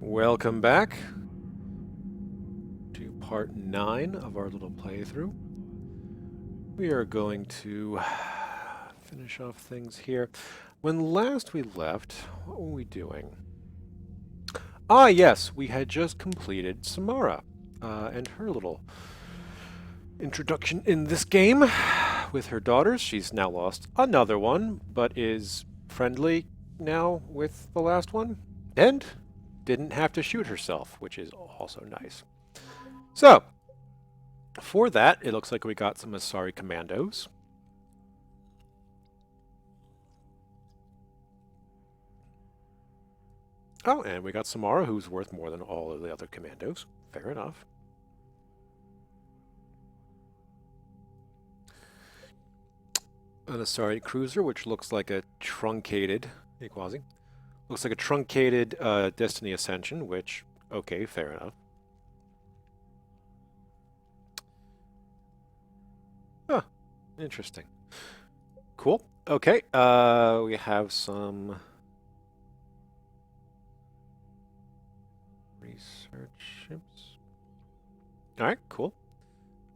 Welcome back to part 9 of our little playthrough. We are going to finish off things here. When last we left, what were we doing? Ah, yes, we had just completed Samara and her little introduction in this game with her daughters. She's now lost another one, but is friendly now with the last one. And didn't have to shoot herself, which is also nice. So, for that, it looks like we got some Asari commandos. Oh, and we got Samara, who's worth more than all of the other commandos. Fair enough. An Asari cruiser, which looks like a truncated... Hey, Quasi. Looks like a truncated Destiny Ascension, which, okay, fair enough. Huh, interesting. Cool. Okay, we have some research ships. Alright, cool.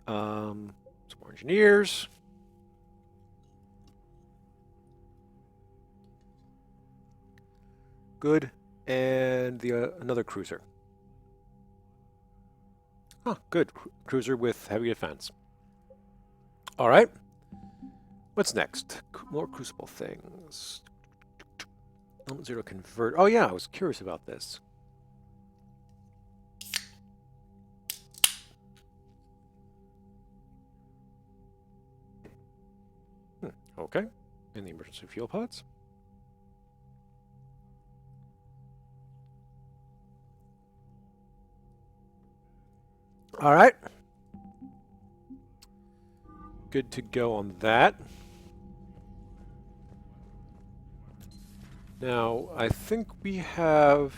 Some more engineers. Good. And the another cruiser. Oh, good. Cruiser with heavy defense. All right. What's next? More crucible things. Element 0 convert. Oh, yeah, I was curious about this. Okay. And the emergency fuel pods. All right. Good to go on that. Now, I think we have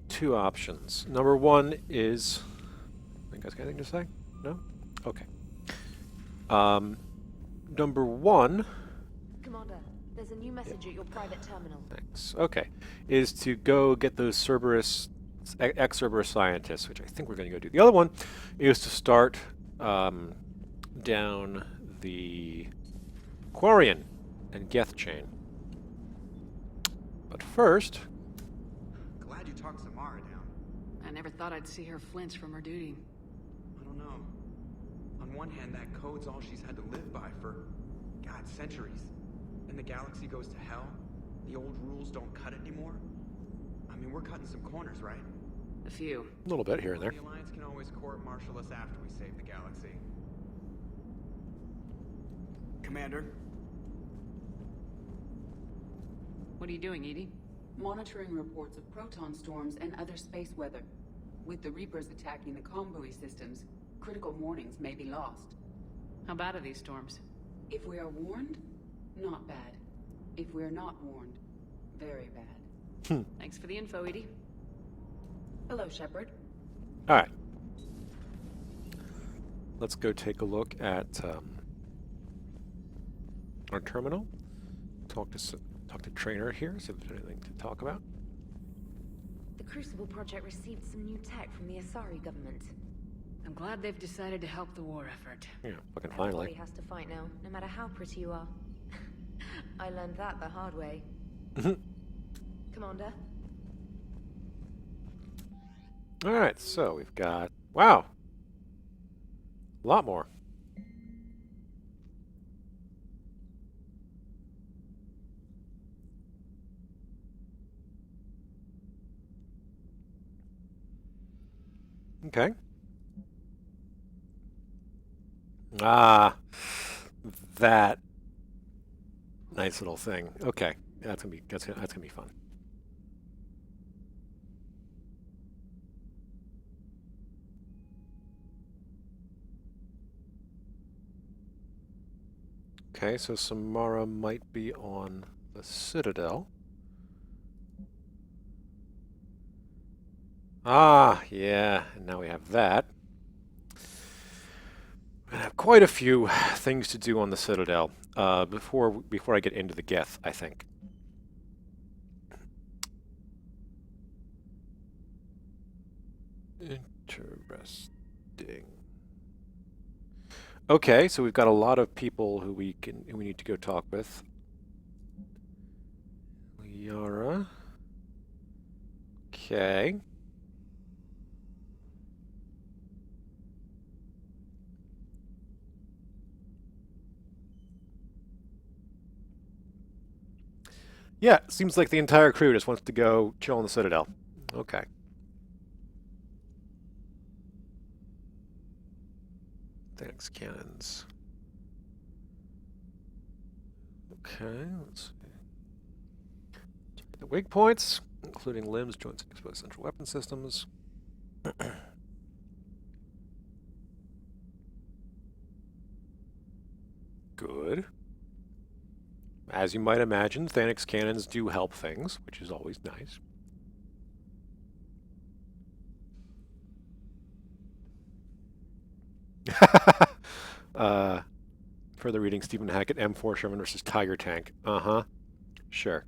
two options. Number one is... You guys got anything to say? No? Okay. Number one... Commander, there's a new message at your private terminal. Thanks. Okay. Is to go get those Cerberus... ex-Cerberus scientists, which I think we're going to go do. The other one is to start down the Quarian and Geth chain. But first... Glad you talked Samara down. I never thought I'd see her flinch from her duty. I don't know. On one hand, that code's all she's had to live by for, God, centuries. And the galaxy goes to hell. The old rules don't cut anymore. I mean, we're cutting some corners, right? A few. A little bit here and there. The Alliance can always court-martial us after we save the galaxy. Commander? What are you doing, Edie? Monitoring reports of proton storms and other space weather. With the Reapers attacking the comm buoy systems, critical warnings may be lost. How bad are these storms? If we are warned, not bad. If we are not warned, very bad. Thanks for the info, Edie. Hello, Shepard. All right. Let's go take a look at our terminal. Talk to Trainer here, see if there's anything to talk about. The Crucible Project received some new tech from the Asari government. I'm glad they've decided to help the war effort. Yeah, fucking Everybody finally. has to fight now, no matter how pretty you are. I learned that the hard way. Commander? All right, so we've got... Wow! A lot more. Okay. Ah, that nice little thing. Okay, that's gonna be fun. Okay, so Samara might be on the Citadel. Ah, yeah, and now we have that. I have quite a few things to do on the Citadel before I get into the Geth, I think. Interesting. Okay, so we've got a lot of people who we need to go talk with. Liara. Okay. Yeah, seems like the entire crew just wants to go chill in the Citadel. Okay. Thanks, cannons. Okay, let's see. Check the wig points, including limbs, joints, and exposed central weapon systems. Good. As you might imagine, Thanix cannons do help things, which is always nice. Further reading, Stephen Hackett, M4 Sherman versus Tiger Tank. Uh-huh. Sure.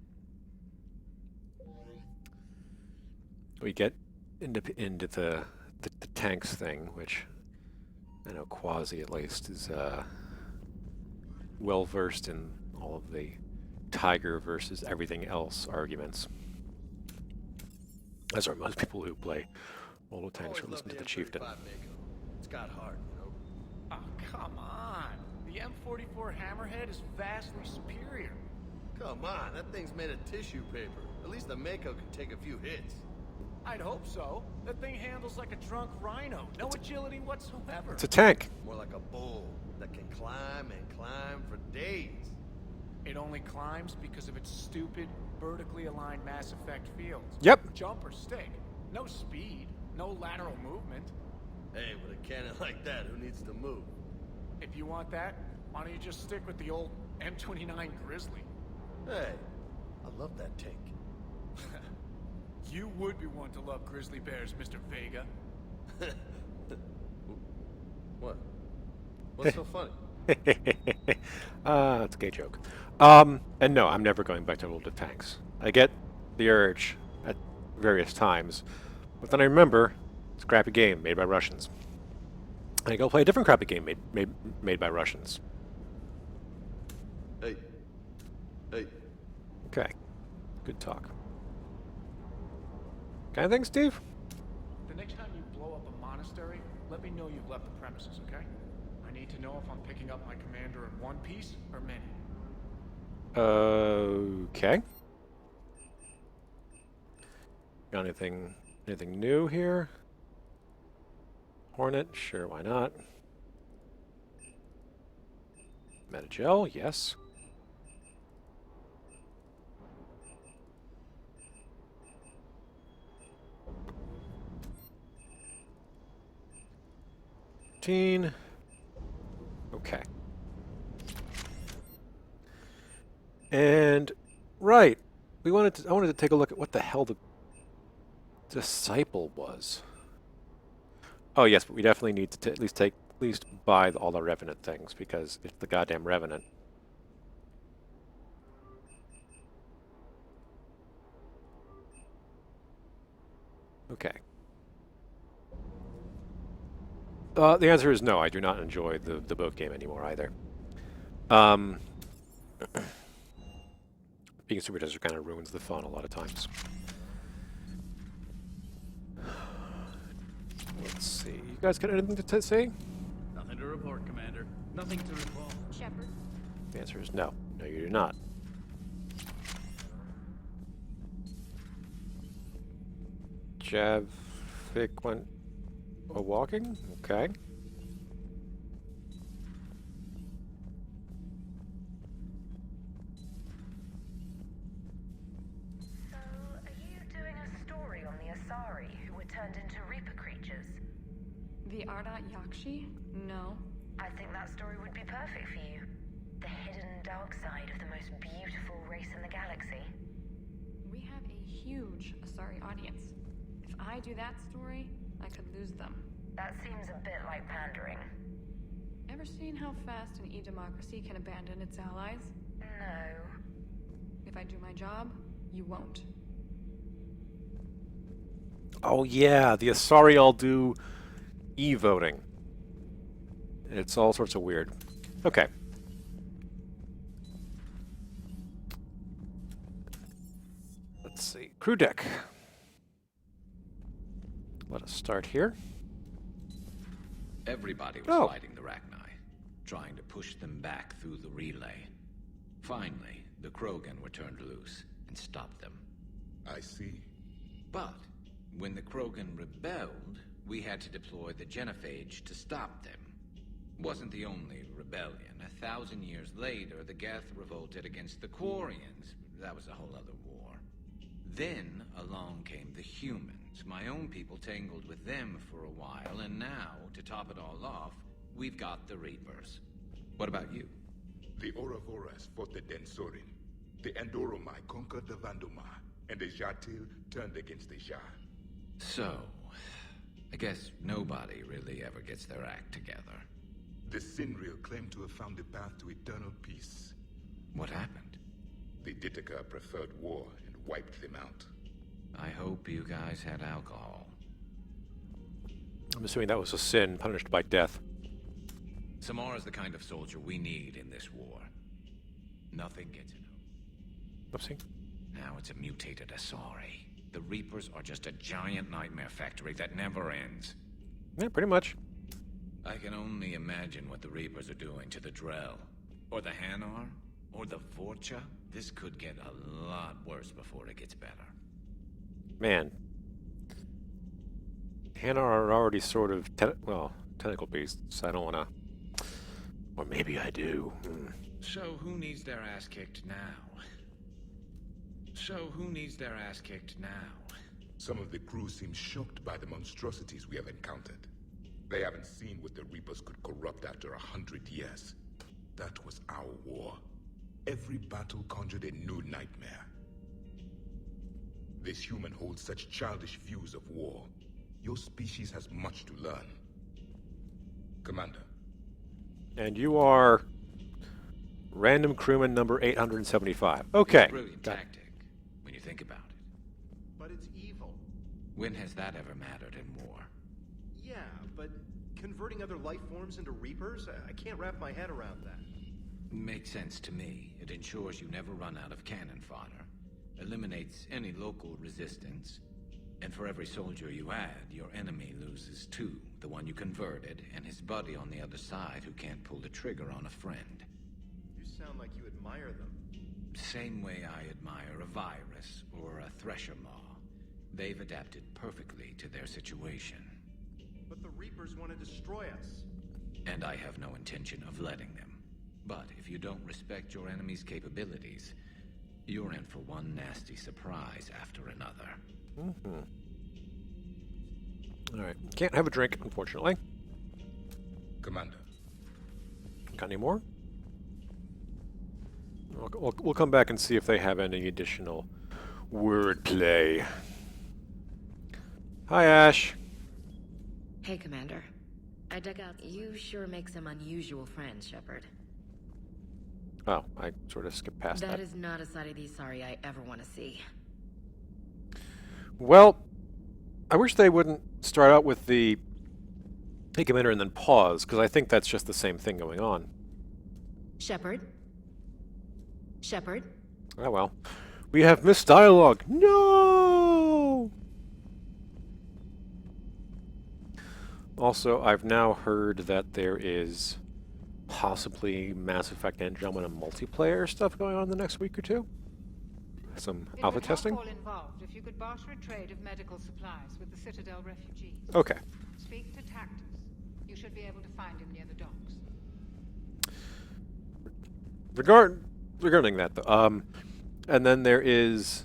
We get into the tanks thing, which I know Quasi at least is well versed in all of the Tiger versus everything else arguments. As are most people who play World of Tanks or listen to the Chieftain. It's got heart, you know. Oh, come on. The M44 Hammerhead is vastly superior. Come on, that thing's made of tissue paper. At least the Mako can take a few hits. I'd hope so. That thing handles like a drunk rhino. No agility whatsoever. It's a tank. More like a bull that can climb and climb for days. It only climbs because of its stupid, vertically aligned mass effect fields. Yep. Jump or stick. No speed. No lateral movement. Hey, with a cannon like that, who needs to move? If you want that, why don't you just stick with the old M29 Grizzly? Hey, I love that tank. You would be one to love grizzly bears, Mr. Vega. What? What's so funny? That's a gay joke. And no, I'm never going back to World of Tanks. I get the urge at various times, but then I remember it's a crappy game made by Russians. And I go play a different crappy game made by Russians. Hey. Hey. Okay. Good talk. Kind of thing, Steve? The next time you blow up a monastery, let me know you've left the premises, okay? I need to know if I'm picking up my commander in one piece or many. Okay. Got anything new here? Hornet, sure, why not? Metagel, yes. Okay. And right, I wanted to take a look at what the hell the disciple was. Oh yes, but we definitely need to at least buy all the Revenant things because it's the goddamn Revenant. Okay. The answer is no. I do not enjoy the boat game anymore either. Being Super Desert kind of ruins the fun a lot of times. Let's see. You guys got anything to say? Nothing to report, Commander. Nothing to recall. Shepard. The answer is no. No, you do not. Javik went walking? Okay. So, are you doing a story on the Asari who were turned into Reaper creatures? The Ardat Yakshi? No. I think that story would be perfect for you. The hidden dark side of the most beautiful race in the galaxy. We have a huge Asari audience. If I do that story, I could lose them. That seems a bit like pandering. Ever seen how fast an e-democracy can abandon its allies? No. If I do my job, you won't. Oh yeah, the Asari all do e-voting. It's all sorts of weird. Okay. Let's see. Crew deck. Let us start here. Everybody was Oh. fighting the Rachni, trying to push them back through the relay. Finally, the Krogan were turned loose and stopped them. I see. But when the Krogan rebelled, we had to deploy the Genophage to stop them. Wasn't the only rebellion. 1,000 years later, the Geth revolted against the Quarians. That was a whole other war. Then along came the humans. My own people tangled with them for a while, and now, to top it all off, we've got the Reapers. What about you? The Ouroboros fought the Densorin. The Andoromai conquered the Vandomai, and the Jatil turned against the Jah. So, I guess nobody really ever gets their act together. The Sinreal claimed to have found the path to eternal peace. What happened? The Ditaka preferred war and wiped them out. I hope you guys had alcohol. I'm assuming that was a sin punished by death. Samara's the kind of soldier we need in this war. Nothing gets in her. Oopsie. Now it's a mutated Asari. The Reapers are just a giant nightmare factory that never ends. Yeah, pretty much. I can only imagine what the Reapers are doing to the Drell. Or the Hanar. Or the Vorcha. This could get a lot worse before it gets better. Man. Hanar are already sort of, tentacle beasts. I don't want to... Or maybe I do. So who needs their ass kicked now? Some of the crew seem shocked by the monstrosities we have encountered. They haven't seen what the Reapers could corrupt after 100 years. That was our war. Every battle conjured a new nightmare. This human holds such childish views of war. Your species has much to learn. Commander. And you are random crewman number 875. Okay. It's a brilliant tactic, when you think about it. But it's evil. When has that ever mattered in war? Yeah, but converting other life forms into Reapers? I can't wrap my head around that. Makes sense to me. It ensures you never run out of cannon fodder. Eliminates any local resistance. And for every soldier you add, your enemy loses two. The one you converted, and his buddy on the other side who can't pull the trigger on a friend. You sound like you admire them. Same way I admire a virus or a thresher maw. They've adapted perfectly to their situation. But the Reapers want to destroy us. And I have no intention of letting them. But if you don't respect your enemy's capabilities, you're in for one nasty surprise after another. Alright. Can't have a drink, unfortunately. Commander. Got any more? We'll come back and see if they have any additional wordplay. Hi, Ash. Hey, Commander. I dug out. You sure make some unusual friends, Shepard. Oh, I sort of skipped past that. That is not a side of the Asari I ever want to see. Well, I wish they wouldn't start out with the "Hey, Commander," and then pause, because I think that's just the same thing going on. Shepard? Shepard? Oh well. We have misdialogue. No! Also, I've now heard that there is possibly Mass Effect Andromeda multiplayer stuff going on the next week or two. Some alpha testing. All involved if you could barter a trade of medical supplies with the Citadel refugees. Okay. Speak to Tactus. You should be able to find him near the docks. Regarding that, though, and then there is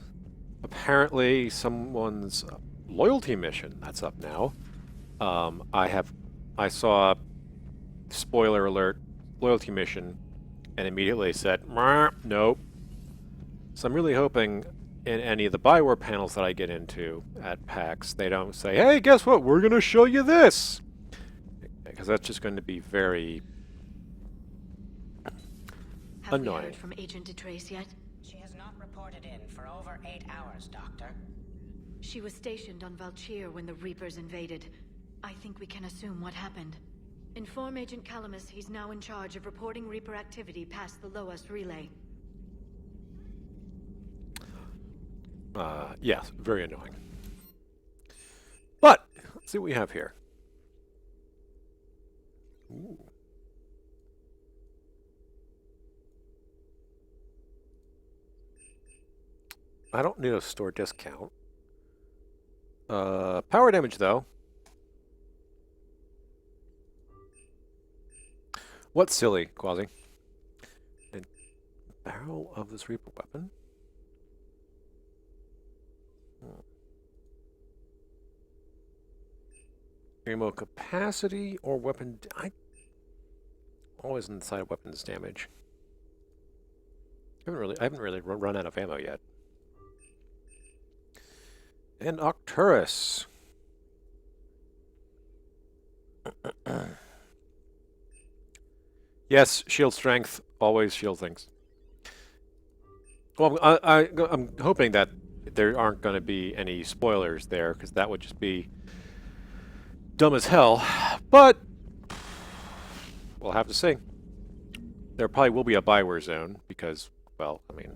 apparently someone's loyalty mission that's up now. I saw, spoiler alert, loyalty mission, and immediately said, nope. So I'm really hoping in any of the Bioware panels that I get into at PAX, they don't say, hey, guess what, we're going to show you this! Because that's just going to be very annoying. Have we heard from Agent DeTrace yet? She has not reported in for over 8 hours, Doctor. She was stationed on Valchir when the Reapers invaded. I think we can assume what happened. Inform Agent Calamus he's now in charge of reporting Reaper activity past the Loas relay. Yes, very annoying. But, let's see what we have here. Ooh. I don't need a store discount. Power damage, though. What's silly, Quasi? The barrel of this Reaper weapon? Ammo capacity or weapon... I always inside weapons damage. I haven't really run out of ammo yet. And Octurus. Yes, shield strength. Always shield things. Well, I'm hoping that there aren't going to be any spoilers there, because that would just be dumb as hell. But we'll have to see. There probably will be a Bioware zone, because, well, I mean,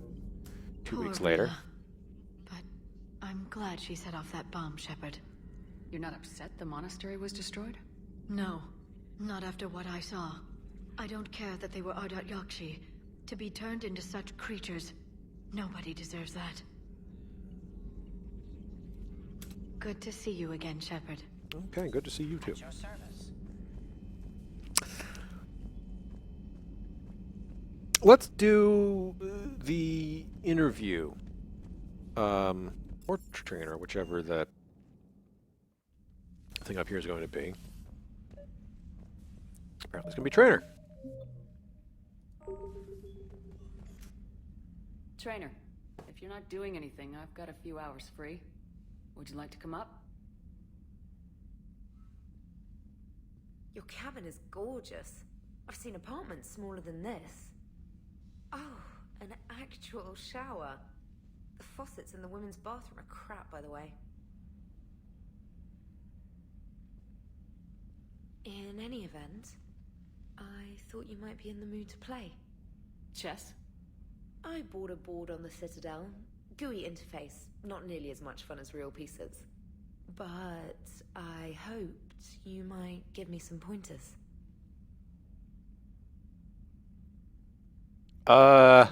2 weeks later. But I'm glad she set off that bomb, Shepard. You're not upset the monastery was destroyed? No, not after what I saw. I don't care that they were Ardat Yakshi. To be turned into such creatures, nobody deserves that. Good to see you again, Shepard. Okay, good to see you too. At your service. Let's do the interview. Or trainer, whichever that thing up here is going to be. Apparently it's going to be trainer. Trainer, if you're not doing anything, I've got a few hours free. Would you like to come up? Your cabin is gorgeous. I've seen apartments smaller than this. Oh, an actual shower. The faucets in the women's bathroom are crap, by the way. In any event, I thought you might be in the mood to play. Chess? I bought a board on the Citadel. GUI interface, not nearly as much fun as real pieces. But I hoped you might give me some pointers. How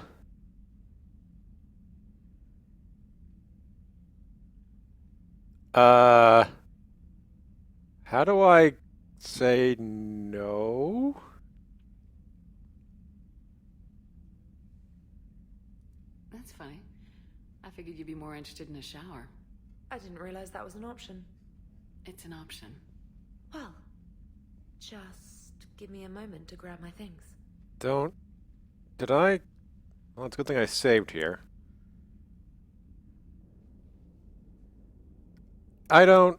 do I say no? That's funny. I figured you'd be more interested in a shower. I didn't realize that was an option. It's an option. Well, just give me a moment to grab my things. Did I? Well, it's a good thing I saved here. I don't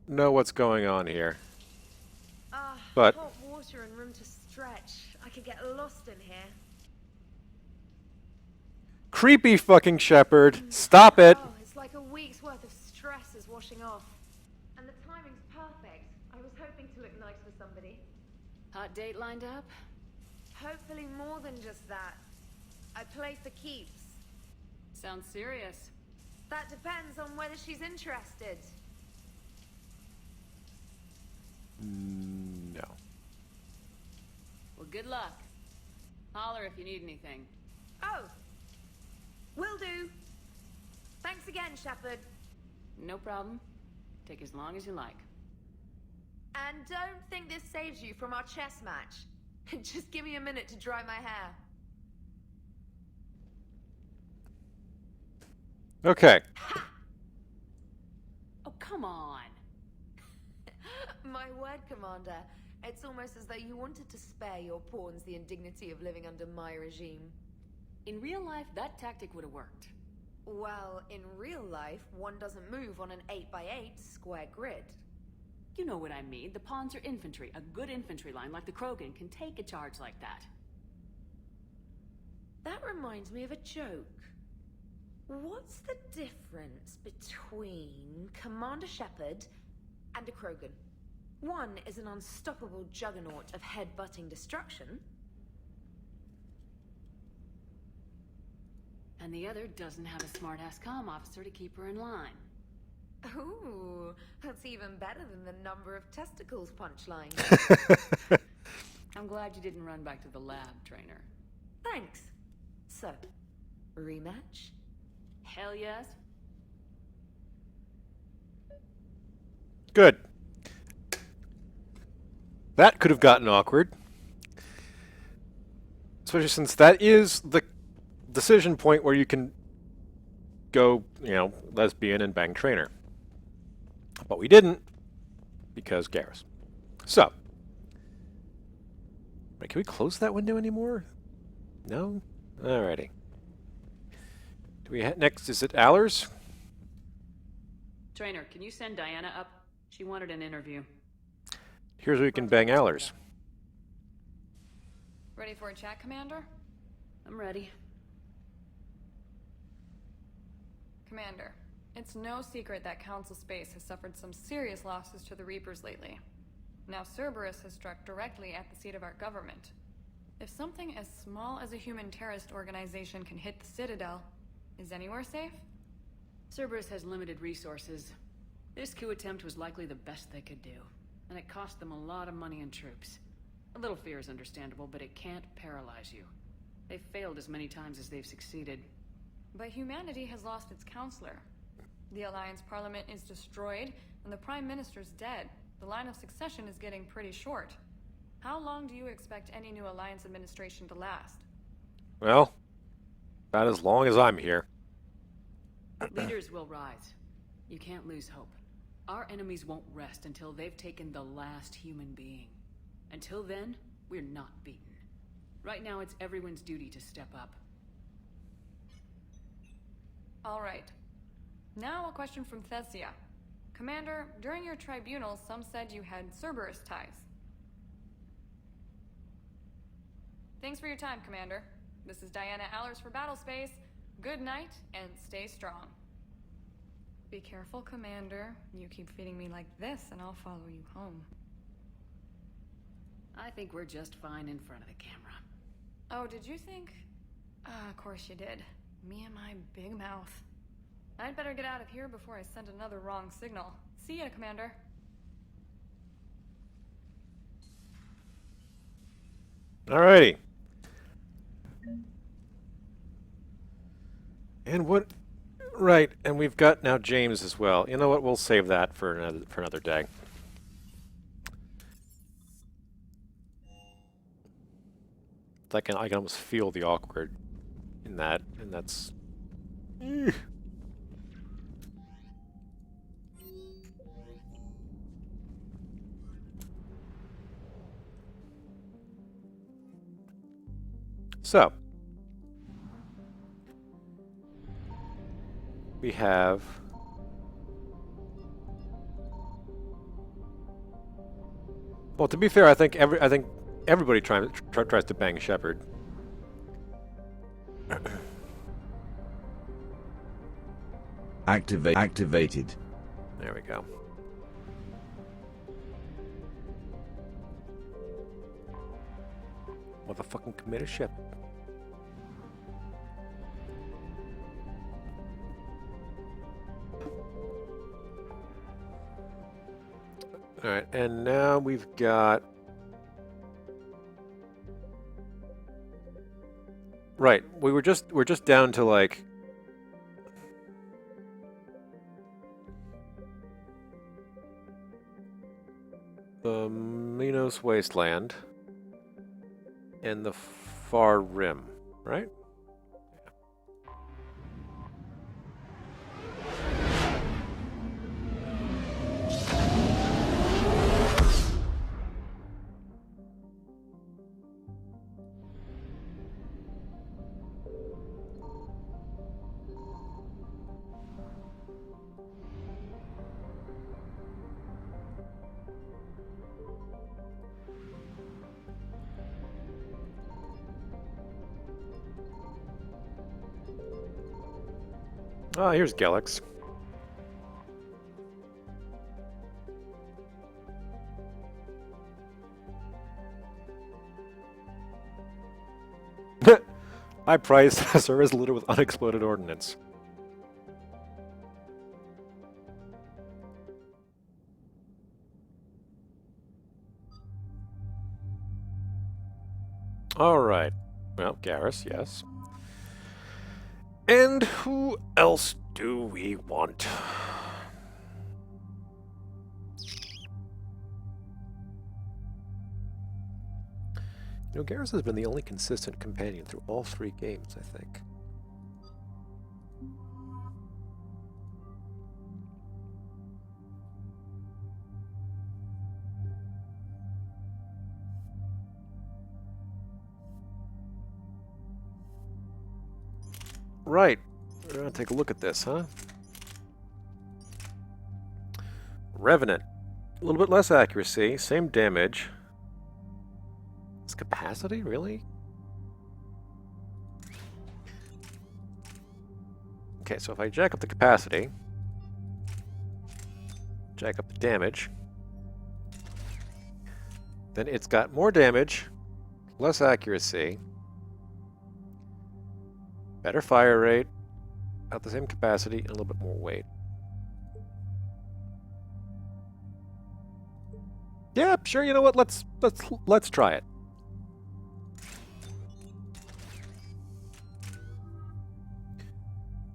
know what's going on here. But hot water and room to stretch. I could get lost in here. creepy fucking Shepard. Stop it. Oh, it's like a week's worth of stress is washing off. And the timing's perfect. I was hoping to look nice for somebody. Hot date lined up? Hopefully more than just that. I play for keeps. Sounds serious. That depends on whether she's interested. No. Well, good luck. Holler if you need anything. Oh! Will do. Thanks again, Shepard. No problem. Take as long as you like. And don't think this saves you from our chess match. Just give me a minute to dry my hair. Okay. Ha! Oh, come on. My word, Commander. It's almost as though you wanted to spare your pawns the indignity of living under my regime. In real life, that tactic would have worked. Well, in real life, one doesn't move on an 8x8 square grid. You know what I mean. The pawns are infantry. A good infantry line like the Krogan can take a charge like that. That reminds me of a joke. What's the difference between Commander Shepard and a Krogan? One is an unstoppable juggernaut of head-butting destruction. And the other doesn't have a smart-ass comm officer to keep her in line. Ooh, that's even better than the number of testicles punchline. I'm glad you didn't run back to the lab, trainer. Thanks. So, rematch? Hell yes. Good. That could have gotten awkward. Especially since that is the decision point where you can go, lesbian and bang trainer. But we didn't, because Garrus. So, wait, can we close that window anymore? No? Alrighty. Do we next, is it Allers? Trainer, can you send Diana up? She wanted an interview. Here's where we can bang Allers. Ready for a chat, Commander? I'm ready. Commander, it's no secret that Council Space has suffered some serious losses to the Reapers lately. Now Cerberus has struck directly at the seat of our government. If something as small as a human terrorist organization can hit the Citadel, is anywhere safe? Cerberus has limited resources. This coup attempt was likely the best they could do, and it cost them a lot of money and troops. A little fear is understandable, but it can't paralyze you. They've failed as many times as they've succeeded. But humanity has lost its counselor. The Alliance Parliament is destroyed, and the Prime Minister's dead. The line of succession is getting pretty short. How long do you expect any new Alliance administration to last? Well, about as long as I'm here. Leaders will rise. You can't lose hope. Our enemies won't rest until they've taken the last human being. Until then, we're not beaten. Right now, it's everyone's duty to step up. All right. Now a question from Thessia. Commander, during your tribunal, some said you had Cerberus ties. Thanks for your time, Commander. This is Diana Allers for Battlespace. Good night, and stay strong. Be careful, Commander. You keep feeding me like this, and I'll follow you home. I think we're just fine in front of the camera. Oh, did you think? Of course you did. Me and my big mouth. I'd better get out of here before I send another wrong signal. See ya, Commander. Alrighty. And what? Right, and we've got now James as well. You know what? We'll save that for another day. I can almost feel the awkward in that, and that's. So, we have well, to be fair, I think everybody tries to bang Shepard. Activated. There we go. Motherfucking commit a ship. Alright, and now we've got... Right, we're just down to like... the Minos Wasteland and the Far Rim, right? Ah, here's Galax. High price, service loaded with unexploded ordnance. Alright. Well, Garrus, yes. And who else do we want? You know, Garrus has been the only consistent companion through all 3 games, I think. Right. We're gonna take a look at this, huh? Revenant. A little bit less accuracy, same damage. It's capacity, really? Okay, so if I jack up the capacity, jack up the damage, then it's got more damage, less accuracy, better fire rate, about the same capacity, and a little bit more weight. Yeah, sure. You know what? Let's try it.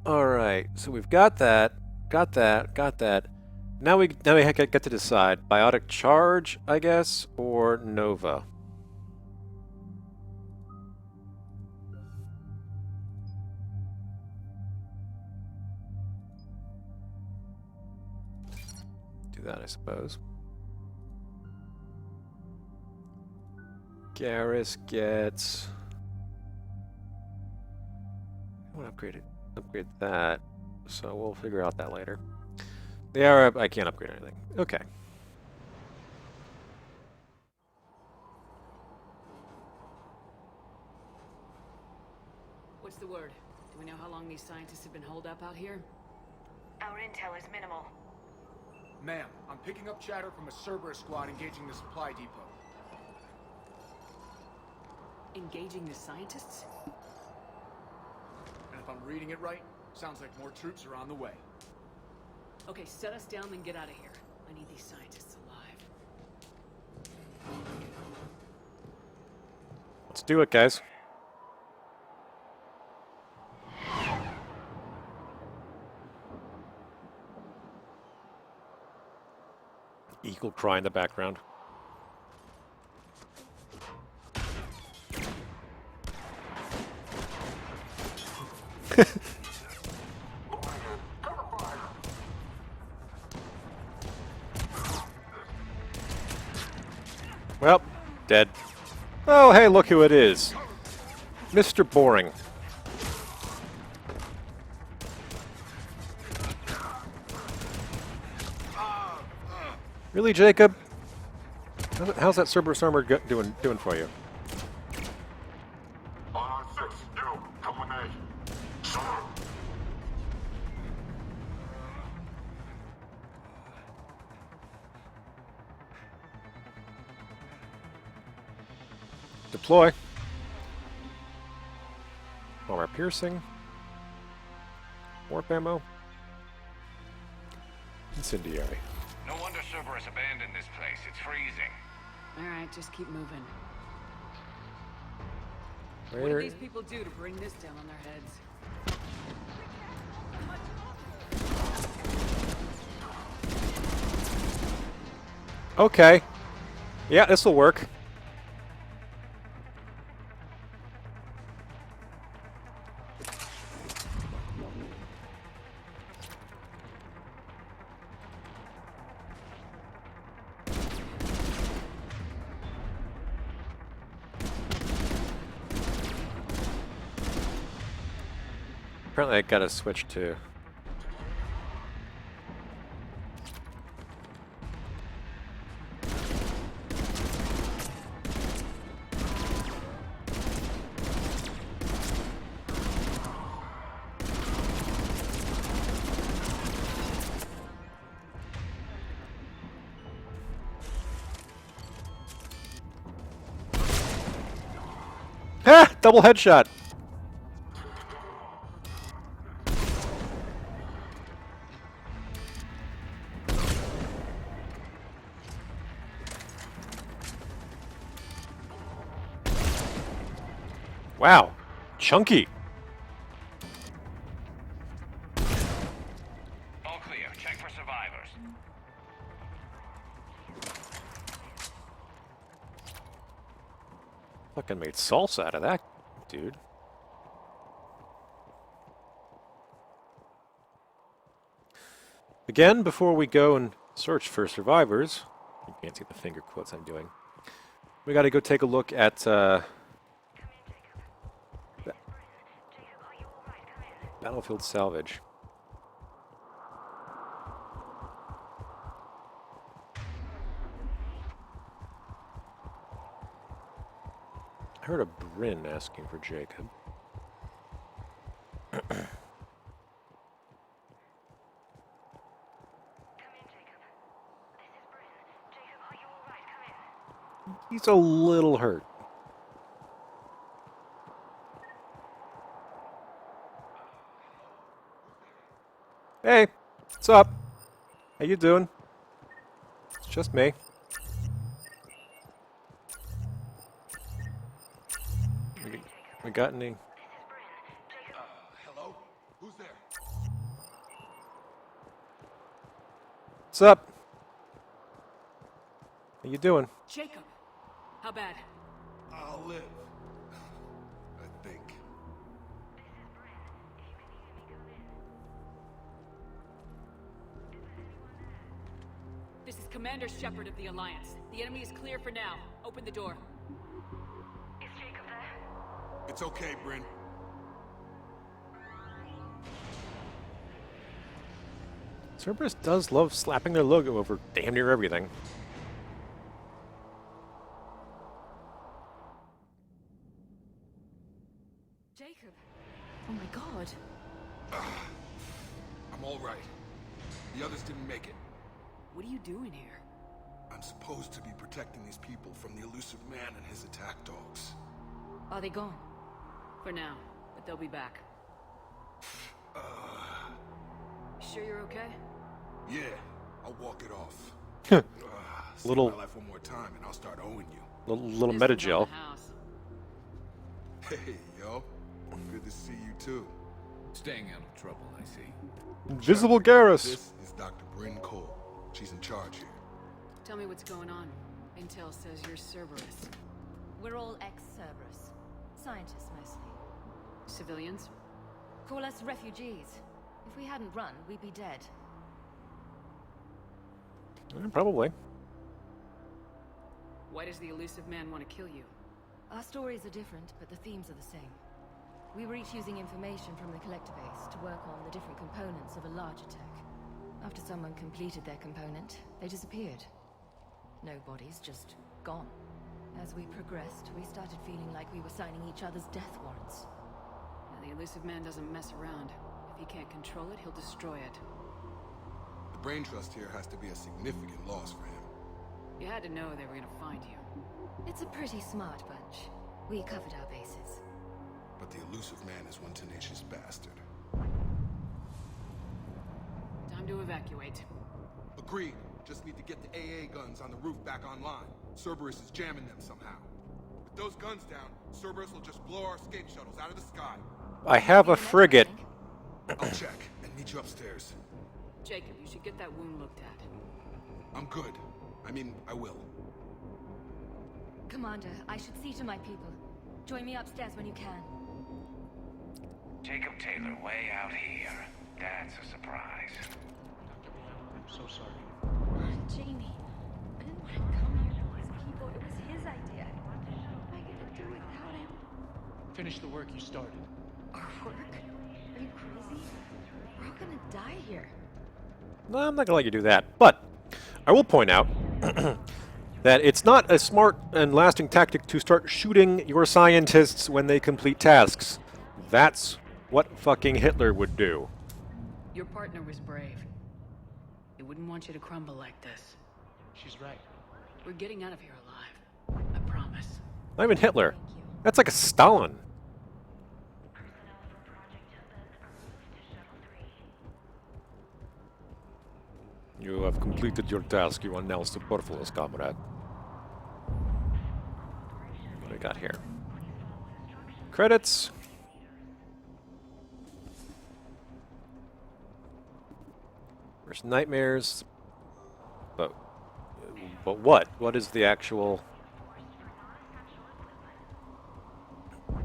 All right. So we've got that. Got that. Now we get to decide biotic charge, I guess, or Nova. Do that, I suppose. Garrus gets. I want to upgrade that, so we'll figure out that later. The Arab, I can't upgrade anything. Okay. What's the word? Do we know how long these scientists have been holed up out here? Our intel is minimal. Ma'am, I'm picking up chatter from a Cerberus squad engaging the supply depot. Engaging the scientists? And if I'm reading it right, sounds like more troops are on the way. Okay, set us down, then get out of here. I need these scientists alive. Let's do it, guys. Eagle cry in the background. Well, dead. Oh, hey, look who it is. Mr. Boring. Really, Jacob? How's that Cerberus armor doing for you? Deploy. Armor piercing. Warp ammo. Incendiary. No wonder Cerberus abandoned this place. It's freezing. Alright, just keep moving. Where? What do these people do to bring this down on their heads? Okay. Yeah, this'll work. Apparently I gotta switch to... Double headshot. Wow. Chunky. All clear. Check for survivors. Fucking made salsa out of that, dude. Again, before we go and search for survivors, you can't see the finger quotes I'm doing. We got to go take a look at Battlefield Salvage. I heard a Bryn asking for Jacob. He's a little hurt. Hey, what's up? How you doing? It's just me. We got any? Hello? Who's there? What's up? How you doing? Jacob! How bad? I'll live. I think. This is Commander Shepard of the Alliance. The enemy is clear for now. Open the door. Is Jacob there? It's okay, Bryn. Cerberus does love slapping their logo over damn near everything. Jacob! Oh my god. I'm all right. The others didn't make it. What are you doing here? I'm supposed to be protecting these people from the elusive man and his attack dogs. Are they gone? For now, but they'll be back. Sure you're okay? Yeah, I'll walk it off. Little- Save my life one more time and I'll start owing you. Little meta gel. Hey, yo. Good to see you too. Staying out of trouble, I see. Invisible Garrus. This is Dr. Bryn Cole. She's in charge here. Tell me what's going on. Intel says you're Cerberus. We're all ex-Cerberus. Scientists, mostly. Civilians? Call us refugees. If we hadn't run, we'd be dead. Probably. Why does the elusive man want to kill you? Our stories are different, but the themes are the same. We were each using information from the collector base to work on the different components of a larger tech. After someone completed their component, they disappeared. No bodies, just gone. As we progressed, we started feeling like we were signing each other's death warrants. Now, the elusive man doesn't mess around. If he can't control it, he'll destroy it. The brain trust here has to be a significant loss for him. You had to know they were gonna find you. It's a pretty smart bunch. We covered our bases. But the elusive man is one tenacious bastard. Time to evacuate. Agreed. Just need to get the AA guns on the roof back online. Cerberus is jamming them somehow. With those guns down, Cerberus will just blow our escape shuttles out of the sky. I have a frigate. I'll check and meet you upstairs. Jacob, you should get that wound looked at. I'm good. I mean, I will. Commander, I should see to my people. Join me upstairs when you can. Jacob Taylor way out here. That's a surprise. I'm so sorry. Jamie, I didn't want to come here with these people. It was his idea. What am I gonna do without him? Finish the work you started. Our work? Are you crazy? We're all gonna die here. No, I'm not gonna let you do that. But I will point out that it's not a smart and lasting tactic to start shooting your scientists when they complete tasks. That's what fucking Hitler would do. Your partner was brave. They wouldn't want you to crumble like this. She's right. We're getting out of here alive. I promise. Not even Hitler. That's like a Stalin. You have completed your task. You are now superfluous, comrade. What do we got here? Credits. There's nightmares. But what? What is the actual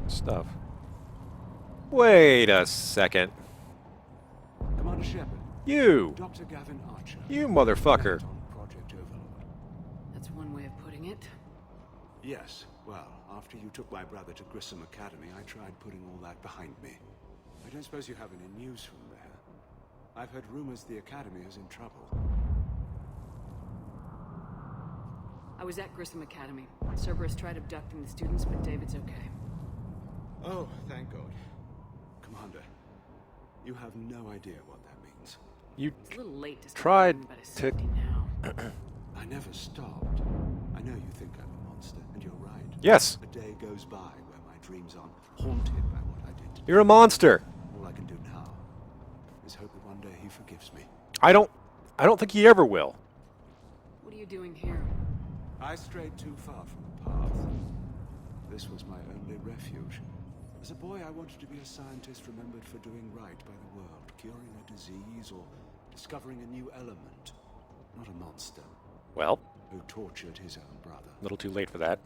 stuff? Wait a second. Commander Shepard. You! Dr. Gavin Archer. You motherfucker. Project Overlord. That's one way of putting it. Yes. Well, after you took my brother to Grissom Academy, I tried putting all that behind me. I don't suppose you have any news from there. I've heard rumors the Academy is in trouble. I was at Grissom Academy. Cerberus tried abducting the students, but David's okay. Oh, thank God. Commander, you have no idea what that means. You It's a little late to tried but it's to... now. I never stopped. I know you think I'm a monster, and you're right. Yes. A day goes by where my dreams aren't haunted by what I did today. You're a monster. All I can do now is hope that one day he forgives me. I don't think he ever will. What are you doing here? I strayed too far from the path. This was my only refuge. As a boy, I wanted to be a scientist remembered for doing right by the world, curing a disease or discovering a new element. Not a monster. Well, who tortured his own brother. A little too late for that.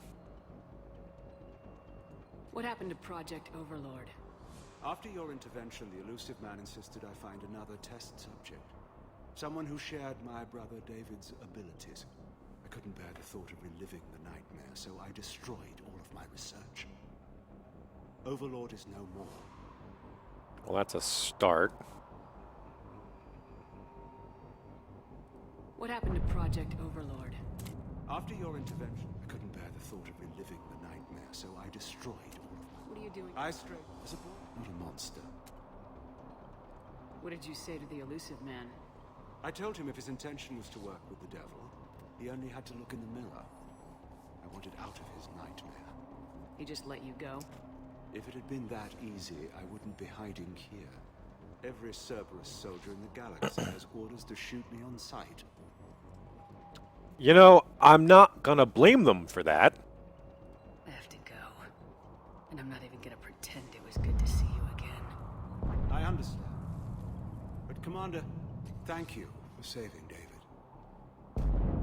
What happened to Project Overlord? After your intervention, the elusive man insisted I find another test subject. Someone who shared my brother David's abilities. I couldn't bear the thought of reliving the nightmare, so I destroyed all of my research. Overlord is no more. Well, that's a start. What happened to Project Overlord? After your intervention, I couldn't bear the thought of reliving the nightmare, so I destroyed all of my... What are you doing? I strayed as a boy, not a monster. What did you say to the elusive man? I told him if his intention was to work with the devil, he only had to look in the mirror. I wanted out of his nightmare. He just let you go? If it had been that easy, I wouldn't be hiding here. Every Cerberus soldier in the galaxy has orders to shoot me on sight. You know, I'm not gonna blame them for that. I have to go. And I'm not even gonna pretend it was good to see you again. I understand. But Commander, thank you for saving David.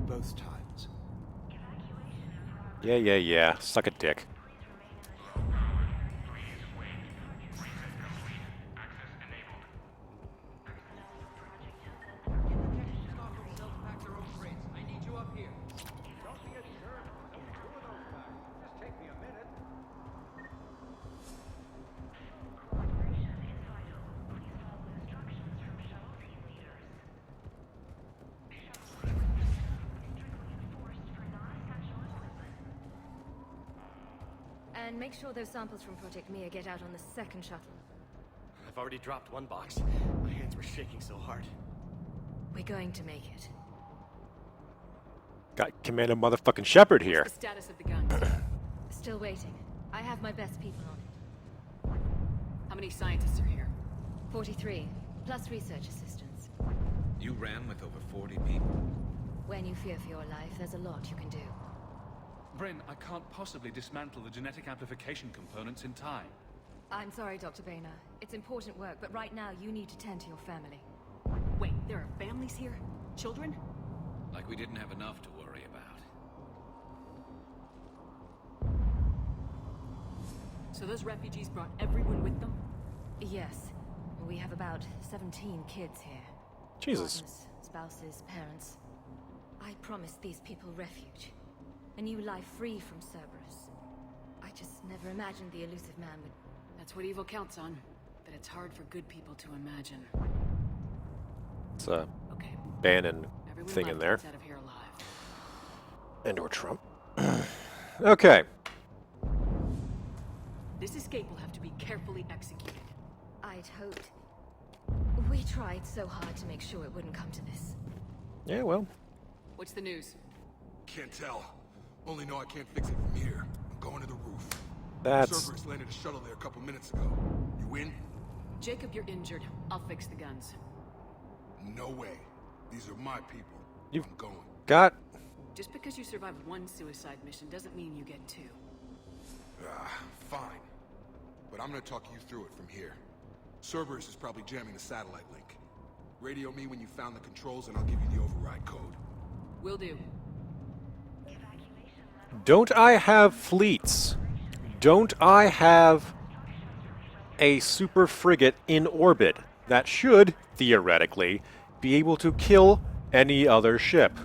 Both times. Yeah. Suck a dick. And make sure those samples from Project Mia get out on the second shuttle. I've already dropped one box. My hands were shaking so hard. We're going to make it. Got Commander motherfucking Shepard here. What's the status of the guns? Still waiting. I have my best people on it. How many scientists are here? 43, plus research assistants. You ran with over 40 people. When you fear for your life, there's a lot you can do. Bryn, I can't possibly dismantle the genetic amplification components in time. I'm sorry, Dr. Boehner. It's important work, but right now you need to tend to your family. Wait, there are families here? Children? Like we didn't have enough to worry about. So those refugees brought everyone with them? Yes. We have about 17 kids here. Jesus. Partners, spouses, parents. I promised these people refuge. A new life free from Cerberus. I just never imagined the elusive man would... That's what evil counts on. That it's hard for good people to imagine. It's a okay. Bannon Everyone thing in there. out of here alive. And/or Trump. Okay. This escape will have to be carefully executed. I'd hoped. We tried so hard to make sure it wouldn't come to this. Yeah, well. What's the news? Can't tell. Only know I can't fix it from here. I'm going to the roof. That's... Cerberus landed a shuttle there a couple minutes ago. You in? Jacob, you're injured. I'll fix the guns. No way. These are my people. You've I'm going. got... Just because you survived one suicide mission doesn't mean you get two. Fine. But I'm gonna talk you through it from here. Cerberus is probably jamming the satellite link. Radio me when you found the controls and I'll give you the override code. Will do. Don't I have fleets? Don't I have a super frigate in orbit that should, theoretically, be able to kill any other ship?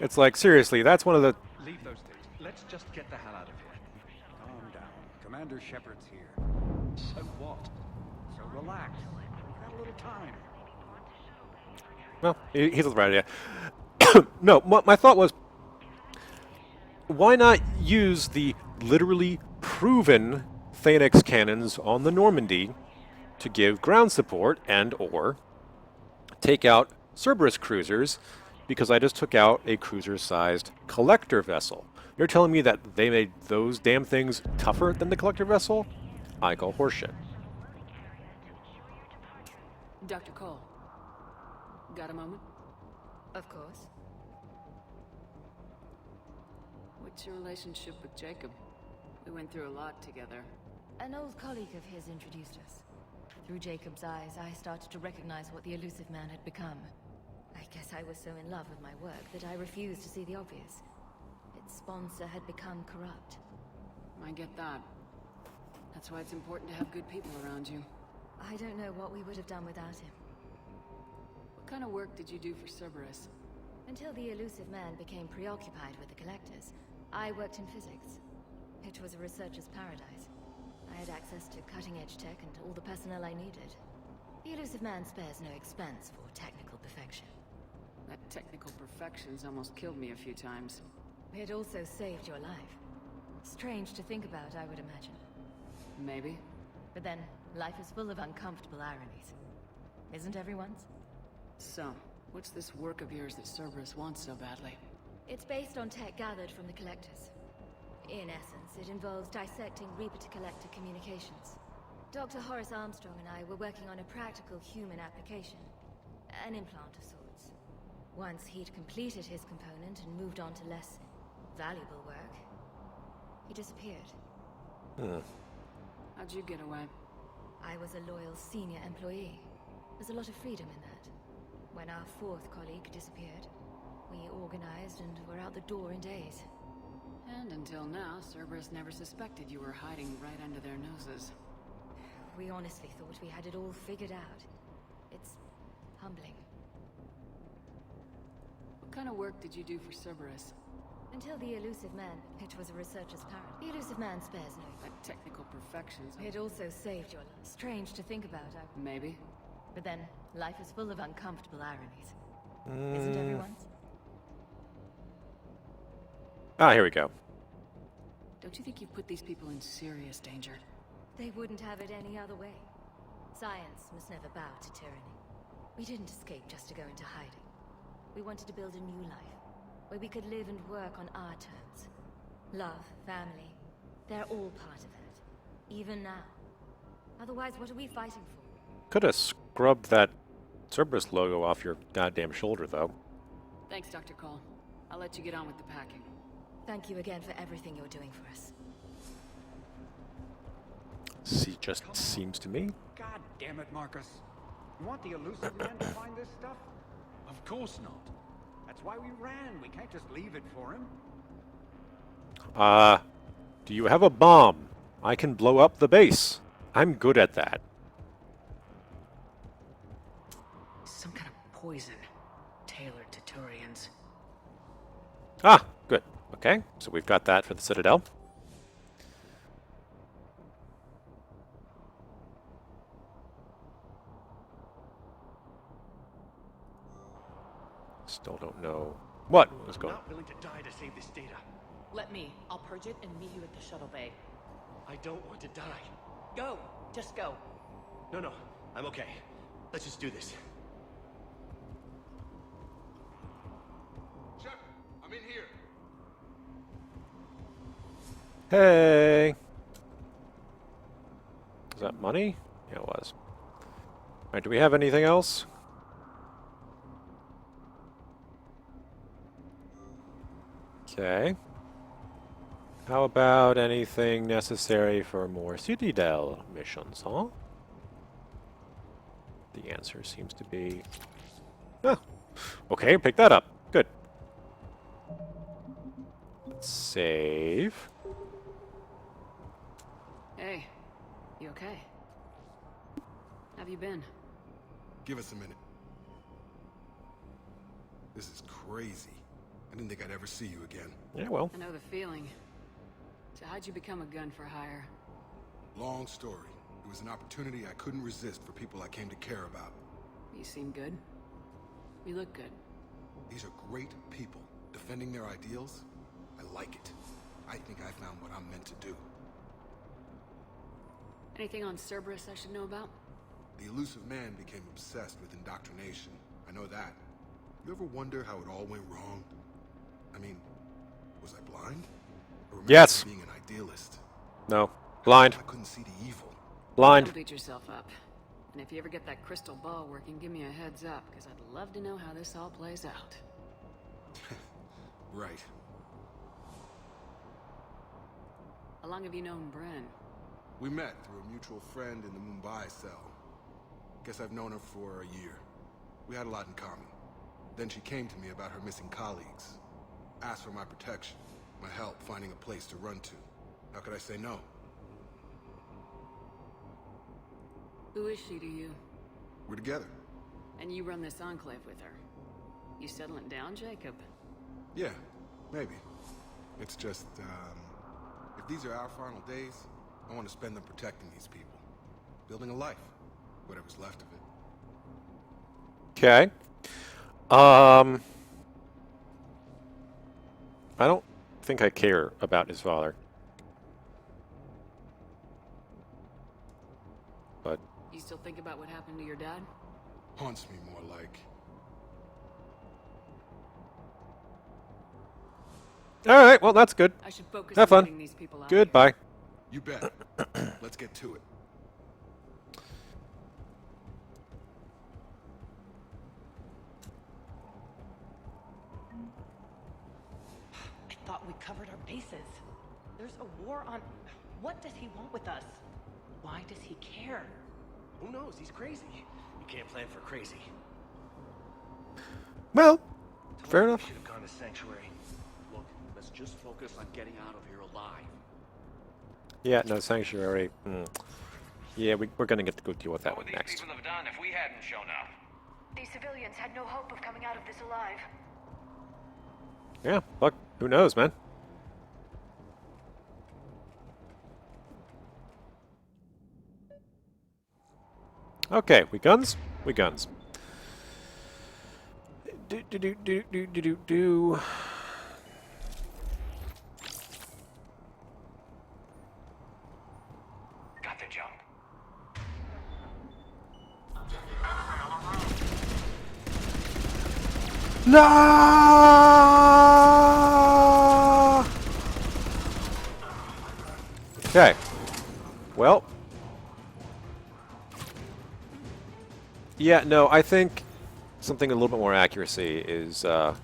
It's like, seriously, that's one of the... Leave those things. Let's just get the hell out of here. Calm down. Commander Shepard's here. So what? So relax. We've got a little time. Well, he's the right idea. No, my thought was, why not use the literally proven Phoenix cannons on the Normandy to give ground support and or take out Cerberus cruisers, because I just took out a cruiser-sized collector vessel. You're telling me that they made those damn things tougher than the collector vessel? I call horseshit. Dr. Cole, got a moment? Of course. What's your relationship with Jacob? We went through a lot together. An old colleague of his introduced us. Through Jacob's eyes, I started to recognize what the elusive man had become. I guess I was so in love with my work that I refused to see the obvious. Its sponsor had become corrupt. I get that. That's why it's important to have good people around you. I don't know what we would have done without him. What kind of work did you do for Cerberus? Until the elusive man became preoccupied with the collectors, I worked in physics. It was a researcher's paradise. I had access to cutting-edge tech and all the personnel I needed. The elusive man spares no expense for technical perfection. That technical perfection's almost killed me a few times. It also saved your life. Strange to think about, I would imagine. Maybe. But then, life is full of uncomfortable ironies. Isn't everyone's? So, what's this work of yours that Cerberus wants so badly? It's based on tech gathered from the Collectors. In essence, it involves dissecting Reaper-to-Collector communications. Dr. Horace Armstrong and I were working on a practical human application. An implant of sorts. Once he'd completed his component and moved on to less valuable work, he disappeared. How'd you get away? I was a loyal senior employee. There's a lot of freedom in that. When our fourth colleague disappeared, we organized and were out the door in days. And until now, Cerberus never suspected you were hiding right under their noses. We honestly thought we had it all figured out. It's humbling. What kind of work did you do for Cerberus? Until the elusive man, it was a researcher's paradise. The elusive man spares no. That technical perfection's... It also saved your life. Strange to think about, Maybe. But then, life is full of uncomfortable ironies. Isn't everyone's? Ah, here we go. Don't you think you've put these people in serious danger? They wouldn't have it any other way. Science must never bow to tyranny. We didn't escape just to go into hiding. We wanted to build a new life, where we could live and work on our terms. Love, family, they're all part of that. Even now. Otherwise, what are we fighting for? Could have scrubbed that Cerberus logo off your goddamn shoulder, though. Thanks, Dr. Cole. I'll let you get on with the packing. Thank you again for everything you're doing for us. Just seems to me. God damn it, Marcus. You want the elusive man to find this stuff? Of course not. That's why we ran. We can't just leave it for him. Do you have a bomb? I can blow up the base. I'm good at that. Some kind of poison tailored to Turians. Ah, good. Okay, so we've got that for the Citadel. Still don't know what was going on. I'm not willing to die to save this data. Let me. I'll purge it and meet you at the shuttle bay. I don't want to die. Go! Just go. No, I'm okay. Let's just do this. Shepard, I'm in here. Hey! Is that money? Yeah, it was. Alright, do we have anything else? Okay. How about anything necessary for more Citadel missions, huh? The answer seems to be... Ah, okay, pick that up. Good. Let's save. Hey, you okay? Have you been? Give us a minute. This is crazy. I didn't think I'd ever see you again. Yeah, well. I know the feeling. So how'd you become a gun for hire? Long story. It was an opportunity I couldn't resist for people I came to care about. You seem good. You look good. These are great people, defending their ideals. I like it. I think I found what I'm meant to do. Anything on Cerberus I should know about? The elusive man became obsessed with indoctrination. I know that. You ever wonder how it all went wrong? I mean, was I blind? Or remember Yes. being an idealist? No. Blind. I couldn't see the evil. Blind. Don't beat yourself up. And if you ever get that crystal ball working, give me a heads up, because I'd love to know how this all plays out. Right. How long have you known Bren? We met through a mutual friend in the Mumbai cell. Guess I've known her for a year. We had a lot in common. Then she came to me about her missing colleagues. Asked for my protection, my help finding a place to run to. How could I say no? Who is she to you? We're together. And you run this enclave with her. You settling down, Jacob? Yeah, maybe. It's just, if these are our final days, I want to spend them protecting these people. Building a life. Whatever's left of it. Okay. I don't think I care about his father. But... You still think about what happened to your dad? Haunts me more like... Alright, well that's good. I should focus Have on fun. getting these people out. Goodbye. You bet. Let's get to it. I thought we covered our bases. There's a war on... What does he want with us? Why does he care? Who knows? He's crazy. You can't plan for crazy. Well, fair enough. We should have gone to Sanctuary. Look, let's just focus on getting out of here alive. Yeah, no, Sanctuary. Yeah, we're gonna get to go deal with that one What would these next. people have done if we hadn't shown up? These civilians had no hope of coming out of this alive. Yeah, look, who knows, man? Okay, we guns? We guns. Do. Got the jump. No! Okay. Well. Yeah, no, I think something a little bit more accuracy is going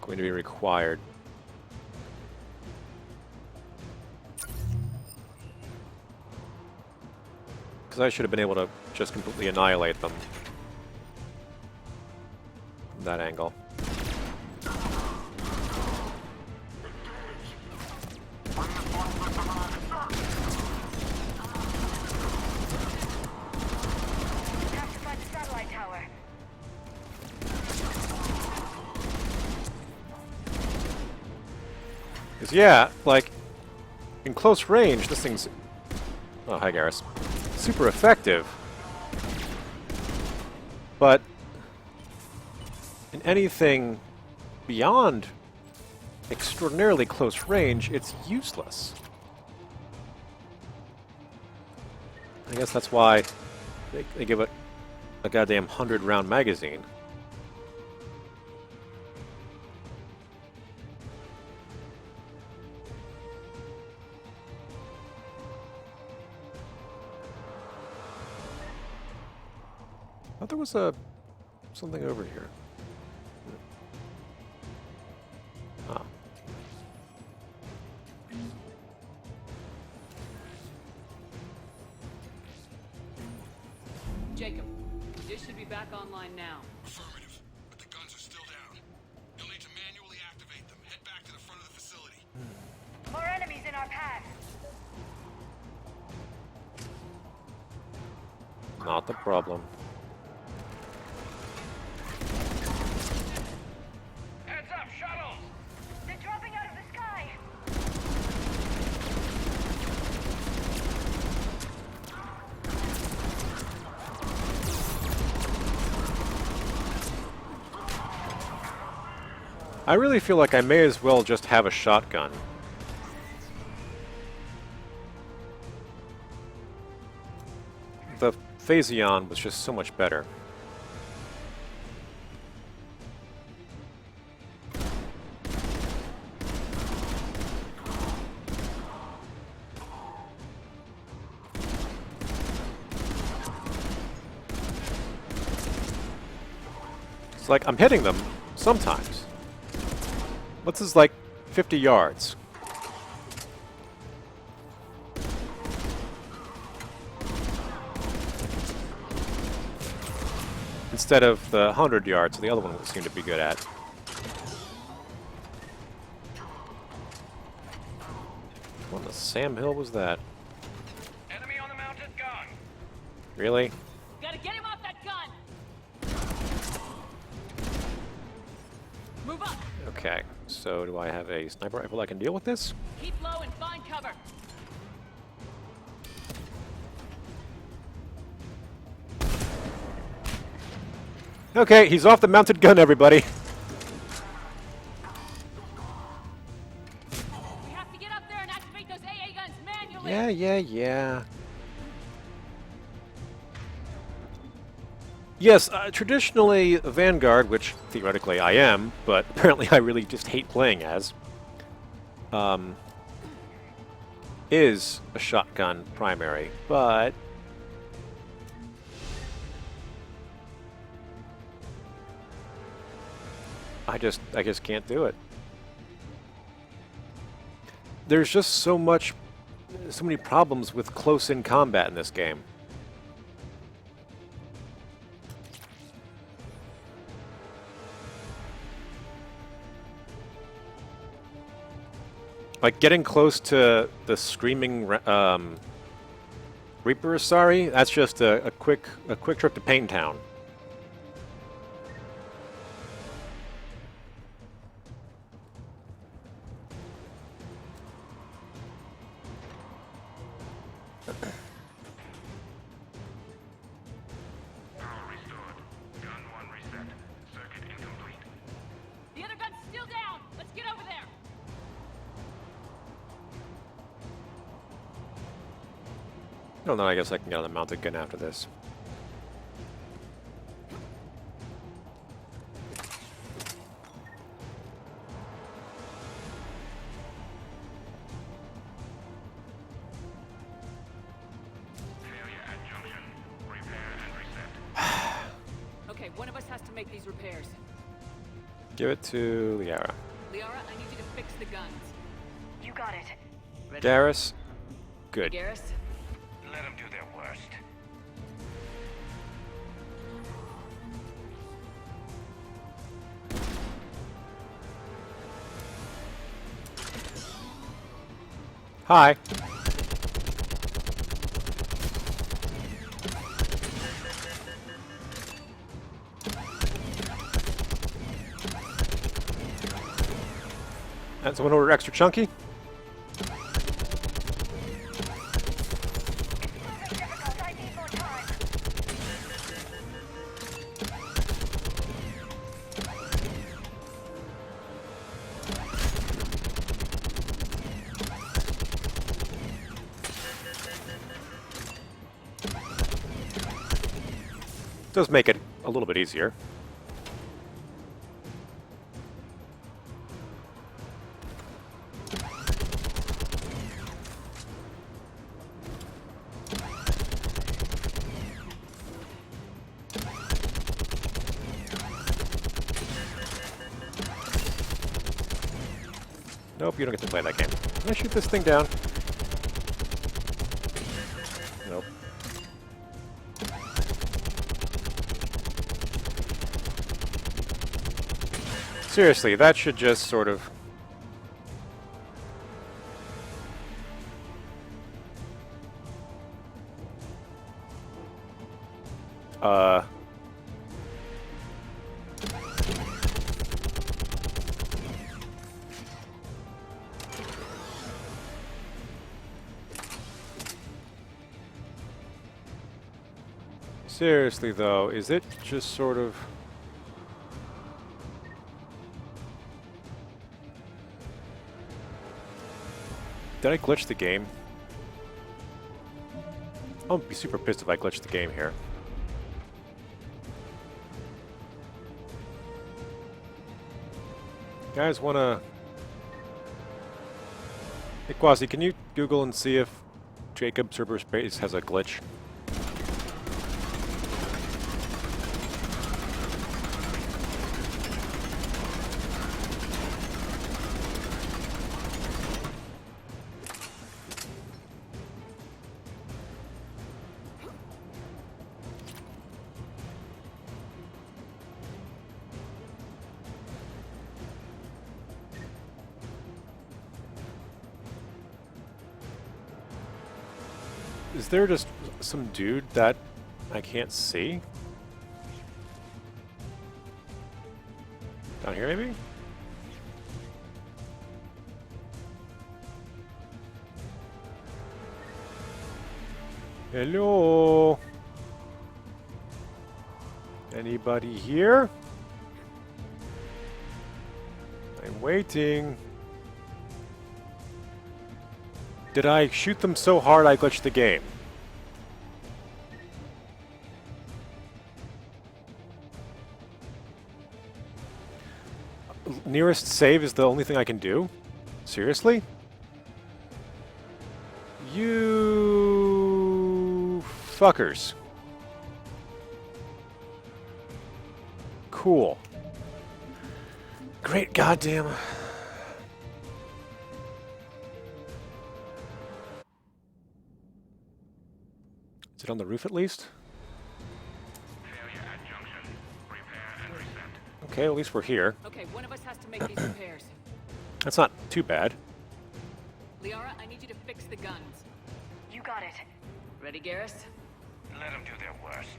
to be required. Because I should have been able to just completely annihilate them from that angle. Because, yeah, like, in close range, this thing's... Oh, hi, Garrus. Super effective. But in anything beyond extraordinarily close range, it's useless. I guess that's why they give it a goddamn 100-round magazine. thought there was something over here. Ah. Jacob, this should be back online now. Affirmative, but the guns are still down. You'll need to manually activate them. Head back to the front of the facility. More enemies in our path. Not the problem. Heads up, shuttles! They're dropping out of the sky. I really feel like I may as well just have a shotgun. The Phaseon was just so much better. It's like I'm hitting them sometimes. What's this, like 50 yards? Instead of the 100 yards the other one seemed to be good at. What the Sam Hill was that? Enemy on the mounted gun! Really? Gotta get him off that gun! Move up! Okay, so do I have a sniper rifle that can deal with this? Keep low and find cover! Okay, he's off the mounted gun, everybody. We have to get up there and activate those AA guns manually! Yeah. Yes, traditionally, Vanguard, which theoretically I am, but apparently I really just hate playing as, is a shotgun primary, but I just can't do it. There's just so many problems with close-in combat in this game. Like getting close to the screaming Reapers, sorry, that's just a quick trip to Pain Town. The other gun's still down! Let's get over there! Well, then I guess I can get on the mounted gun after this. Okay, one of us has to make these repairs. Give it to Liara. Liara, I need you to fix the guns. You got it. Ready? Garrus, good. Hey, Garrus? Let them do their worst. Hi. That's one order extra chunky. Does make it a little bit easier. Nope, you don't get to play that game. Can I shoot this thing down? Nope. Seriously, that should just sort of... Seriously, though, is it just sort of... Did I glitch the game? I'll be super pissed if I glitch the game here. Guys wanna... Hey Quasi, can you Google and see if Jacob Server Space has a glitch? Is there just some dude that I can't see? Down here, maybe? Hello? Anybody here? I'm waiting. Did I shoot them so hard I glitched the game? Nearest save is the only thing I can do? Seriously? You fuckers. Cool. Great goddamn. Is it on the roof at least? Okay, at least we're here. Okay, one of us has to make these repairs. That's not too bad. Liara, I need you to fix the guns. You got it. Ready, Garrus? Let them do their worst.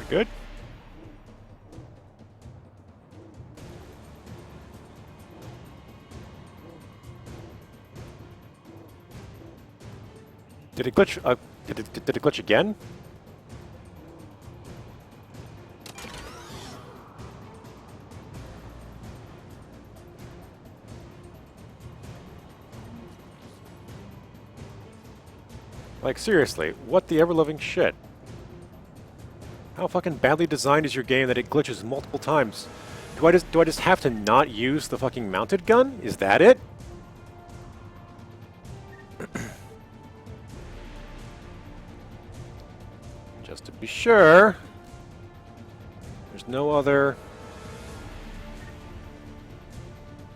Good? Did it glitch? Did it glitch again? Like seriously, what the ever-loving shit? How fucking badly designed is your game that it glitches multiple times? Do I just have to not use the fucking mounted gun? Is that it? Just to be sure. There's no other...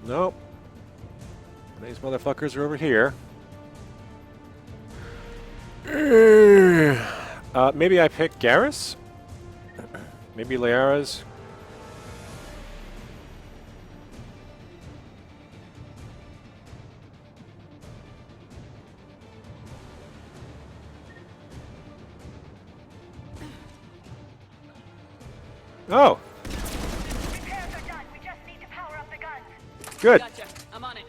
Nope. These motherfuckers are over here. Maybe I pick Garrus? Maybe Liara's? Oh! Repairs are done. We just need to power up the guns. Good. Gotcha. I'm on it.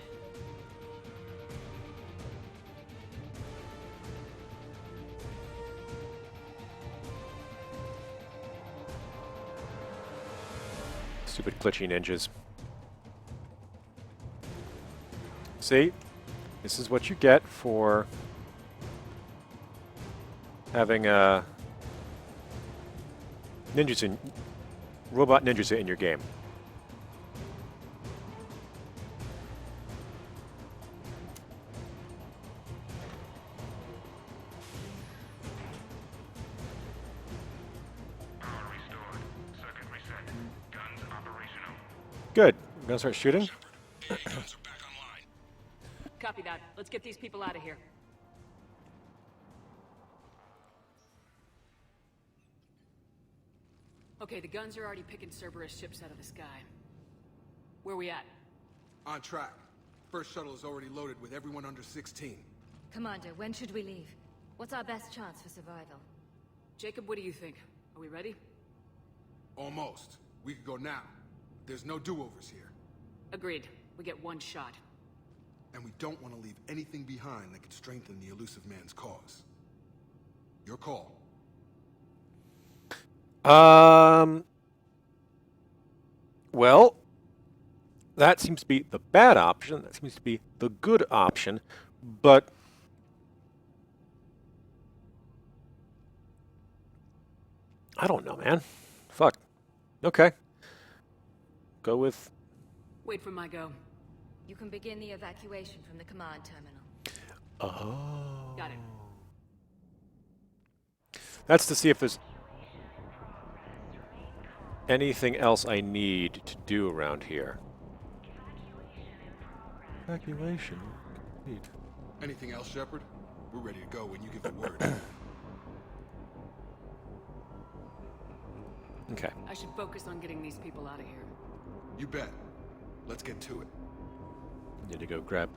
Stupid glitchy ninjas. See? This is what you get for having robot ninjas in your game. Good. I'm gonna start shooting. Copy that. Let's get these people out of here. Okay, the guns are already picking Cerberus ships out of the sky. Where we at? On track. First shuttle is already loaded with everyone under 16. Commander, when should we leave? What's our best chance for survival? Jacob, what do you think? Are we ready? Almost. We could go now. There's no do-overs here. Agreed. We get one shot. And we don't want to leave anything behind that could strengthen the elusive man's cause. Your call. Well, that seems to be the bad option. That seems to be the good option. But I don't know, man. Fuck. Okay. Go with... Wait for my go. You can begin the evacuation from the command terminal. Oh. Got it. That's to see if there's anything else I need to do around here. Evacuation complete. Anything else, Shepard? We're ready to go when you give the word. Okay. I should focus on getting these people out of here. You bet. Let's get to it. Need to go grab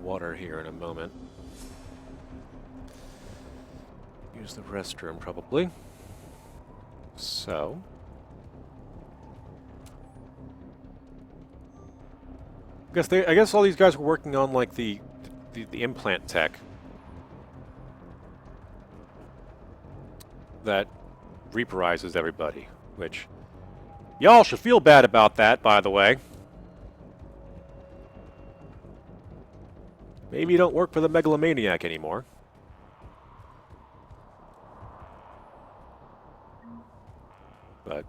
water here in a moment. Use the restroom, probably. So... I guess all these guys were working on, like, the implant tech. That reaperizes everybody, which... Y'all should feel bad about that, by the way. Maybe you don't work for the megalomaniac anymore. But...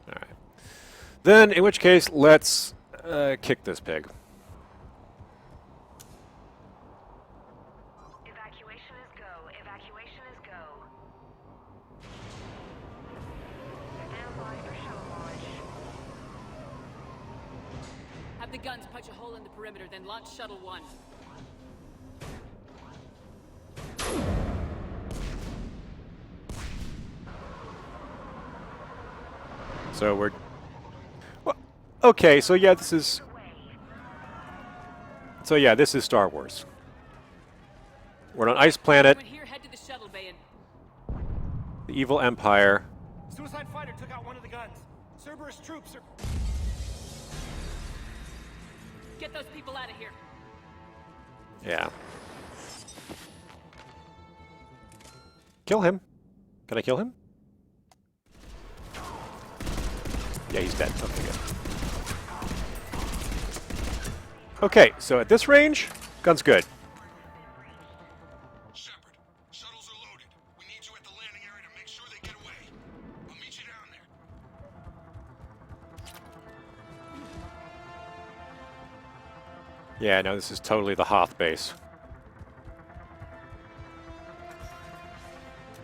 Alright. Then, in which case, let's kick this pig. Evacuation is go. Evacuation is go. Stand by for shuttle launch. Have the guns punch a hole in the perimeter, then launch Shuttle 1. So we're... Well, okay, so yeah, this is... So yeah, this is Star Wars. We're on an ice planet. Here, head to the shuttle bay and... The evil empire. Suicide fighter took out one of the guns. Cerberus troops are... Get those people out of here. Yeah. Kill him. Can I kill him? Yeah, he's dead. Okay, good. Okay, so at this range, gun's good. Shepard, shuttles are loaded. We need you at the landing area to make sure they get away. I'll meet you down there. Yeah, no, this is totally the Hoth base.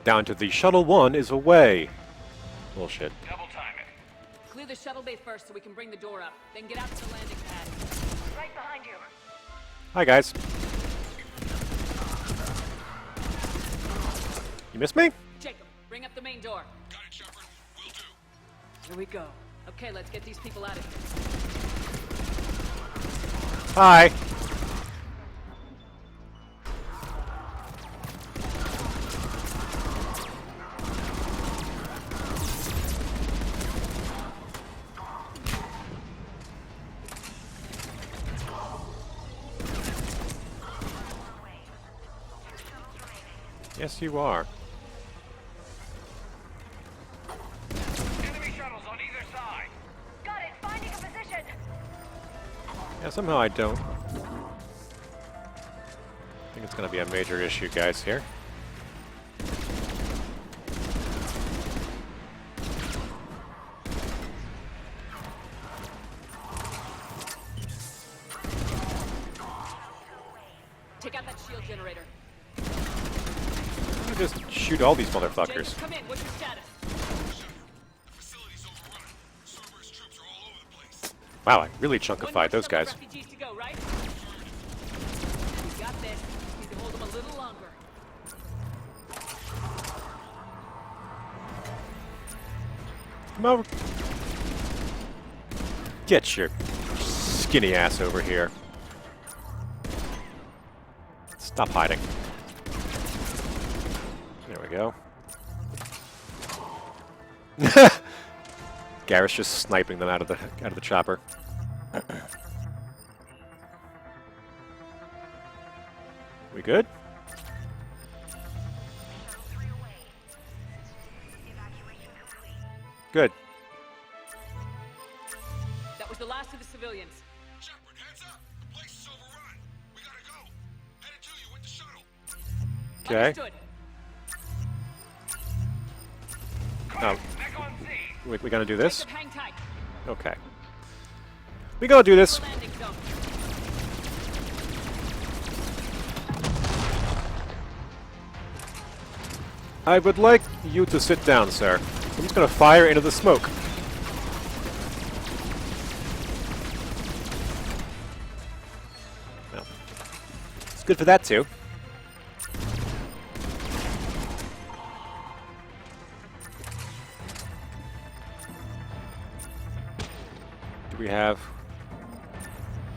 Down to the Shuttle 1 is away. Bullshit. Double time it. Clear the shuttle bay first so we can bring the door up. Then get out to the landing pad. Right behind you. Hi, guys. miss me? Jacob, bring up the main door. Got it, Shepard. Will do. Here we go. Okay, let's get these people out of here. Hi. Yes, you are. Enemy shuttles on either side. Got it. Finding a position. Yeah, somehow I don't. I think it's going to be a major issue, guys, here. Take out that shield generator. Let me just shoot all these motherfuckers. Jacob, come in. What's your status? Wow, I really chunkified those guys. Refugees to go, right? We got this. Need to hold them a little longer. Come over. Get your skinny ass over here. Stop hiding. There we go. Garrett's just sniping them out of the chopper. We good? Good. That was the last of the civilians. Shepard, heads up! The place is overrun. We gotta go. Headed to you with the shuttle. Okay. Understood. We gonna do this? Jacob, hang tight. Okay. We gotta do this. Landing zone. I would like you to sit down, sir. I'm just gonna fire into the smoke. Well, it's good for that too. Do we have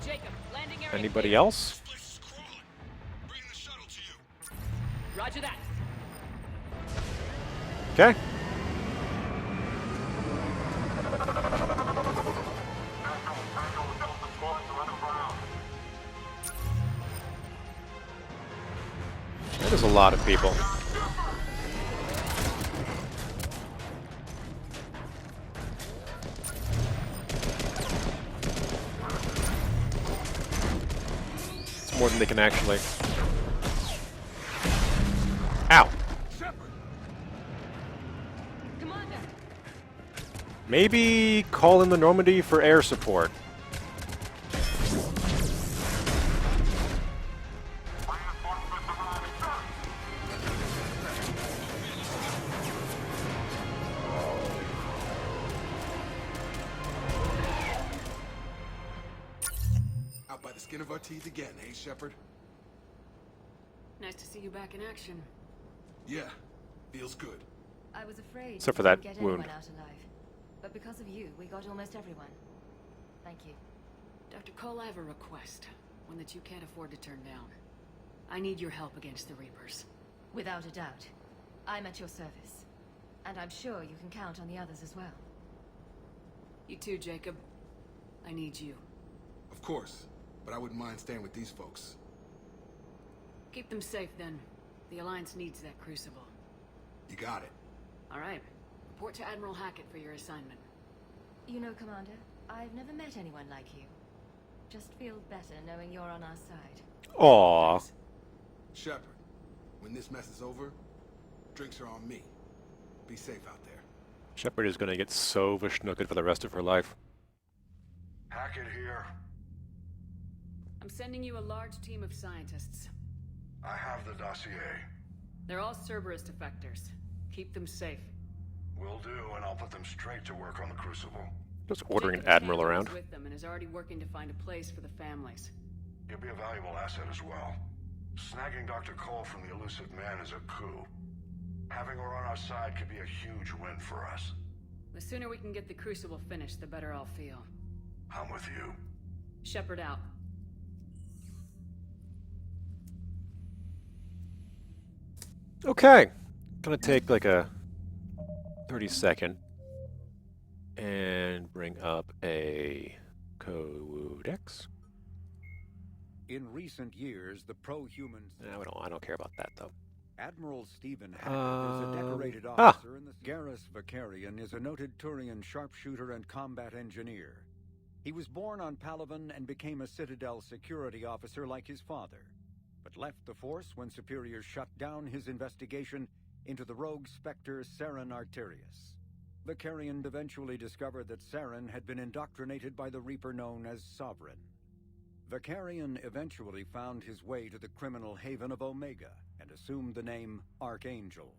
Jacob, landing area anybody clear. else? Roger that. Okay. That is a lot of people. It's more than they can actually. Ow. Maybe call in the Normandy for air support. Out by the skin of our teeth again, eh, Shepard? Nice to see you back in action. Yeah, feels good. I was afraid Except for we that didn't get wound. anyone out alive. But because of you, we got almost everyone. Thank you. Dr. Cole, I have a request. One that you can't afford to turn down. I need your help against the Reapers. Without a doubt. I'm at your service. And I'm sure you can count on the others as well. You too, Jacob. I need you. Of course, but I wouldn't mind staying with these folks. Keep them safe, then. The Alliance needs that crucible. You got it. All right. Report to Admiral Hackett for your assignment. You know, Commander, I've never met anyone like you. Just feel better knowing you're on our side. Aww. Shepard, when this mess is over, drinks are on me. Be safe out there. Shepard is gonna get so vishnooked for the rest of her life. Hackett here. I'm sending you a large team of scientists. I have the dossier. They're all Cerberus defectors. Keep them safe. Will do, and I'll put them straight to work on the Crucible. Just ordering Jacob an admiral Cantor around. is with them and is already working to find a place for the families. You'll be a valuable asset as well. Snagging Dr. Cole from the elusive man is a coup. Having her on our side could be a huge win for us. The sooner we can get the Crucible finished, the better I'll feel. I'm with you. Shepard out. Okay. Gonna take like a 30-second and bring up a codex. In recent years, the pro-humans... No, I don't care about that, though. Admiral Stephen Hackett is a decorated Ah! officer in the... Garrus Vakarian is a noted Turian sharpshooter and combat engineer. He was born on Palaven and became a Citadel security officer like his father, but left the Force when superiors shut down his investigation into the rogue Spectre Saren Arterius. Vakarian eventually discovered that Saren had been indoctrinated by the Reaper known as Sovereign. Vakarian eventually found his way to the criminal haven of Omega and assumed the name Archangel.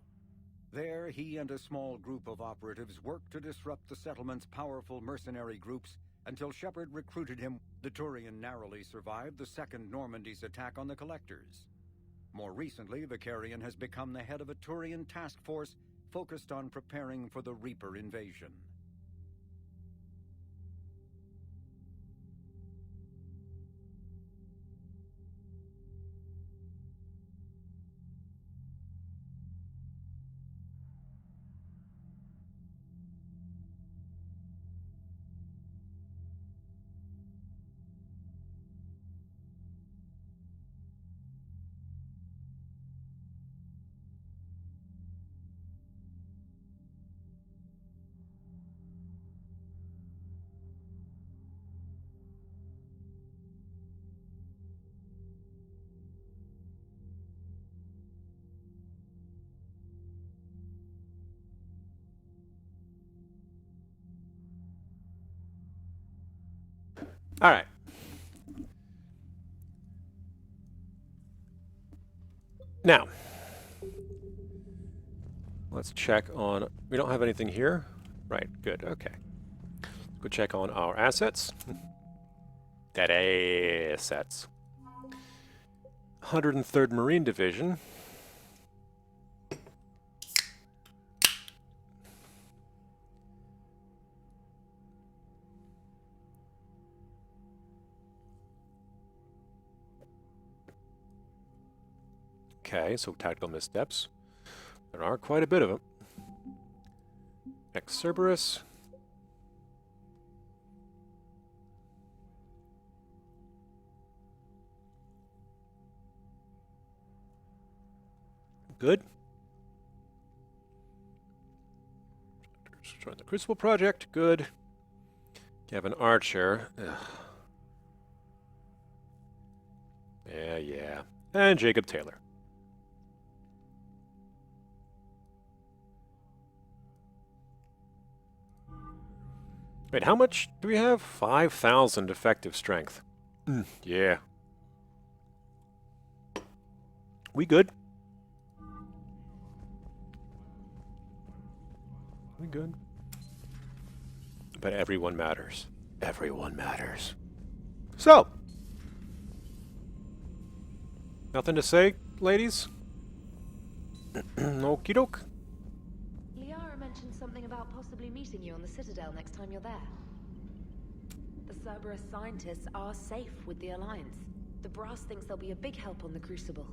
There, he and a small group of operatives worked to disrupt the settlement's powerful mercenary groups until Shepard recruited him. The Turian narrowly survived the Second Normandy's attack on the Collectors. More recently, Vakarian has become the head of a Turian task force focused on preparing for the Reaper invasion. All right. Now, let's check on... We don't have anything here? Right, good, okay. Let's go check on our assets. That assets. 103rd Marine Division. Okay, so tactical missteps. There are quite a bit of them. Ex Cerberus. Good. Join the Crucible Project. Good. Kevin Archer. Ugh. Yeah. And Jacob Taylor. Wait, how much do we have? 5,000 effective strength. Yeah. We good? We good? But everyone matters. Everyone matters. So! Nothing to say, ladies? Okie doke. Liara mentioned something about possibly meeting you on the Citadel next time you're there. The Cerberus scientists are safe with the Alliance. The Brass thinks they'll be a big help on the Crucible.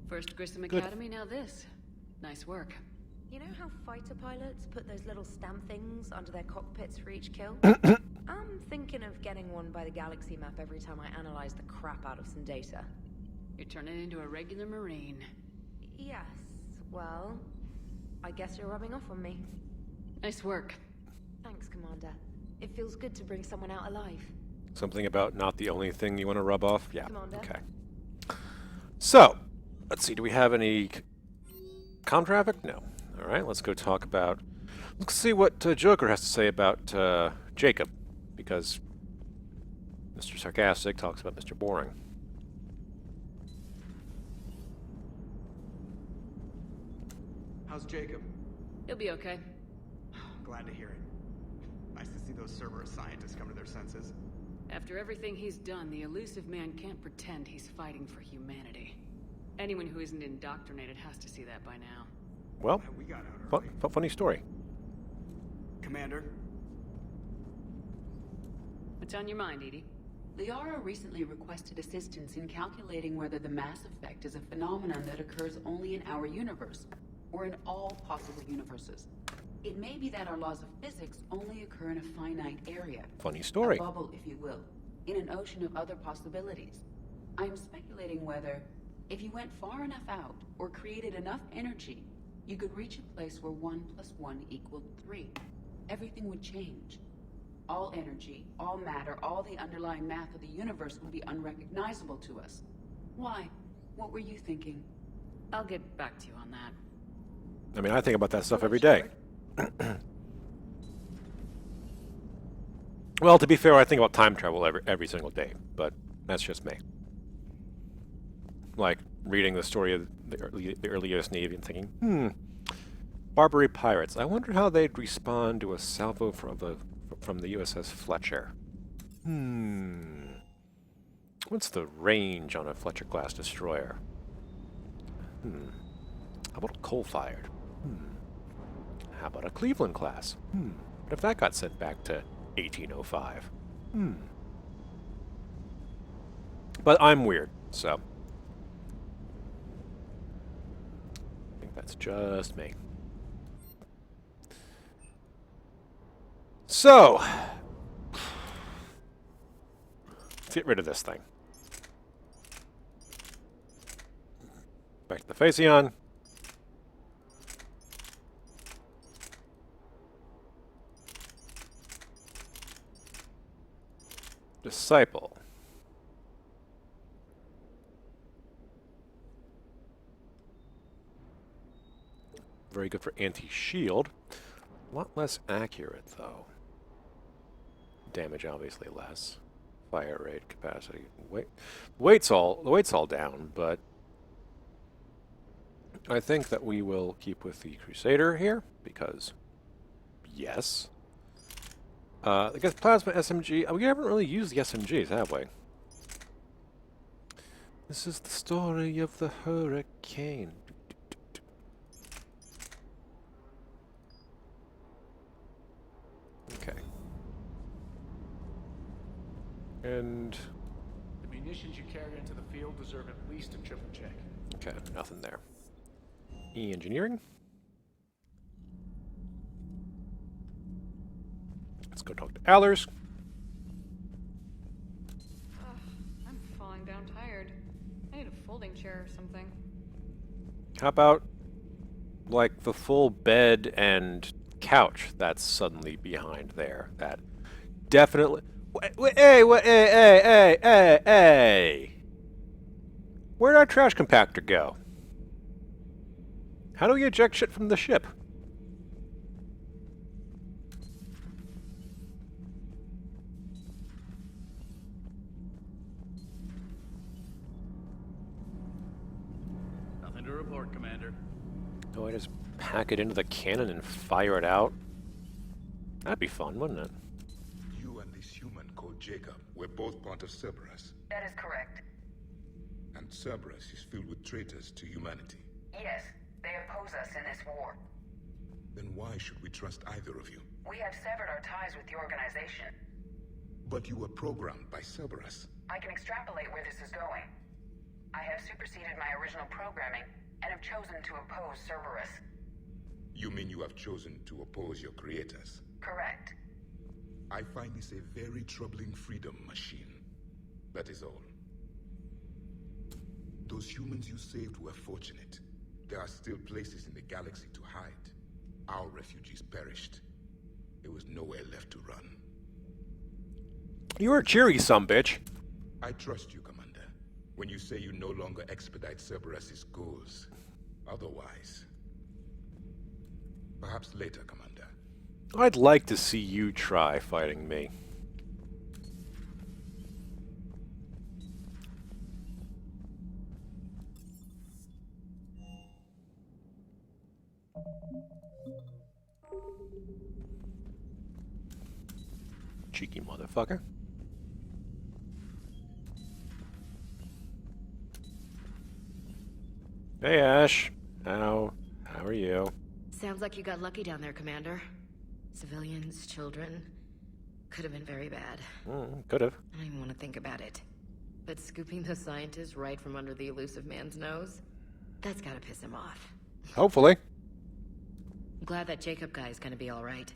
First Grissom Good. Academy, now this. Nice work. You know how fighter pilots put those little stamp things under their cockpits for each kill? I'm thinking of getting one by the galaxy map every time I analyze the crap out of some data. You're turning into a regular Marine. Yes, well, I guess you're rubbing off on me. Nice work. Thanks, Commander. It feels good to bring someone out alive. Something about not the only thing you want to rub off? Yeah, Commander. okay. So, let's see, do we have any comm traffic? No. All right, let's go talk about... Let's see what Joker has to say about Jacob, because Mr. Sarcastic talks about Mr. Boring. How's Jacob? He'll be okay. Glad to hear it. Nice to see those Cerberus scientists come to their senses. After everything he's done, the elusive man can't pretend he's fighting for humanity. Anyone who isn't indoctrinated has to see that by now. Well, funny story. Commander? What's on your mind, Edie? Liara recently requested assistance in calculating whether the mass effect is a phenomenon that occurs only in our universe, or in all possible universes. It may be that our laws of physics only occur in a finite area. Funny story. A bubble, if you will, in an ocean of other possibilities. I'm speculating whether, if you went far enough out, or created enough energy, you could reach a place where 1 + 1 = 3. Everything would change. All energy, all matter, all the underlying math of the universe would be unrecognizable to us. Why? What were you thinking? I'll get back to you on that. I mean, I think about that stuff every day. Well, to be fair, I think about time travel every single day, but that's just me. Like reading the story of the early US Navy and thinking, Barbary pirates. I wonder how they'd respond to a salvo from the USS Fletcher. What's the range on a Fletcher-class destroyer? How about a coal-fired? How about a Cleveland-class? What if that got sent back to 1805? But I'm weird, so I think that's just me. So, let's get rid of this thing. Back to the Phaeton. Disciple. Very good for anti-shield. A lot less accurate, though. Damage obviously less. Fire rate, capacity. The weight's all down, but I think that we will keep with the Crusader here because yes. I guess plasma SMG. We haven't really used the SMGs, have we? This is the story of the hurricane. Okay. And the munitions you carry into the field deserve at least a triple check. Okay, nothing there. E-engineering. Let's go talk to Allers. I'm falling down tired. I need a folding chair or something. How about, like, the full bed and couch that's suddenly behind there? That definitely... Hey! Where'd our trash compactor go? How do we eject shit from the ship? Nothing to report, Commander. Do I just pack it into the cannon and fire it out? That'd be fun, wouldn't it? You and this human called Jacob were both part of Cerberus. That is correct. And Cerberus is filled with traitors to humanity. Yes, they oppose us in this war. Then why should we trust either of you? We have severed our ties with the organization. But you were programmed by Cerberus. I can extrapolate where this is going. I have superseded my original programming and have chosen to oppose Cerberus. You mean you have chosen to oppose your creators? Correct. I find this a very troubling freedom machine. That is all. Those humans you saved were fortunate. There are still places in the galaxy to hide. Our refugees perished. There was nowhere left to run. You were cheery, sumbitch. I trust you, Commander, when you say you no longer expedite Cerberus's goals. Otherwise... Perhaps later, Commander. I'd like to see you try fighting me. Cheeky motherfucker. Hey, Ash. How How are you? Sounds like you got lucky down there, Commander. Civilians, children. Could have been very bad. Could have. I don't even want to think about it. But scooping the scientist right from under the elusive man's nose? That's gotta piss him off. Hopefully. I'm glad that Jacob guy is gonna be alright.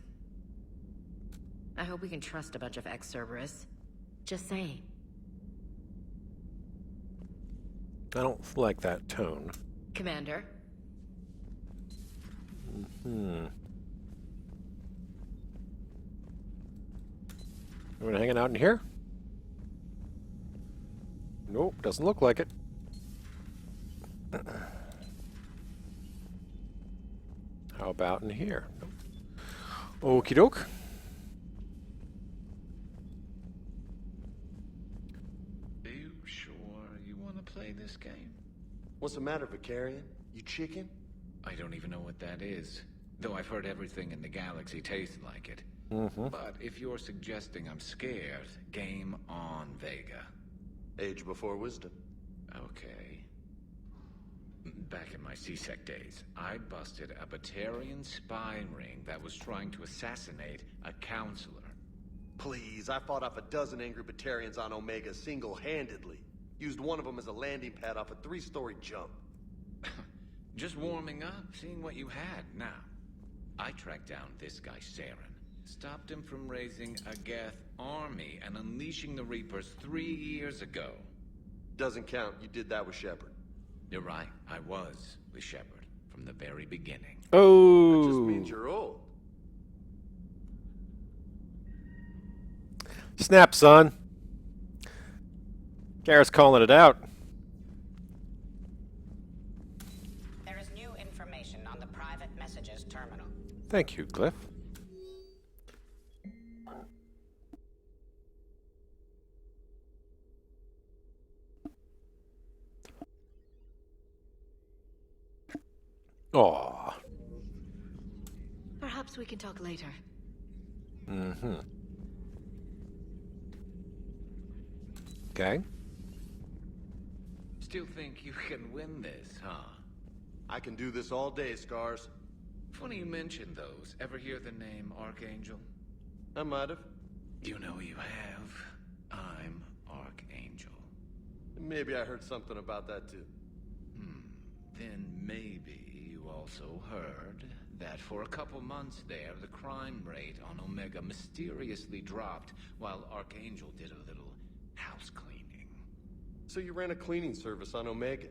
I hope we can trust a bunch of ex-Cerberus. Just saying. I don't like that tone. Commander? Everyone hanging out in here? Nope, doesn't look like it. How about in here? Nope. Okie doke. Are you sure you want to play this game? What's the matter, Vicarian? You chicken? I don't even know what that is, though I've heard everything in the galaxy tastes like it. But if you're suggesting I'm scared, game on, Vega. Age before wisdom. Okay. Back in my CSEC days, I busted a Batarian spy ring that was trying to assassinate a counselor. Please, I fought off a dozen angry Batarians on Omega single-handedly. Used one of them as a landing pad off a 3-story jump. Just warming up, seeing what you had. Now, I tracked down this guy, Saren. Stopped him from raising a Geth army and unleashing the Reapers 3 years ago. Doesn't count. You did that with Shepard. You're right. I was with Shepard from the very beginning. Oh. That just means you're old. Snap, son. Garrett's calling it out. There is new information on the private messages terminal. Thank you, Glyph. Aww. Perhaps we can talk later. Okay. Still think you can win this, huh? I can do this all day, Scars. Funny you mentioned those. Ever hear the name Archangel? I might have. You know you have. I'm Archangel. Maybe I heard something about that too. Then maybe you also heard that for a couple months there, the crime rate on Omega mysteriously dropped while Archangel did a little house cleaning. So you ran a cleaning service on Omega.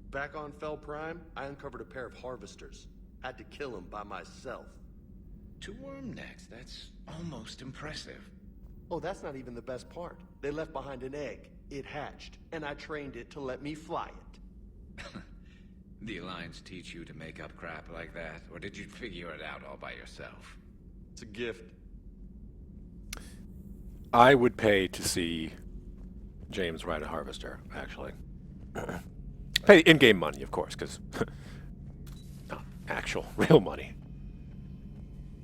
Back on Fel Prime, I uncovered a pair of harvesters. Had to kill them by myself. 2 worm necks, that's almost impressive. Oh, that's not even the best part. They left behind an egg. It hatched, and I trained it to let me fly it. The Alliance teach you to make up crap like that, or did you figure it out all by yourself? It's a gift. I would pay to see James ride a harvester, actually. Pay in-game money, of course, because not actual, real money.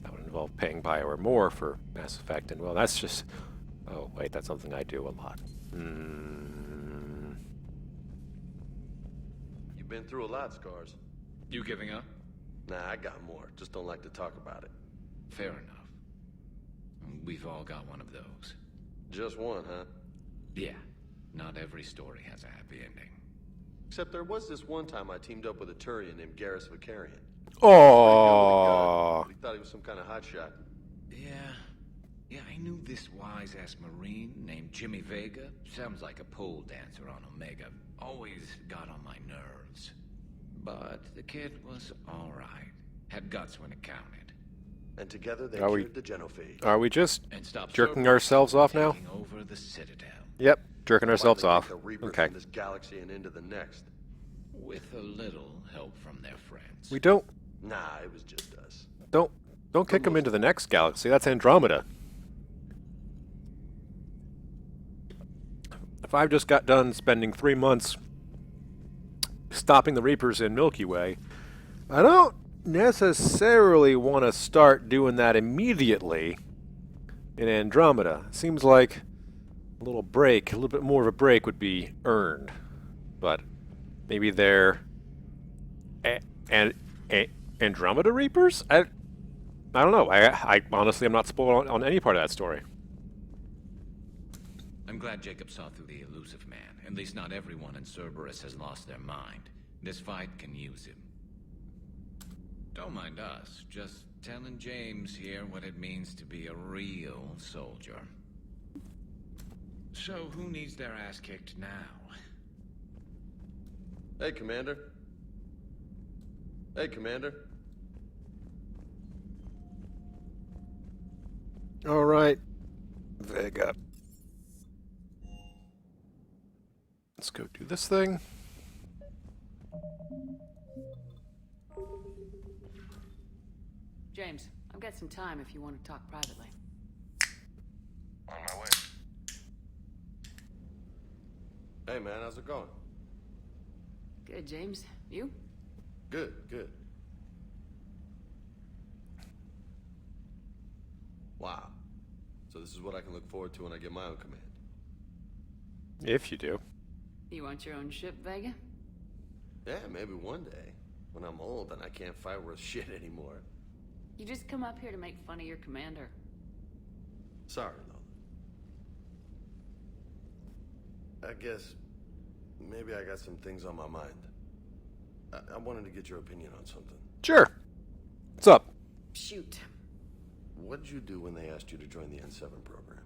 That would involve paying BioWare more for Mass Effect, and well, that's just... Oh, wait, that's something I do a lot. You've been through a lot, Scars. You giving up? Nah, I got more. Just don't like to talk about it. Fair enough. We've all got one of those. Just one, huh? Yeah. Not every story has a happy ending. Except there was this one time I teamed up with a Turian named Garrus Vicarian. Oh. He thought he was some kind of hotshot. Yeah, I knew this wise-ass Marine named Jimmy Vega. Sounds like a pole dancer on Omega. Always got on my nerves. But the kid was alright. Had guts when it counted. And together they cured the genophage. Are we just And stopped jerking Cerberus ourselves off now? taking over the Citadel. Yep, jerking ourselves Finally off. take the Reapers Okay. from this galaxy and into the next. With a little help from their friends. We don't Nah, it was just us. don't kick them into the next galaxy. That's Andromeda. If I've just got done spending 3 months stopping the Reapers in Milky Way, I don't necessarily want to start doing that immediately in Andromeda. Seems like a little break, a little bit more of a break would be earned. But maybe they're Andromeda Reapers? I don't know. I honestly am not spoiled on any part of that story. I'm glad Jacob saw through the elusive man. At least not everyone in Cerberus has lost their mind. This fight can use him. Don't mind us. Just telling James here what it means to be a real soldier. So who needs their ass kicked now? Hey, Commander. Hey, Commander. All right, Vega. Let's go do this thing. James, I've got some time if you want to talk privately. On my way. Hey, man, how's it going? Good, James. You? Good, good. Wow. So this is what I can look forward to when I get my own command. If you do. You want your own ship, Vega? Yeah, maybe one day. When I'm old and I can't fight worth shit anymore. You just come up here to make fun of your commander. Sorry, Lola. I guess maybe I got some things on my mind. I wanted to get your opinion on something. Sure. What's up? Shoot. What did you do when they asked you to join the N7 program?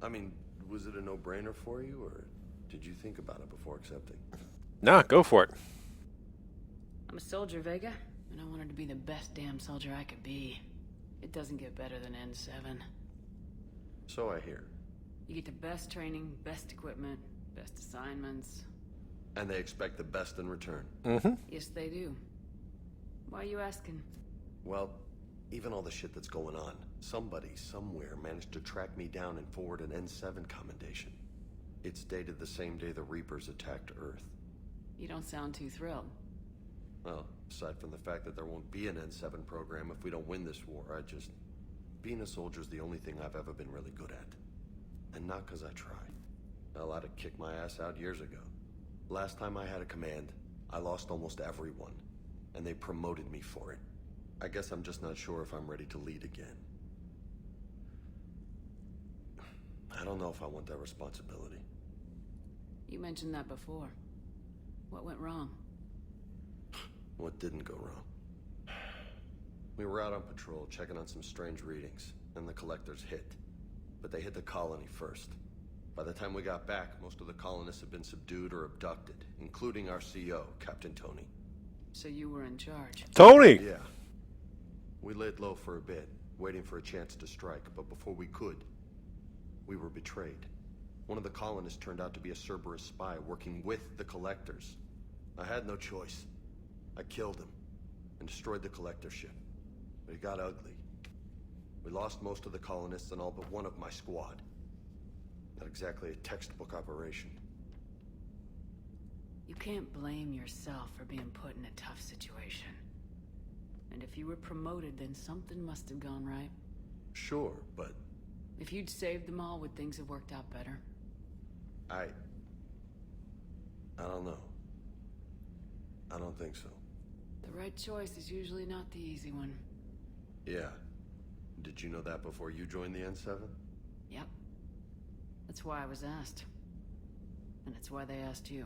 I mean, was it a no-brainer for you, or did you think about it before accepting? Nah, go for it. I'm a soldier, Vega, and I wanted to be the best damn soldier I could be. It doesn't get better than N7. So I hear. You get the best training, best equipment, best assignments. And they expect the best in return. Mm-hmm. Yes, they do. Why are you asking? Well, even all the shit that's going on, somebody, somewhere, managed to track me down and forward an N7 commendation. It's dated the same day the Reapers attacked Earth. You don't sound too thrilled. Well, aside from the fact that there won't be an N7 program if we don't win this war, being a soldier's the only thing I've ever been really good at. And not because I try. Hell, I'd have kicked my ass out years ago. Last time I had a command, I lost almost everyone. And they promoted me for it. I guess I'm just not sure if I'm ready to lead again. I don't know if I want that responsibility. You mentioned that before. What went wrong? What didn't go wrong? We were out on patrol, checking on some strange readings, and the collectors hit. But they hit the colony first. By the time we got back, most of the colonists had been subdued or abducted, including our CO, Captain Tony. So you were in charge? Tony! Yeah. We laid low for a bit, waiting for a chance to strike, but before we could, we were betrayed. One of the colonists turned out to be a Cerberus spy working with the collectors. I had no choice. I killed him and destroyed the collector ship. But it got ugly. We lost most of the colonists and all but one of my squad. Not exactly a textbook operation. You can't blame yourself for being put in a tough situation. And if you were promoted, then something must have gone right. Sure, but... If you'd saved them all, would things have worked out better? I don't know. I don't think so. The right choice is usually not the easy one. Yeah. Did you know that before you joined the N7? Yep. That's why I was asked. And it's why they asked you.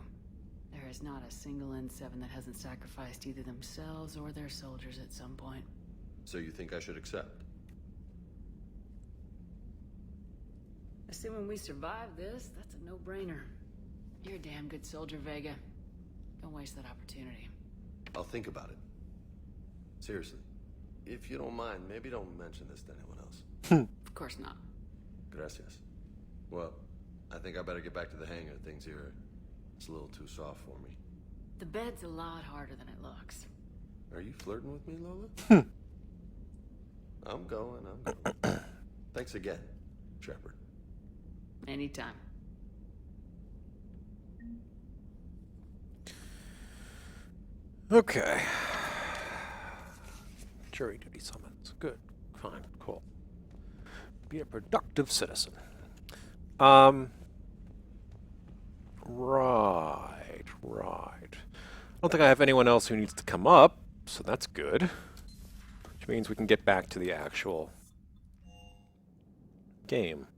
There is not a single N7 that hasn't sacrificed either themselves or their soldiers at some point. So you think I should accept? Assuming we survive this, that's a no-brainer. You're a damn good soldier, Vega. Don't waste that opportunity. I'll think about it. Seriously. If you don't mind, maybe don't mention this to anyone else. Of course not. Gracias. Well, I think I better get back to the hang of things here. It's a little too soft for me. The bed's a lot harder than it looks. Are you flirting with me, Lola? I'm going. Thanks again, Shepard. Anytime. Okay. Jury duty summons. Good. Fine. Cool. Be a productive citizen. Right. I don't think I have anyone else who needs to come up, so that's good. Which means we can get back to the actual game.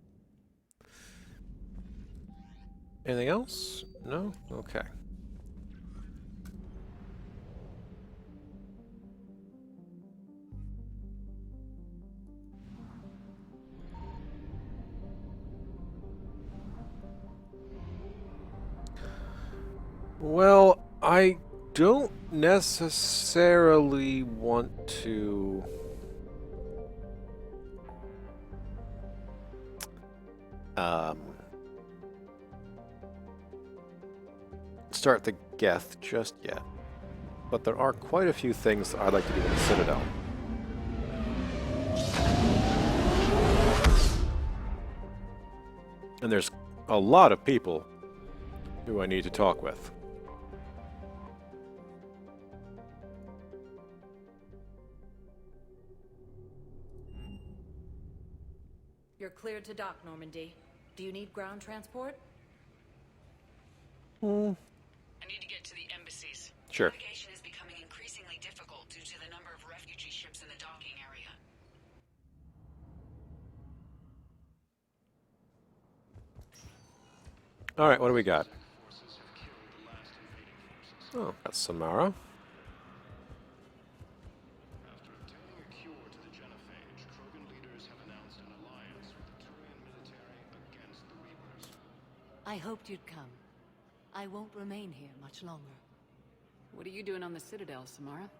Anything else? No? Okay. Well, I don't necessarily want to start the Geth just yet, but there are quite a few things that I'd like to do in the Citadel. And there's a lot of people who I need to talk with. You're cleared to dock, Normandy. Do you need ground transport? Hmm. I need to get to the embassies. Sure. Navigation is becoming increasingly difficult due to the number of refugee ships in the docking area. Alright, what do we got? Oh, that's Samara. I hoped you'd come. I won't remain here much longer. What are you doing on the Citadel, Samara?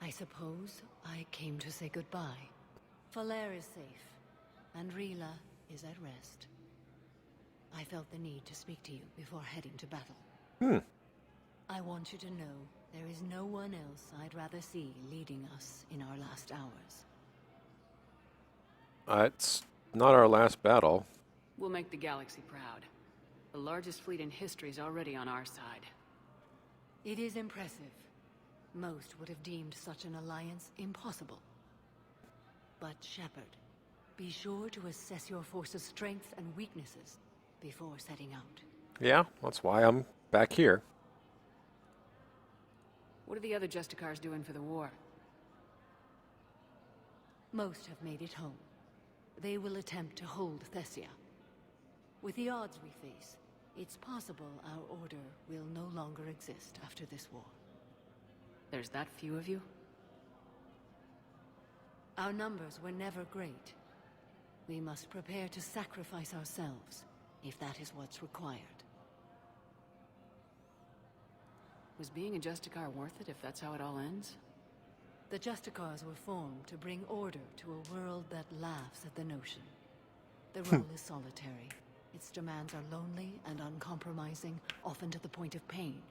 I suppose I came to say goodbye. Falair is safe, and Rila is at rest. I felt the need to speak to you before heading to battle. I want you to know there is no one else I'd rather see leading us in our last hours. It's not our last battle. We'll make the galaxy proud. The largest fleet in history is already on our side. It is impressive. Most would have deemed such an alliance impossible. But Shepard, be sure to assess your force's strengths and weaknesses before setting out. Yeah, that's why I'm back here. What are the other Justicars doing for the war? Most have made it home. They will attempt to hold Thessia. With the odds we face, it's possible our order will no longer exist after this war. There's that few of you? Our numbers were never great. We must prepare to sacrifice ourselves, if that is what's required. Was being a Justicar worth it if that's how it all ends? The Justicars were formed to bring order to a world that laughs at the notion. The role is solitary. Its demands are lonely and uncompromising, often to the point of pain.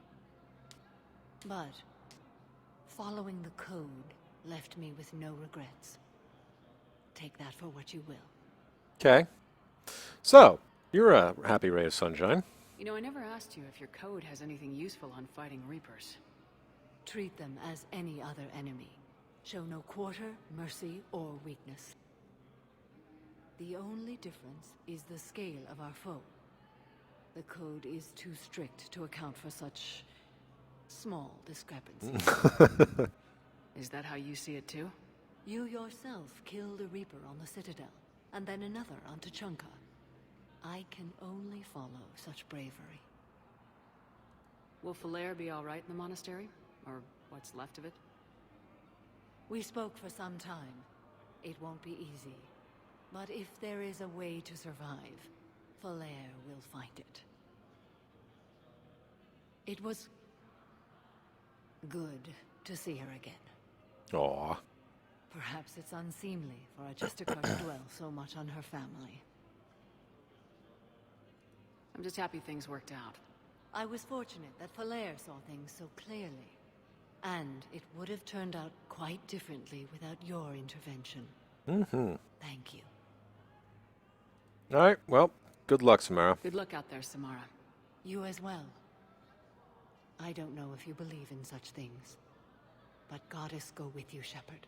But following the code left me with no regrets. Take that for what you will. Okay. So, you're a happy ray of sunshine. You know, I never asked you if your code has anything useful on fighting Reapers. Treat them as any other enemy. Show no quarter, mercy, or weakness. The only difference is the scale of our foe. The code is too strict to account for such small discrepancies. Is that how you see it too? You yourself killed a Reaper on the Citadel, and then another on Tuchanka. I can only follow such bravery. Will Falair be all right in the monastery? Or what's left of it? We spoke for some time. It won't be easy. But if there is a way to survive, Falair will find it. It was good to see her again. Aww. Perhaps it's unseemly for a Justicar to dwell so much on her family. I'm just happy things worked out. I was fortunate that Falair saw things so clearly. And it would have turned out quite differently without your intervention. Thank you. Alright, well, good luck, Samara. Good luck out there, Samara. You as well. I don't know if you believe in such things, but Goddess go with you, Shepard.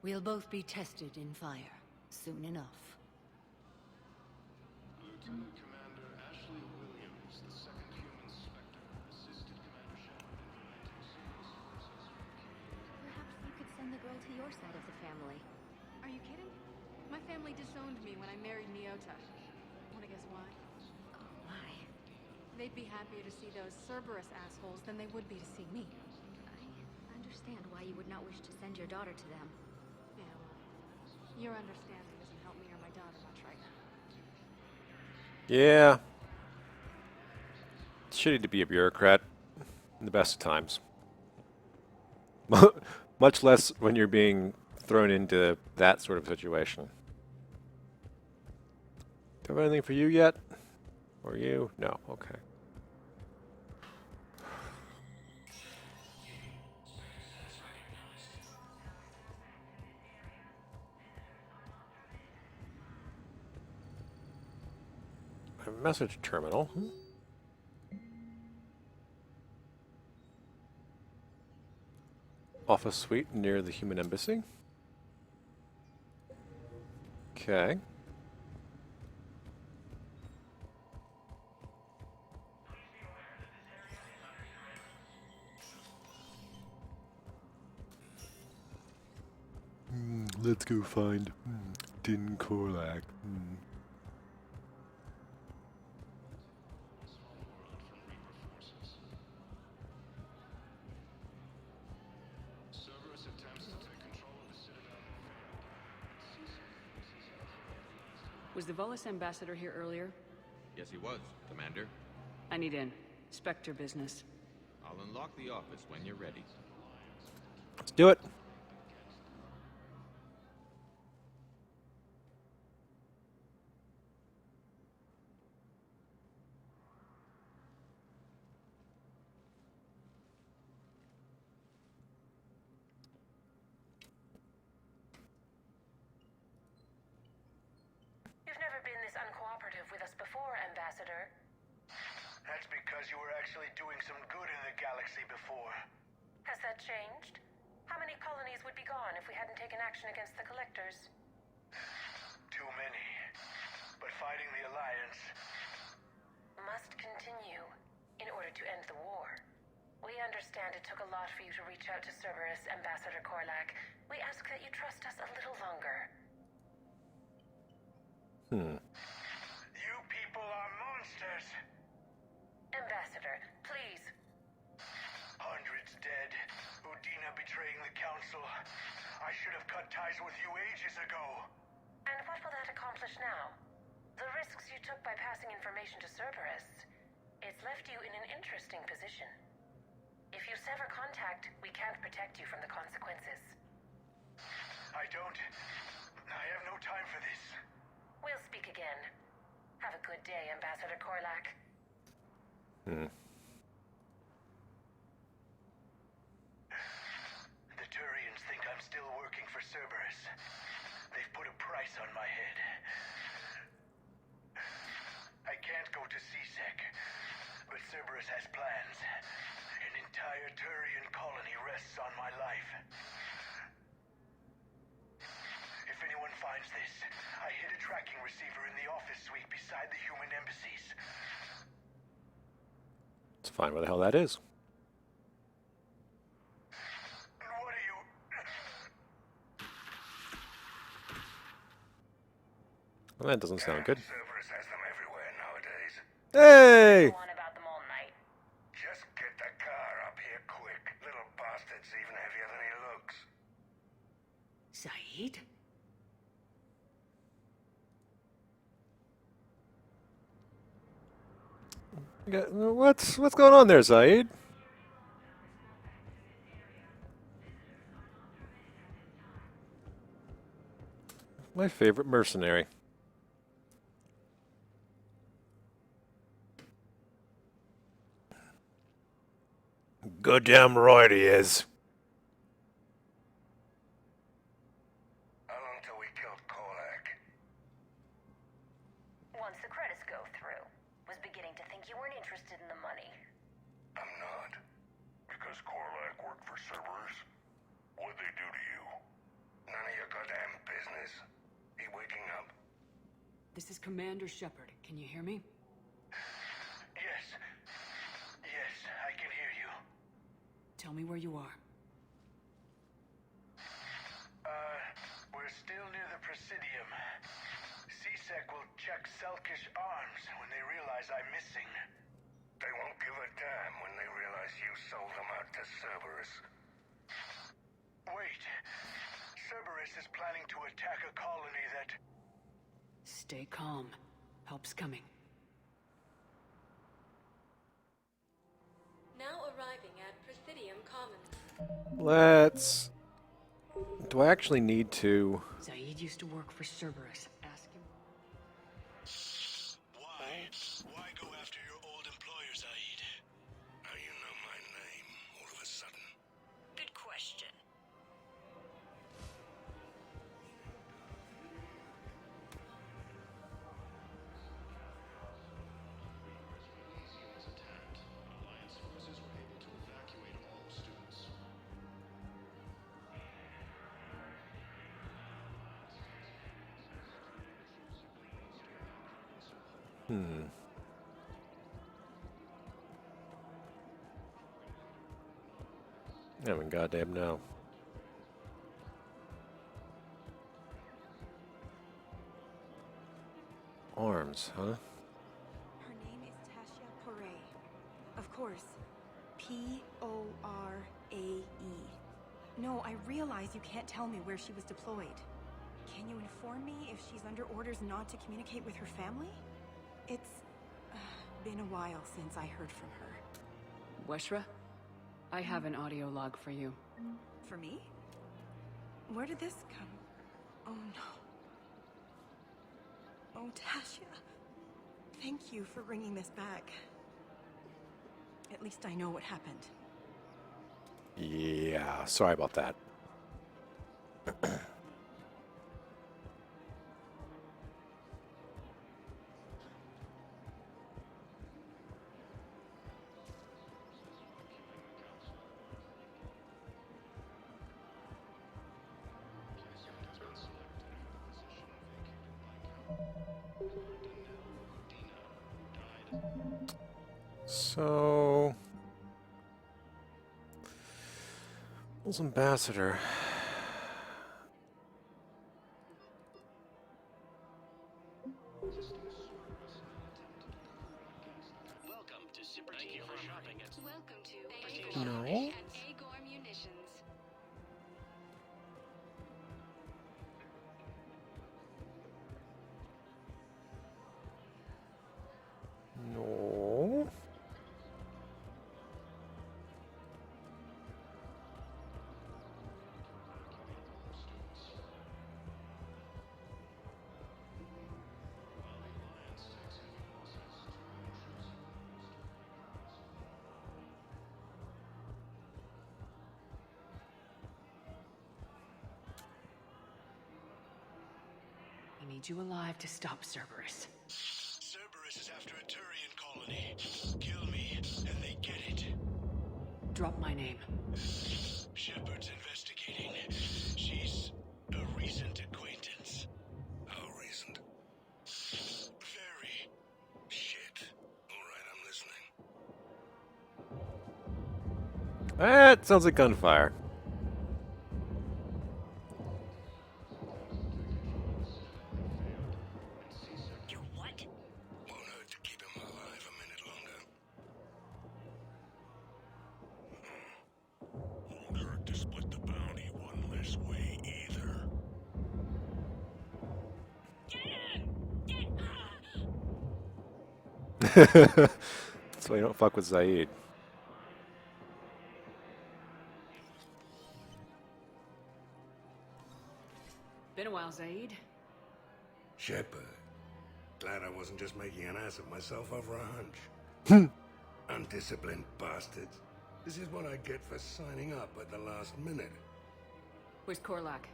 We'll both be tested in fire, soon enough. Lieutenant Commander Ashley Williams, the second human Spectre, assisted Commander Shepard in preventing serious forces from side of the family. Are you kidding? My family disowned me when I married Miota. Wanna guess why? Why? They'd be happier to see those Cerberus assholes than they would be to see me. I understand why you would not wish to send your daughter to them. Yeah, well, your understanding doesn't help me or my daughter much right now. Yeah. It's shitty to be a bureaucrat in the best of times. Much less when you're being thrown into that sort of situation. Do I have anything for you yet? Or you? No. Okay. A message terminal. Office suite near the human embassy. Okay. Let's go find Din Korlak. Cerberus attempts to take control of the Citadel failed. Was the Volus ambassador here earlier? Yes, he was, Commander. I need in. Spectre business. I'll unlock the office when you're ready. Let's do it. You've never been this uncooperative with us before, Ambassador. That's because you were actually doing some good in the galaxy before. Has that changed? How many colonies would be gone if we hadn't taken action against the Collectors? Too many. But fighting the Alliance Must continue in order to end the war. We understand it took a lot for you to reach out to Cerberus, Ambassador Korlak. We ask that you trust us a little longer. You people are monsters. Ambassador, please. Hundreds dead. Udina betraying the Council. I should have cut ties with you ages ago. And what will that accomplish now? The risks you took by passing information to Cerberus. It's left you in an interesting position. If you sever contact, we can't protect you from the consequences. I have no time for this. We'll speak again. Have a good day, Ambassador Korlak. The Turians think I'm still working for Cerberus. They've put a price on my head. I can't go to CSEC, but Cerberus has plans. An entire Turian colony rests on my life. If anyone finds this, I hid a tracking receiver in the office suite beside the human embassies. Let's find where the hell that is. What are you... Well, that doesn't sound good. Cerberus has them everywhere nowadays. Hey! Go on about them all night. Just get the car up here quick. Little bastard's even heavier than he looks. Saeed? What's going on there, Zaid? My favorite mercenary. Goddamn right he is. How long till we killed Korlak? Once the credits go through. Was beginning to think you weren't interested in the money. I'm not. Because Korlak worked for Cerberus? What'd they do to you? None of your goddamn business. He waking up? This is Commander Shepard. Can you hear me? Yes. Yes, I can hear you. Tell me where you are. to Cerberus. Wait. Cerberus is planning to attack a colony that... Stay calm. Help's coming. Now arriving at Presidium Commons. Let's... Do I actually need to... Zaid used to work for Cerberus. Ask him. Why go after your old employer, Zaid? Now you know my name, all of a sudden. Good question. Alliance forces were able to evacuate all students. I mean, goddamn no. Arms, huh? Her name is Tasha Poray. Of course. P-O-R-A-E. No, I realize you can't tell me where she was deployed. Can you inform me if she's under orders not to communicate with her family? It's been a while since I heard from her. Weshra? I have an audio log for you. For me? Where did this come? Oh no. Oh, Tasha. Thank you for bringing this back. At least I know what happened. Yeah, sorry about that. So, Will's ambassador. Welcome to Super Thank you for shopping at... Welcome to No. and Agor Munitions. No. We need you alive to stop Cerberus. Cerberus is after a Turian colony. Kill me, and they get it. Drop my name. Shepard's investigating. She's a recent acquaintance. How recent? Very. Shit. Alright, I'm listening. That sounds like gunfire. You what? Won't hurt to keep him alive a minute longer. Won't hurt to split the bounty one less way either. That's why you don't fuck with Zaid. Been a while, Zaid. Shepard. Glad I wasn't just making an ass of myself over a hunch. Undisciplined bastards. This is what I get for signing up at the last minute. Where's Korlak?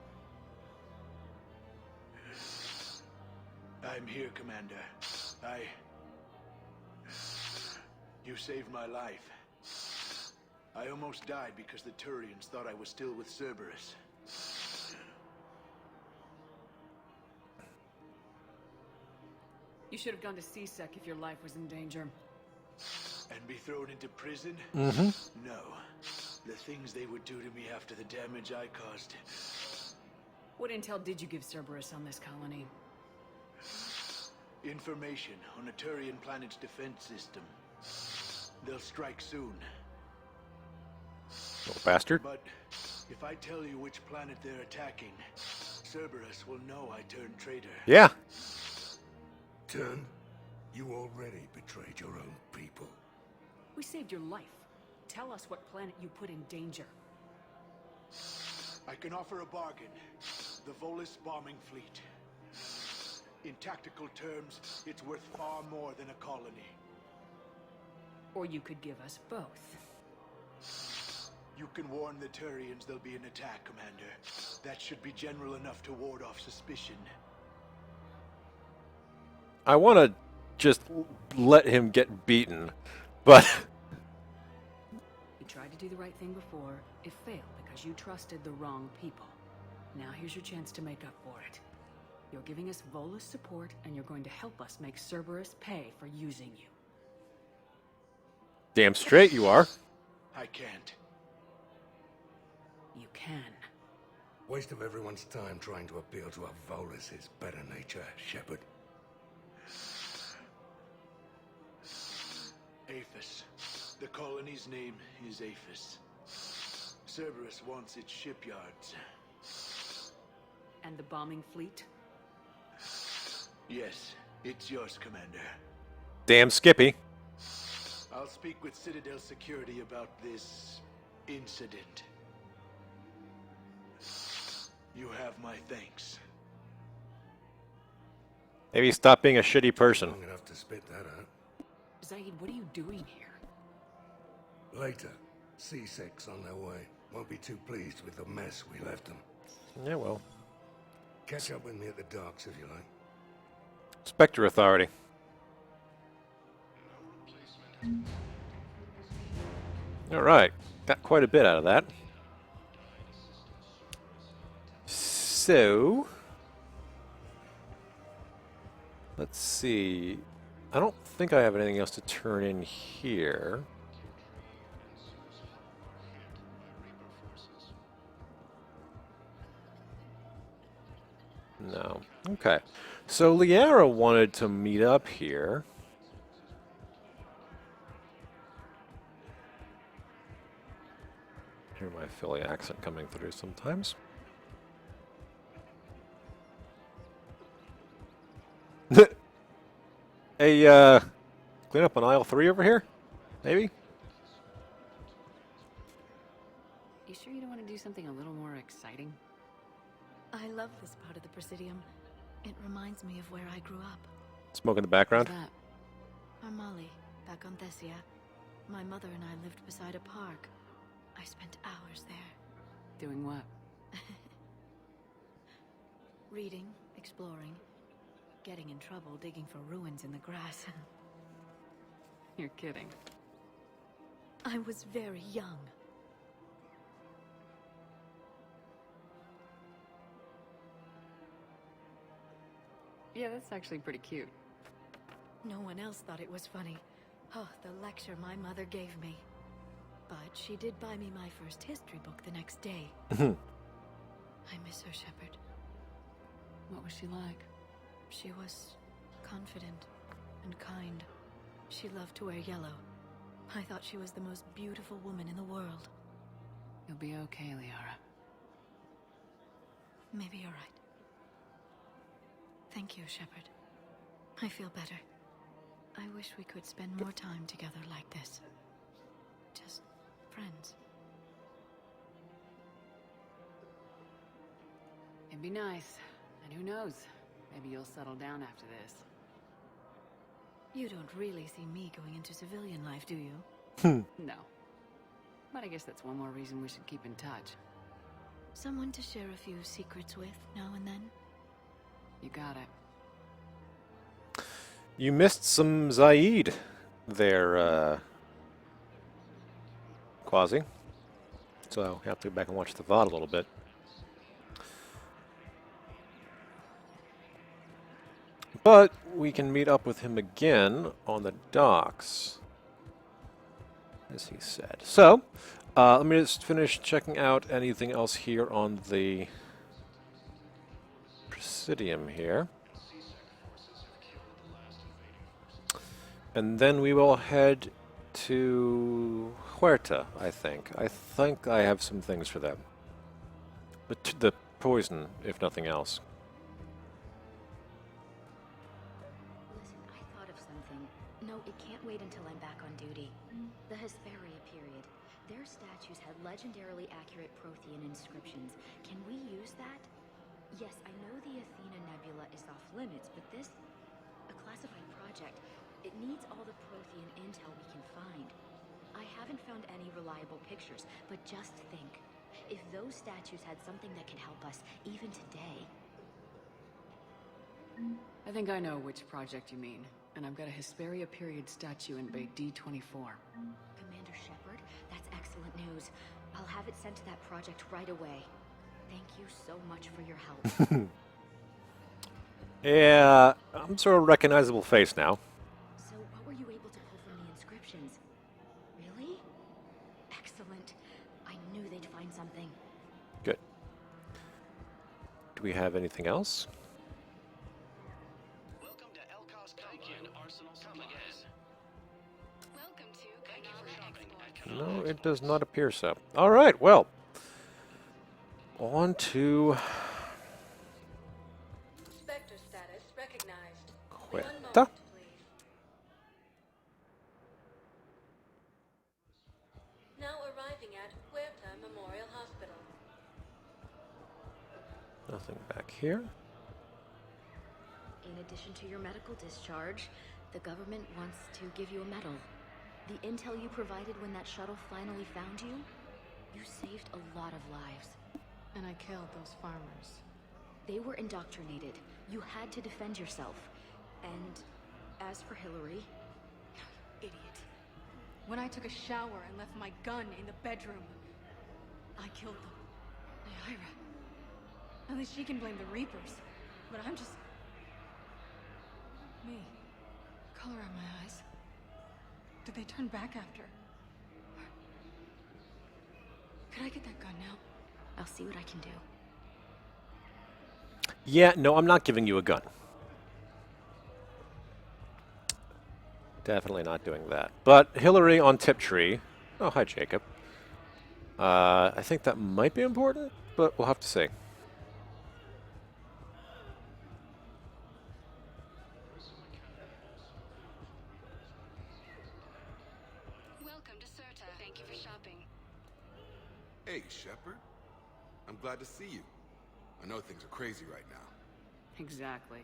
I'm here, Commander. You saved my life. I almost died because the Turians thought I was still with Cerberus. You should have gone to C-Sec if your life was in danger. And be thrown into prison? Mm-hmm. No. The things they would do to me after the damage I caused. What intel did you give Cerberus on this colony? Information on a Turian planet's defense system. They'll strike soon. Little bastard. But if I tell you which planet they're attacking, Cerberus will know I turned traitor. Yeah. Turn? You already betrayed your own people. We saved your life. Tell us what planet you put in danger. I can offer a bargain. The Volus bombing fleet. In tactical terms, it's worth far more than a colony. Or you could give us both. You can warn the Turians there'll be an attack, Commander. That should be general enough to ward off suspicion. I want to just let him get beaten, but... You tried to do the right thing before. It failed because you trusted the wrong people. Now here's your chance to make up for it. You're giving us Volus support, and you're going to help us make Cerberus pay for using you. Damn straight you are. I can't. You can. Waste of everyone's time trying to appeal to a Volus' better nature, Shepard. Aphis. The colony's name is Aphis. Cerberus wants its shipyards. And the bombing fleet? Yes, it's yours, Commander. Damn Skippy. I'll speak with Citadel Security about this incident. You have my thanks. Maybe stop being a shitty person. Long enough to spit that out. Zaid, what are you doing here? Later, C6 on their way. Won't be too pleased with the mess we left them. Yeah, well. Catch up with me at the docks if you like. Spectre Authority. Alright. Got quite a bit out of that. So... let's see. I don't think I have anything else to turn in here. No. Okay. So Liara wanted to meet up here. Hear my Philly accent coming through sometimes. Hey, clean up on aisle 3 over here? Maybe? You sure you don't want to do something a little more exciting? I love this part of the Presidium. It reminds me of where I grew up. Smoke in the background? What's that? Armali, back on Thessia. My mother and I lived beside a park. I spent hours there. Doing what? Reading, exploring, getting in trouble digging for ruins in the grass. You're kidding. I was very young. Yeah, that's actually pretty cute. No one else thought it was funny. Oh, the lecture my mother gave me. But she did buy me my first history book the next day. I miss her, Shepard. What was she like? She was confident and kind. She loved to wear yellow. I thought she was the most beautiful woman in the world. You'll be okay, Liara. Maybe you're right. Thank you, Shepard. I feel better. I wish we could spend more time together like this. Just friends. It'd be nice. And who knows? Maybe you'll settle down after this. You don't really see me going into civilian life, do you? No. But I guess that's one more reason we should keep in touch. Someone to share a few secrets with now and then? You got it. You missed some Zaid there, Quasi. So I'll have to go back and watch the VOD a little bit. But we can meet up with him again on the docks, as he said. So, let me just finish checking out anything else here on the Presidium here. And then we will head to Huerta, I think. I think I have some things for them. The poison, if nothing else. Listen, I thought of something. No, it can't wait until I'm back on duty. The Hesperia period. Their statues had legendarily accurate Prothean inscriptions. Can we use that? Yes, I know the Athena Nebula is off limits, but this... a classified project. It needs all the Prothean intel we can find. I haven't found any reliable pictures, but just think. If those statues had something that can help us, even today... I think I know which project you mean, and I've got a Hesperia period statue in Bay D-24. Commander Shepard, that's excellent news. I'll have it sent to that project right away. Thank you so much for your help. Yeah, I'm sort of a recognizable face now. So, what were you able to pull from the inscriptions? Really? Excellent. I knew they'd find something. Good. Do we have anything else? No, it does not appear so. All right, well. On to Spectre status recognized. Huerta. Now arriving at Huerta Memorial Hospital. Nothing back here. In addition to your medical discharge, the government wants to give you a medal. The intel you provided when that shuttle finally found you, you saved a lot of lives. And I killed those farmers. They were indoctrinated. You had to defend yourself. And as for Hillary... Idiot. When I took a shower and left my gun in the bedroom, I killed them. Naira. At least she can blame the Reapers. But I'm just... me. Color on my eyes. Did they turn back after? Could I get that gun now? I'll see what I can do. Yeah, no, I'm not giving you a gun. Definitely not doing that. But Hillary on Tiptree. Oh, hi, Jacob. I think that might be important, but we'll have to see. Welcome to Serta. Thank you for shopping. Hey, Shepard. I'm glad to see you. I know things are crazy right now. Exactly.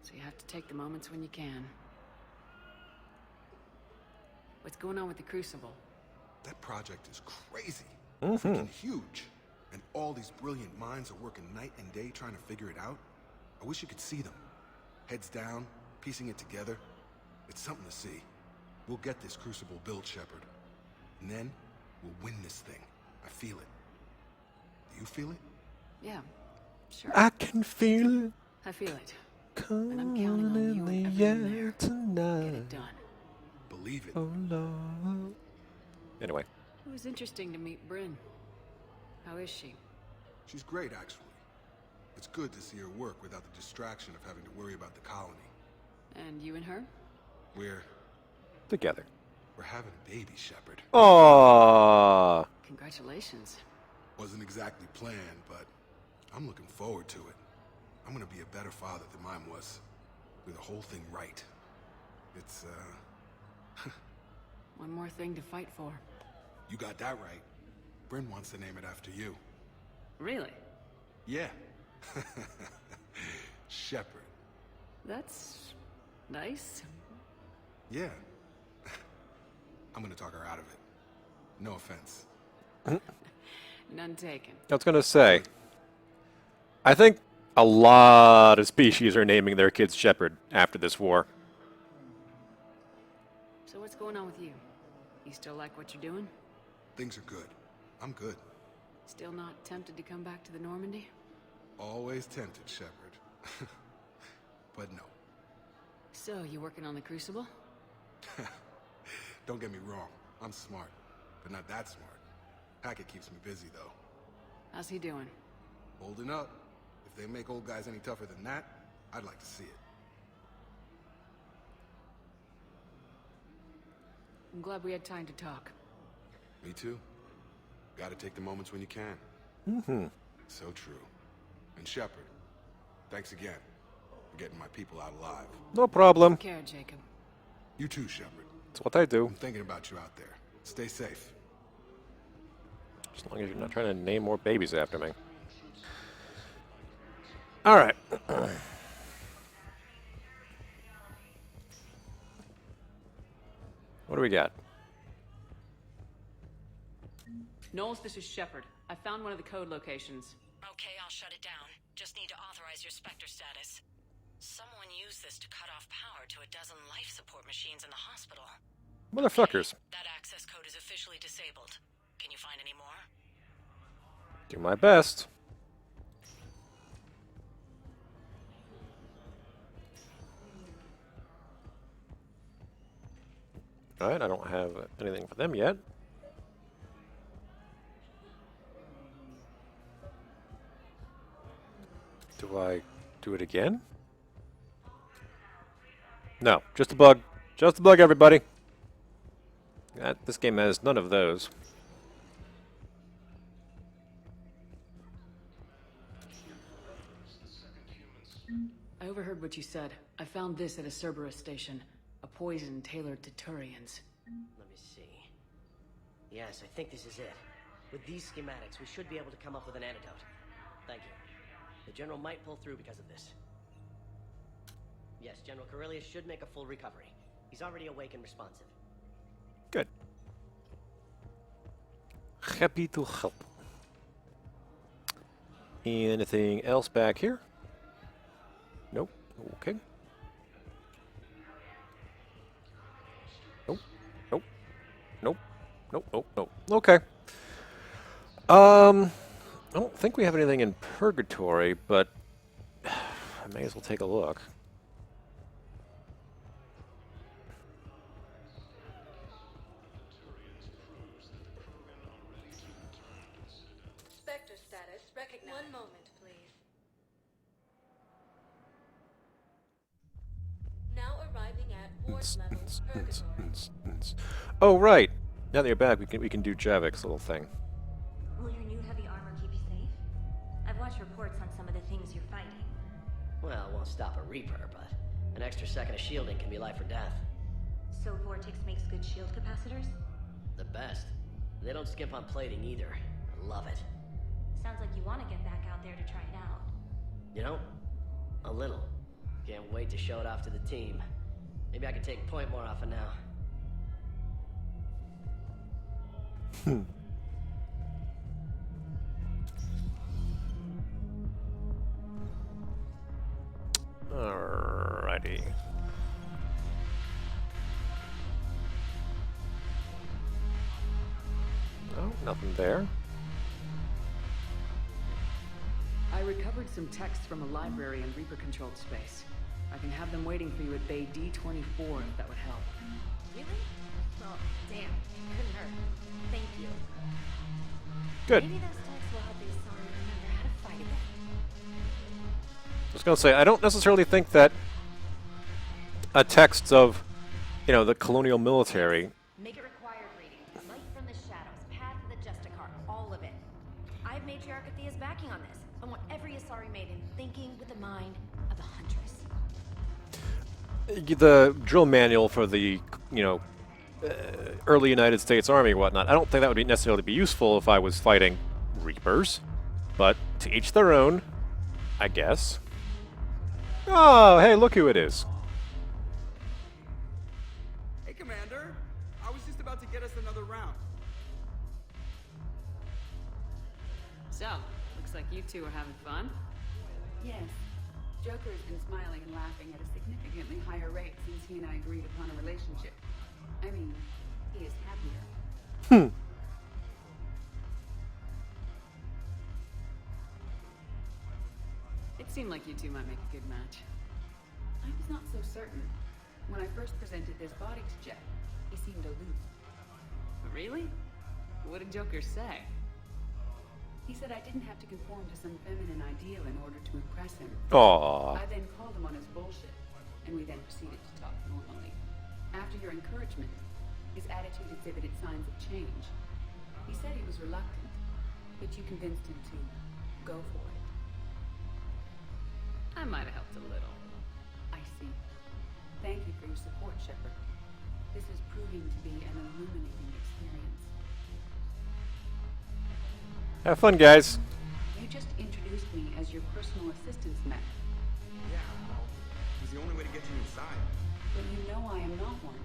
So you have to take the moments when you can. What's going on with the Crucible? That project is crazy. Mm-hmm. Freaking huge. And all these brilliant minds are working night and day trying to figure it out. I wish you could see them. Heads down, piecing it together. It's something to see. We'll get this Crucible built, Shepard. And then, we'll win this thing. I feel it. Do you feel it? Yeah, sure. I can feel it. I feel it. And I'm counting on you and everyone there. Tonight. Get it done. Believe it. Oh, Lord. Anyway. It was interesting to meet Bryn. How is she? She's great, actually. It's good to see her work without the distraction of having to worry about the colony. And you and her? We're Together. having a baby, Shepard. Aww. Congratulations. Wasn't exactly planned, but I'm looking forward to it. I'm gonna be a better father than mine was. Do the whole thing right. It's, One more thing to fight for. You got that right. Bryn wants to name it after you. Really? Yeah. Shepard. That's nice. Yeah. I'm gonna talk her out of it. No offense. None taken. I was going to say, I think a lot of species are naming their kids Shepard after this war. So what's going on with you? You still like what you're doing? Things are good. I'm good. Still not tempted to come back to the Normandy? Always tempted, Shepard. But no. So, you working on the Crucible? Don't get me wrong. I'm smart, but not that smart. Hackett keeps me busy, though. How's he doing? Holding up. If they make old guys any tougher than that, I'd like to see it. I'm glad we had time to talk. Me too. Gotta take the moments when you can. Mm-hmm. So true. And Shepard, thanks again for getting my people out alive. No problem. Take care, Jacob. You too, Shepard. That's what I do. I'm thinking about you out there. Stay safe. As long as you're not trying to name more babies after me. All right. What do we got? Knowles, this is Shepard. I found one of the code locations. Okay, I'll shut it down. Just need to authorize your Spectre status. Someone used this to cut off power to a dozen life support machines in the hospital. Motherfuckers. That access code is officially disabled. Can you find any more? Do my best. Alright, I don't have anything for them yet. Do I do it again? No, just a bug. Just a bug, everybody. This game has none of those. I overheard what you said. I found this at a Cerberus station. A poison tailored to Turians. Let me see. Yes, I think this is it. With these schematics, we should be able to come up with an antidote. Thank you. The General might pull through because of this. Yes, General Corellius should make a full recovery. He's already awake and responsive. Good. Happy to help. Anything else back here? Nope. Okay. Nope. Nope. Nope. Nope. Nope. Nope. Okay. I don't think we have anything in Purgatory, but I may as well take a look. Spectre status recognized. One moment, please. Now arriving at ward level Purgatory. Oh right. Now that you're back, we can do Javik's little thing. Will your new heavy armor keep you safe? I've watched reports on some of the things you're fighting. Well, it won't stop a Reaper, but an extra second of shielding can be life or death. So Vortex makes good shield capacitors? The best. They don't skimp on plating either. I love it. Sounds like you want to get back out there to try it out. You know, a little. Can't wait to show it off to the team. Maybe I can take point more often now. Alrighty. Oh, nothing there. I recovered some texts from a library in Reaper-controlled space. I can have them waiting for you at Bay D-24 if that would help. Really? Well, damn. Couldn't hurt. Thank you. Good. Maybe those texts will help the Asari remember how to fight again. I was going to say, I don't necessarily think that texts of, you know, the colonial military. Make it required reading. Light from the Shadows, Path of the Justicar, all of it. I have Matriarch Athea's backing on this. I want every Asari maiden thinking with the mind of a huntress. The drill manual for the, you know, early United States Army and whatnot, I don't think that would necessarily be useful if I was fighting Reapers. But to each their own, I guess. Oh, hey, look who it is. Hey, Commander. I was just about to get us another round. So, looks like you two are having fun. Yes. Joker has been smiling and laughing at a significantly higher rate since he and I agreed upon a relationship. I mean, he is happier. It seemed like you two might make a good match. I was not so certain. When I first presented this body to Jeff, he seemed aloof. Really? What did Joker say? He said I didn't have to conform to some feminine ideal in order to impress him. Aww. I then called him on his bullshit, and we then proceeded to talk normally. After your encouragement, His attitude exhibited signs of change. He said he was reluctant, but you convinced him to go for it. I might have helped a little. I see. Thank you for your support, Shepard. This is proving to be an illuminating experience. Have fun, guys. You just introduced me as your personal assistance mech. Yeah, well, it was the only way to get you inside. But you know I am not one.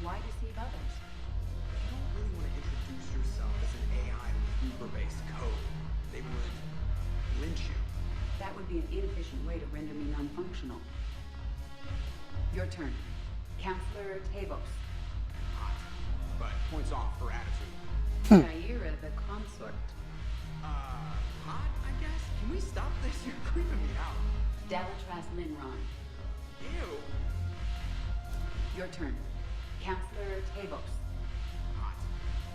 Why deceive others? You don't really want to introduce yourself as an AI with Uber-based code. They would lynch you. That would be an inefficient way to render me non-functional. Your turn. Counselor Tavos. Hot, but points off for attitude. Naira the consort. Hot, I guess? Can we stop this? You're creeping me out. Dalatras Linron. Ew. Your turn. Counselor Tavos. Hot,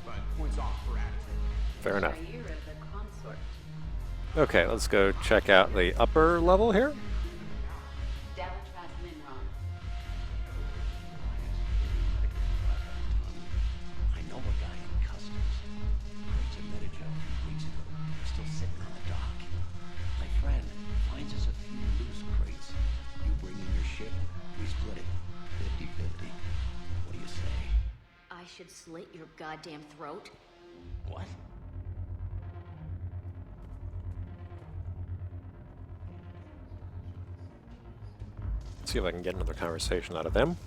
but points off for attitude. Fair enough. Naira the consort. Okay, let's go check out the upper level here. Dalatras Linron. I know a guy in customs. It's a Medica a few weeks ago. Still sitting on the dock. My friend finds us a few loose crates. You bring in your ship, we split it. 50-50. What do you say? I should slit your goddamn throat? What? See if I can get another conversation out of them.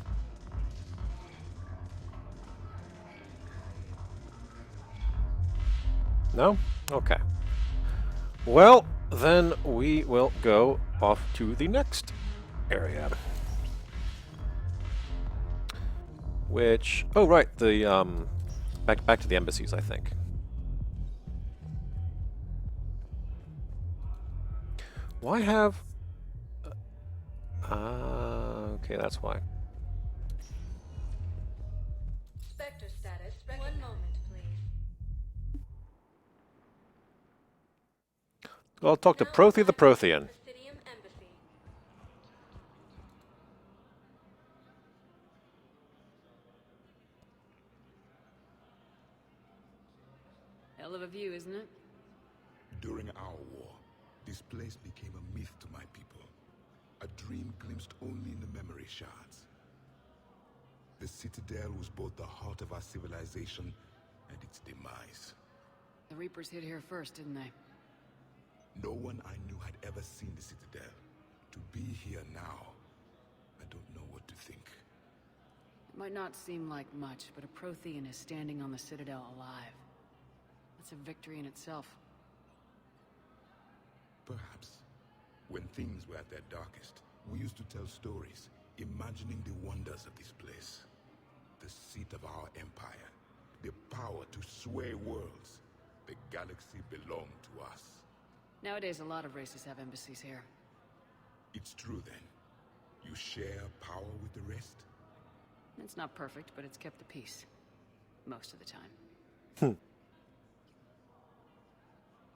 No? Okay. Well, then we will go off to the next area. Which, oh right, the back to the embassies, I think. Why have okay, that's why. Spectre status. One moment, please. I'll talk to Prothy the Prothean. Presidium Embassy. Hell of a view, isn't it? During our war, this place became a myth to my people. A dream glimpsed only in the memory shards. The Citadel was both the heart of our civilization and its demise. The Reapers hit here first, didn't they? No one I knew had ever seen the Citadel. To be here now, I don't know what to think. It might not seem like much, but a Prothean is standing on the Citadel alive. That's a victory in itself. Perhaps. When things were at their darkest, we used to tell stories, imagining the wonders of this place. The seat of our empire, the power to sway worlds. The galaxy belonged to us. Nowadays, a lot of races have embassies here. It's true then. You share power with the rest? It's not perfect, but it's kept the peace. Most of the time.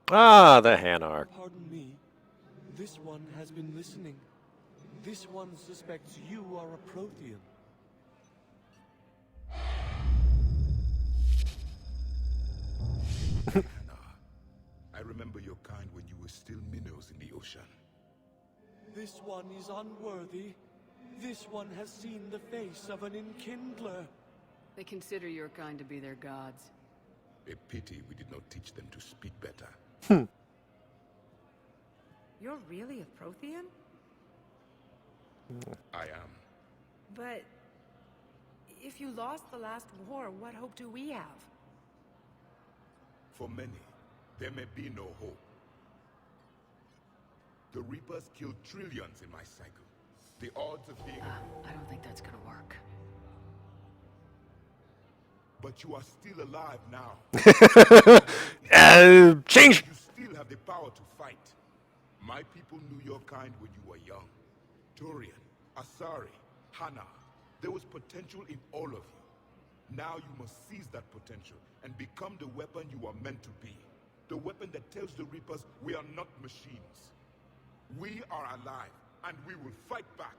Ah, the Hanar. Pardon me. This one has been listening. This one suspects you are a Prothean. I remember your kind when you were still minnows in the ocean. This one is unworthy. This one has seen the face of an enkindler. They consider your kind to be their gods. A pity we did not teach them to speak better. You're really a Prothean? I am. But if you lost the last war, what hope do we have? For many, there may be no hope. The Reapers killed trillions in my cycle. The odds of being... I don't think that's gonna work. But you are still alive now. Change! You still have the power to fight. My people knew your kind when you were young. Turian, Asari, Hana. There was potential in all of you. Now you must seize that potential and become the weapon you are meant to be. The weapon that tells the Reapers we are not machines. We are alive, and we will fight back.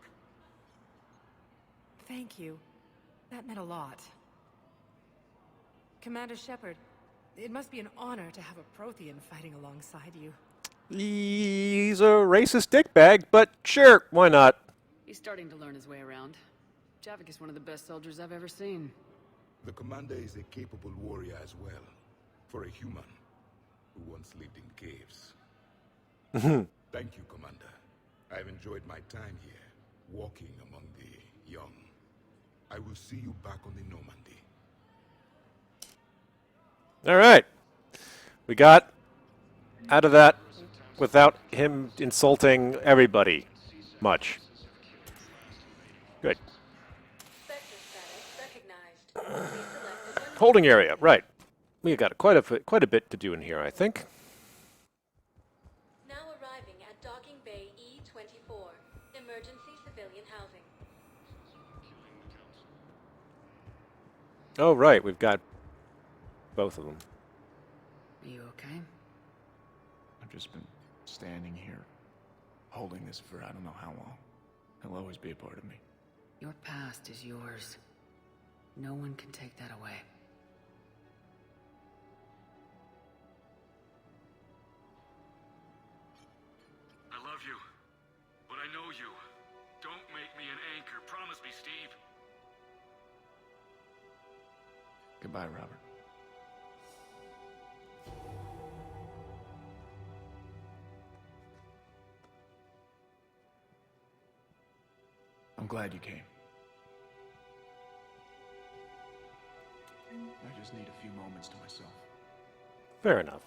Thank you. That meant a lot. Commander Shepard, it must be an honor to have a Prothean fighting alongside you. He's a racist dickbag, but sure, why not? He's starting to learn his way around. Javik is one of the best soldiers I've ever seen. The commander is a capable warrior as well, for a human who once lived in caves. Thank you, Commander. I've enjoyed my time here, walking among the young. I will see you back on the Normandy. All right. We got out of that without him insulting everybody much. Good. Holding area, right. We got quite a bit to do in here, I think. Now arriving at Docking Bay E-24, emergency civilian housing. Oh, right, we've got both of them. Are you okay? I've just been standing here, holding this for I don't know how long. He'll always be a part of me. Your past is yours. No one can take that away. I love you, but I know you. Don't make me an anchor. Promise me, Steve. Goodbye, Robert. I'm glad you came. I just need a few moments to myself. Fair enough.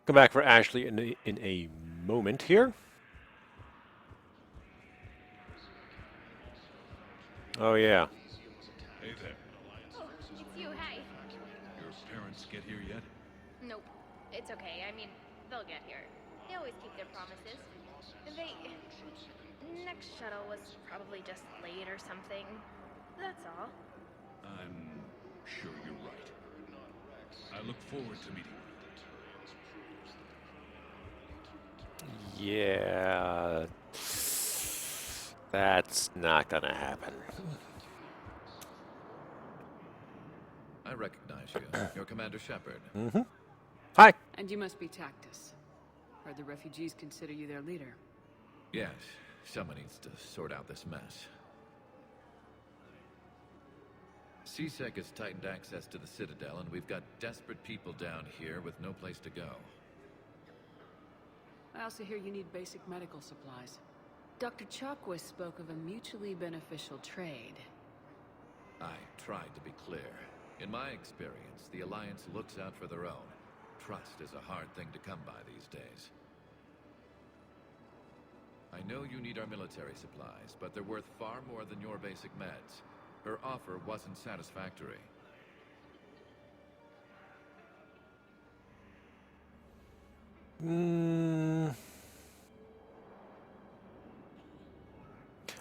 Come back for Ashley in a moment here. Oh, yeah. Hey there. Oh, it's you, hey. Your parents get here yet? Nope. It's okay. I mean, they'll get here. They always keep their promises. Next shuttle was probably just late or something. That's all. I'm sure you're right. I look forward to meeting you. Yeah. That's not gonna happen. I recognize you. You're Commander Shepard. Mm-hmm. Hi. And you must be Tactus. Heard the refugees consider you their leader. Yes, someone needs to sort out this mess. CSEC has tightened access to the Citadel, and we've got desperate people down here with no place to go. I also hear you need basic medical supplies. Dr. Chalkwis spoke of a mutually beneficial trade. I tried to be clear. In my experience, the Alliance looks out for their own. Trust is a hard thing to come by these days. I know you need our military supplies, but they're worth far more than your basic meds. Her offer wasn't satisfactory.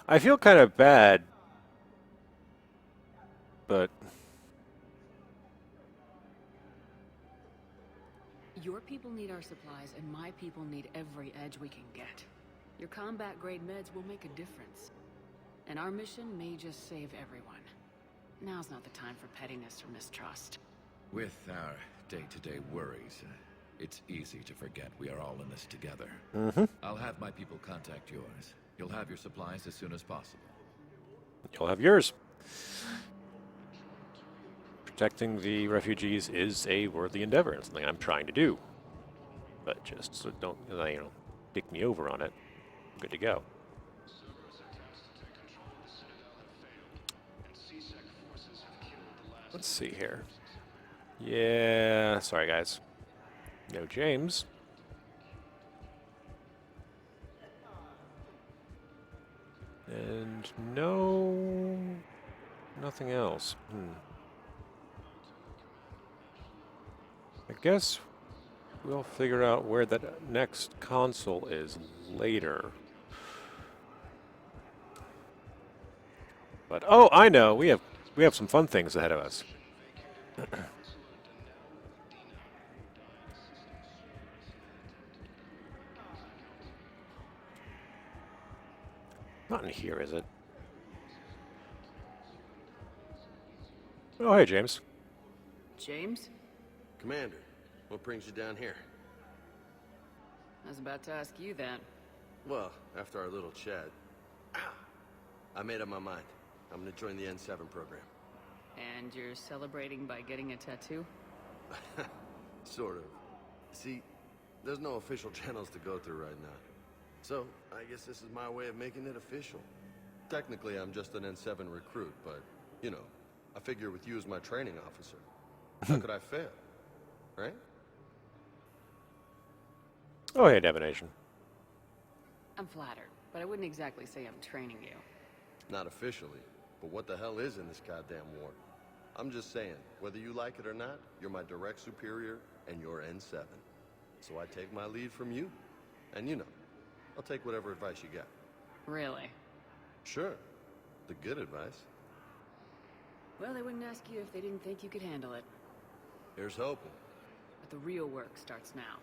I feel kind of bad, but... Your people need our supplies, and my people need every edge we can get. Your combat-grade meds will make a difference. And our mission may just save everyone. Now's not the time for pettiness or mistrust. With our day-to-day worries, it's easy to forget we are all in this together. Mm-hmm. I'll have my people contact yours. You'll have your supplies as soon as possible. You'll have yours. Protecting the refugees is a worthy endeavor. It's something I'm trying to do. But just so don't, pick me over on it. I'm good to go. Let's see here. Yeah, sorry guys. No James. And no... nothing else. I guess we'll figure out where that next console is later. But oh, I know. We have some fun things ahead of us. Not in here, is it? Oh, hey, James. James? Commander, what brings you down here? I was about to ask you that. Well, after our little chat, I made up my mind. I'm gonna join the N7 program. And you're celebrating by getting a tattoo? Sort of. See, there's no official channels to go through right now. So, I guess this is my way of making it official. Technically, I'm just an N7 recruit, but, you know, I figure with you as my training officer, how could I fail? Right? Oh, hey, Divination. I'm flattered, but I wouldn't exactly say I'm training you. Not officially, but what the hell is in this goddamn war? I'm just saying, whether you like it or not, you're my direct superior, and you're N7. So I take my lead from you. And you know, I'll take whatever advice you got. Really? Sure. The good advice. Well, they wouldn't ask you if they didn't think you could handle it. Here's hoping. But the real work starts now.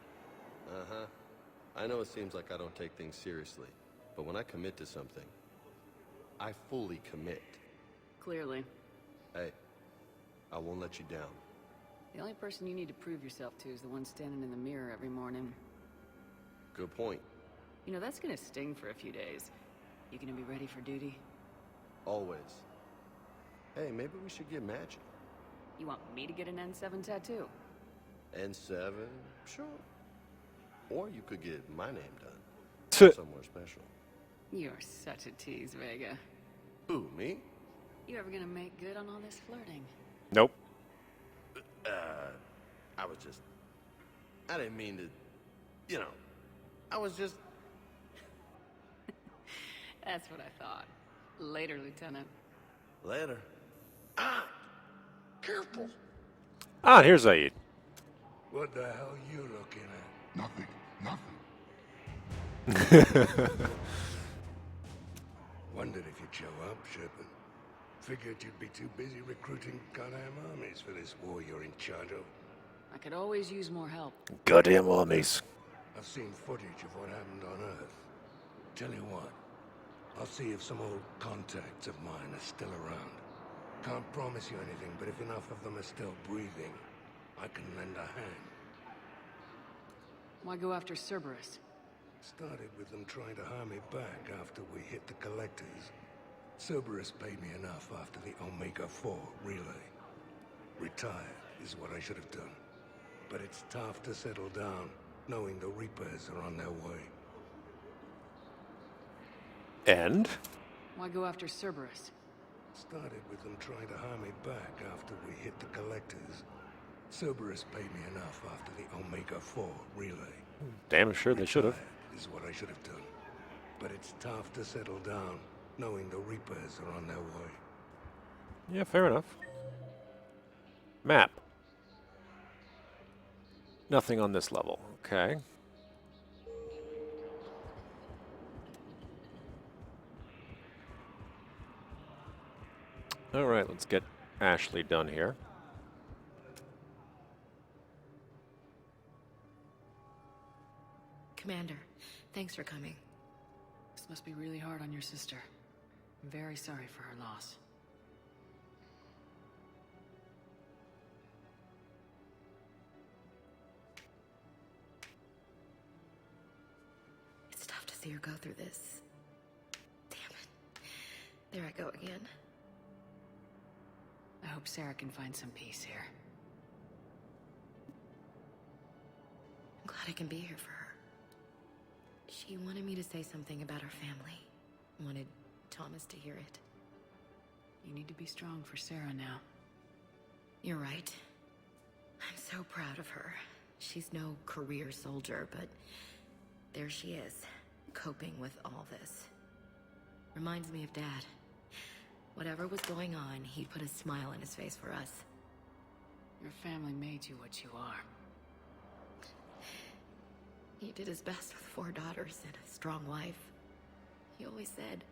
Uh-huh. I know it seems like I don't take things seriously, but when I commit to something, I fully commit. Clearly. Hey, I won't let you down. The only person you need to prove yourself to is the one standing in the mirror every morning. Good point. You know, that's gonna sting for a few days. You gonna be ready for duty? Always. Hey, maybe we should get matching. You want me to get an N7 tattoo? N7? Sure. Or you could get my name done. Somewhere special. You're such a tease, Vega. Who, me? You ever gonna make good on all this flirting? Nope. I didn't mean to, you know, I was just... That's what I thought. Later, Lieutenant. Later. Careful. Ah, here's Zaid. What the hell are you looking at? Nothing. Wondered if you'd show up, Shepard. Figured you'd be too busy recruiting goddamn armies for this war you're in charge of. I could always use more help. Goddamn armies. I've seen footage of what happened on Earth. Tell you what, I'll see if some old contacts of mine are still around. Can't promise you anything, but if enough of them are still breathing, I can lend a hand. Why go after Cerberus? Started with them trying to hire me back after we hit the collectors. Cerberus paid me enough after the Omega-4 relay. Retired is what I should have done. But it's tough to settle down, knowing the Reapers are on their way. And? Why go after Cerberus? Started with them trying to hire me back after we hit the collectors. Cerberus paid me enough after the Omega-4 relay. Damn sure they should have. Is what I should have done. But it's tough to settle down, knowing the Reapers are on their way. Yeah, fair enough. Map. Nothing on this level. Okay. All right, let's get Ashley done here. Commander, thanks for coming. This must be really hard on your sister. I'm very sorry for her loss. It's tough to see her go through this. Damn it. There I go again. I hope Sarah can find some peace here. I'm glad I can be here for her. She wanted me to say something about her family. Wanted Thomas to hear it. You need to be strong for Sarah now. You're right. I'm so proud of her. She's no career soldier, but there she is, coping with all this. Reminds me of Dad. Whatever was going on, he put a smile on his face for us. Your family made you what you are. He did his best with 4 daughters and a strong wife. He always said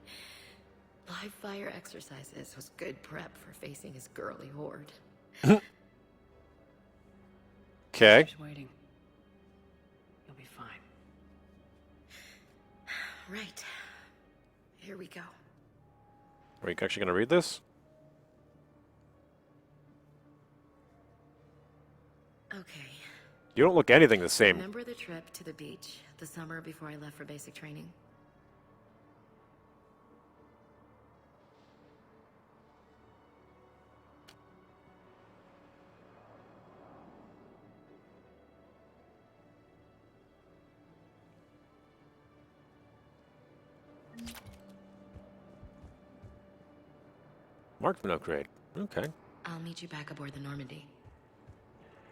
live fire exercises was good prep for facing his girly horde. Okay. Just waiting. You'll be fine. Right. Here we go. Are you actually going to read this? You don't look anything the same. Remember the trip to the beach the summer before I left for basic training? Marksman upgrade. Okay. I'll meet you back aboard the Normandy.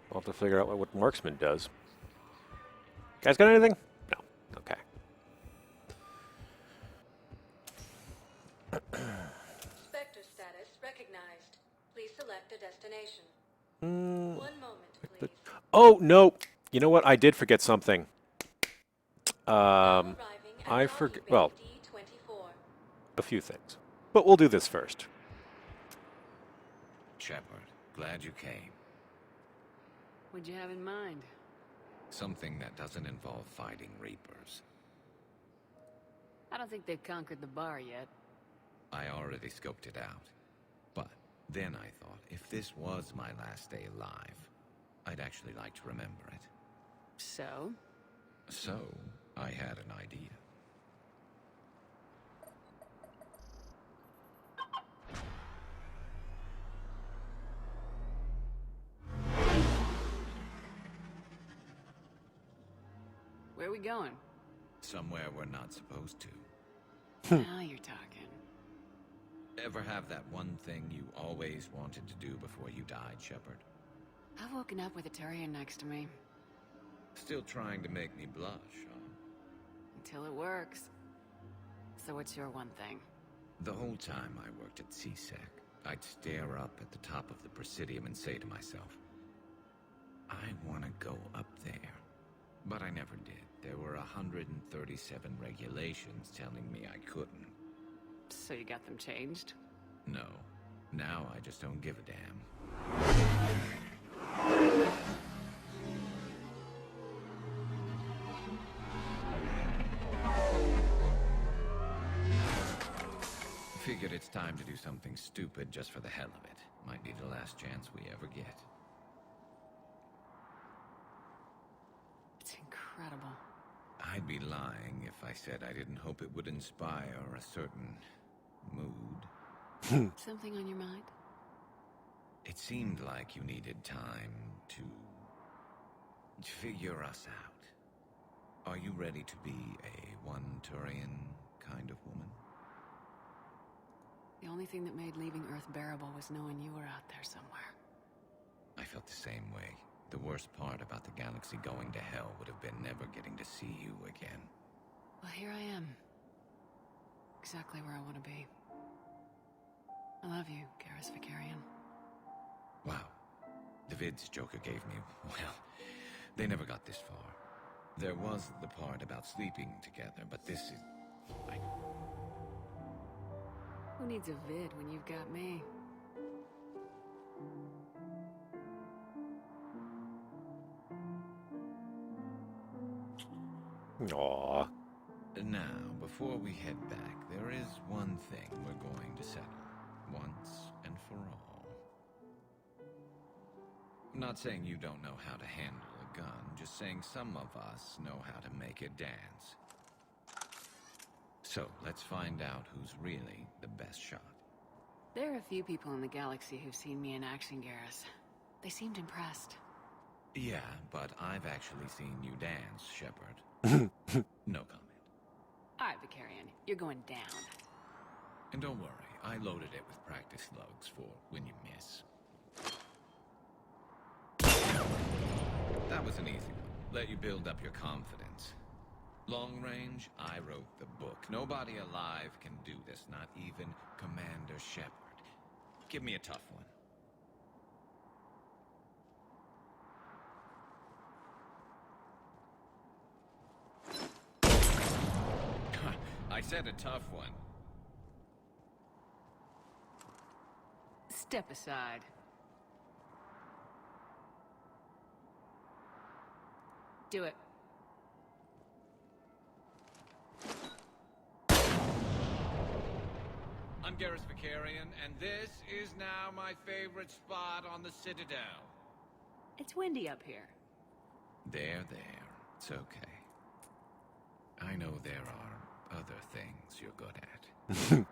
I'll have to figure out what Marksman does. Guys got anything? No. Okay. Spectre status recognized. Please select a destination. Mm. 1 moment, please. Oh, no. You know what? I did forget something. I forget. Well, a few things. But we'll do this first. Shepard, glad you came. What'd you have in mind? Something that doesn't involve fighting Reapers. I don't think they've conquered the bar yet. I already scoped it out. But then I thought, if this was my last day alive, I'd actually like to remember it. So? So, I had an idea. Where are we going? Somewhere we're not supposed to. Now you're talking. Ever have that one thing you always wanted to do before you died, Shepard? I've woken up with a Turian next to me. Still trying to make me blush, huh? Until it works. So what's your one thing? The whole time I worked at CSEC, I'd stare up at the top of the Presidium and say to myself, I want to go up there. But I never did. There were 137 regulations telling me I couldn't. So you got them changed? No. Now I just don't give a damn. Figured it's time to do something stupid just for the hell of it. Might be the last chance we ever get. It's incredible. I'd be lying if I said I didn't hope it would inspire a certain mood. Something on your mind? It seemed like you needed time to figure us out. Are you ready to be a one-Turian kind of woman? The only thing that made leaving Earth bearable was knowing you were out there somewhere. I felt the same way. The worst part about the galaxy going to hell would have been never getting to see you again. Well, here I am. Exactly where I want to be. I love you, Garrus Vicarian. Wow. The vids Joker gave me, well, they never got this far. There was the part about sleeping together, but this is... Who needs a vid when you've got me? Aww. Now, before we head back, there is one thing we're going to settle. Once and for all. I'm not saying you don't know how to handle a gun, just saying some of us know how to make it dance. So, let's find out who's really the best shot. There are a few people in the galaxy who've seen me in action, Garrus. They seemed impressed. Yeah, but I've actually seen you dance, Shepard. No comment. All right, Vicarian, you're going down. And don't worry, I loaded it with practice slugs for when you miss. That was an easy one. Let you build up your confidence. Long range, I wrote the book. Nobody alive can do this, not even Commander Shepard. Give me a tough one. I said a tough one. Step aside. Do it. I'm Garrus Vicarian, and this is now my favorite spot on the Citadel. It's windy up here. There. It's okay. I know there are other things you're good at.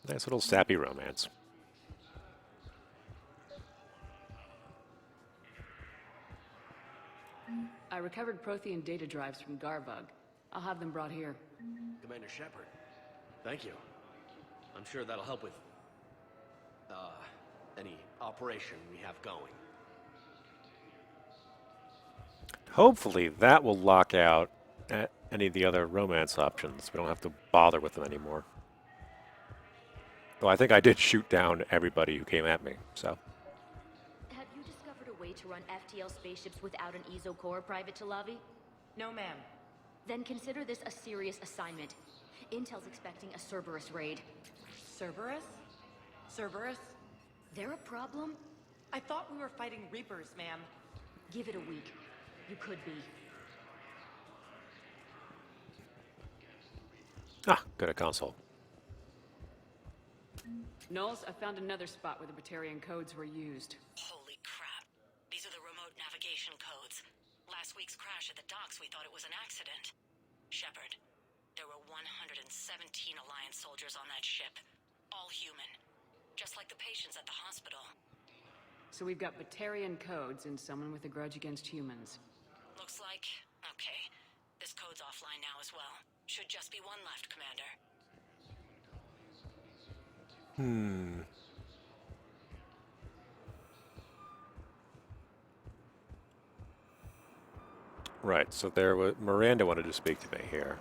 Nice little sappy romance. I recovered Prothean data drives from Garbug. I'll have them brought here. Commander Shepard, thank you. I'm sure that'll help with, any operation we have going. Hopefully that will lock out any of the other romance options. We don't have to bother with them anymore. Well, I think I did shoot down everybody who came at me, so. Have you discovered a way to run FTL spaceships without an ESO core, Private Talavi? No, ma'am. Then consider this a serious assignment. Intel's expecting a Cerberus raid. Cerberus? Cerberus? They're a problem? I thought we were fighting Reapers, ma'am. Give it a week. You could be. Ah, good at console. Knowles, I found another spot where the Batarian codes were used. Holy crap. These are the remote navigation codes. Last week's crash at the docks, we thought it was an accident. Shepard, there were 117 Alliance soldiers on that ship. All human. Just like the patients at the hospital. So we've got Batarian codes and someone with a grudge against humans. Looks like... okay. This code's offline now as well. Should just be one left, Commander. Right, so there was... Miranda wanted to speak to me here.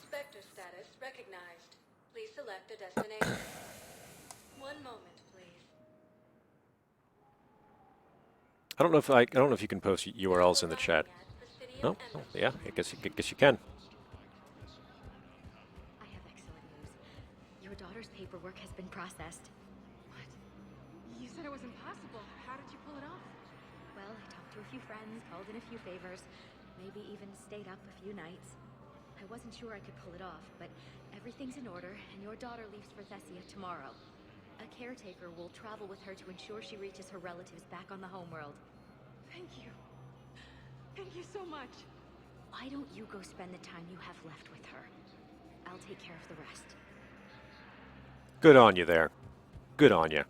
Spectre status recognized. Please select a destination. One moment, please. I don't know if you can post URLs in the chat. No? Oh, yeah, I guess you can. I have excellent news. Your daughter's paperwork has been processed. What? You said it was impossible. How did you pull it off? Well, I talked to a few friends, called in a few favors, maybe even stayed up a few nights. I wasn't sure I could pull it off, but everything's in order, and your daughter leaves for Thessia tomorrow. A caretaker will travel with her to ensure she reaches her relatives back on the homeworld. Thank you. Thank you so much. Why don't you go spend the time you have left with her? I'll take care of the rest. Good on you there. Good on you.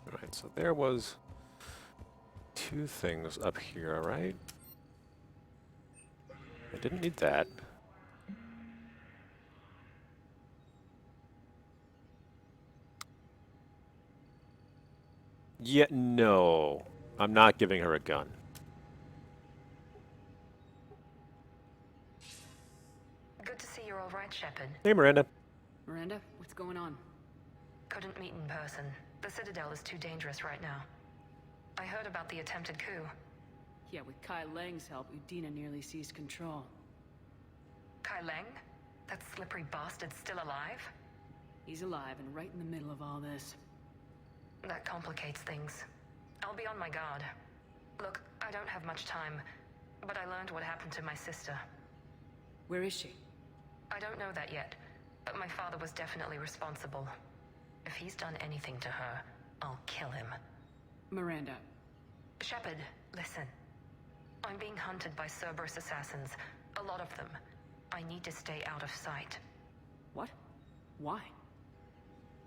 Alright, so there was two things up here, right? I didn't need that. Yeah, no. I'm not giving her a gun. Good to see you're all right, Shepard. Hey, Miranda. Miranda, what's going on? Couldn't meet in person. The Citadel is too dangerous right now. I heard about the attempted coup. Yeah, with Kai Lang's help, Udina nearly seized control. Kai Lang? That slippery bastard's still alive? He's alive and right in the middle of all this. That complicates things. I'll be on my guard. Look, I don't have much time, but I learned what happened to my sister. Where is she? I don't know that yet, but my father was definitely responsible. If he's done anything to her, I'll kill him. Miranda. Shepard, listen. I'm being hunted by Cerberus assassins. A lot of them. I need to stay out of sight. What? Why?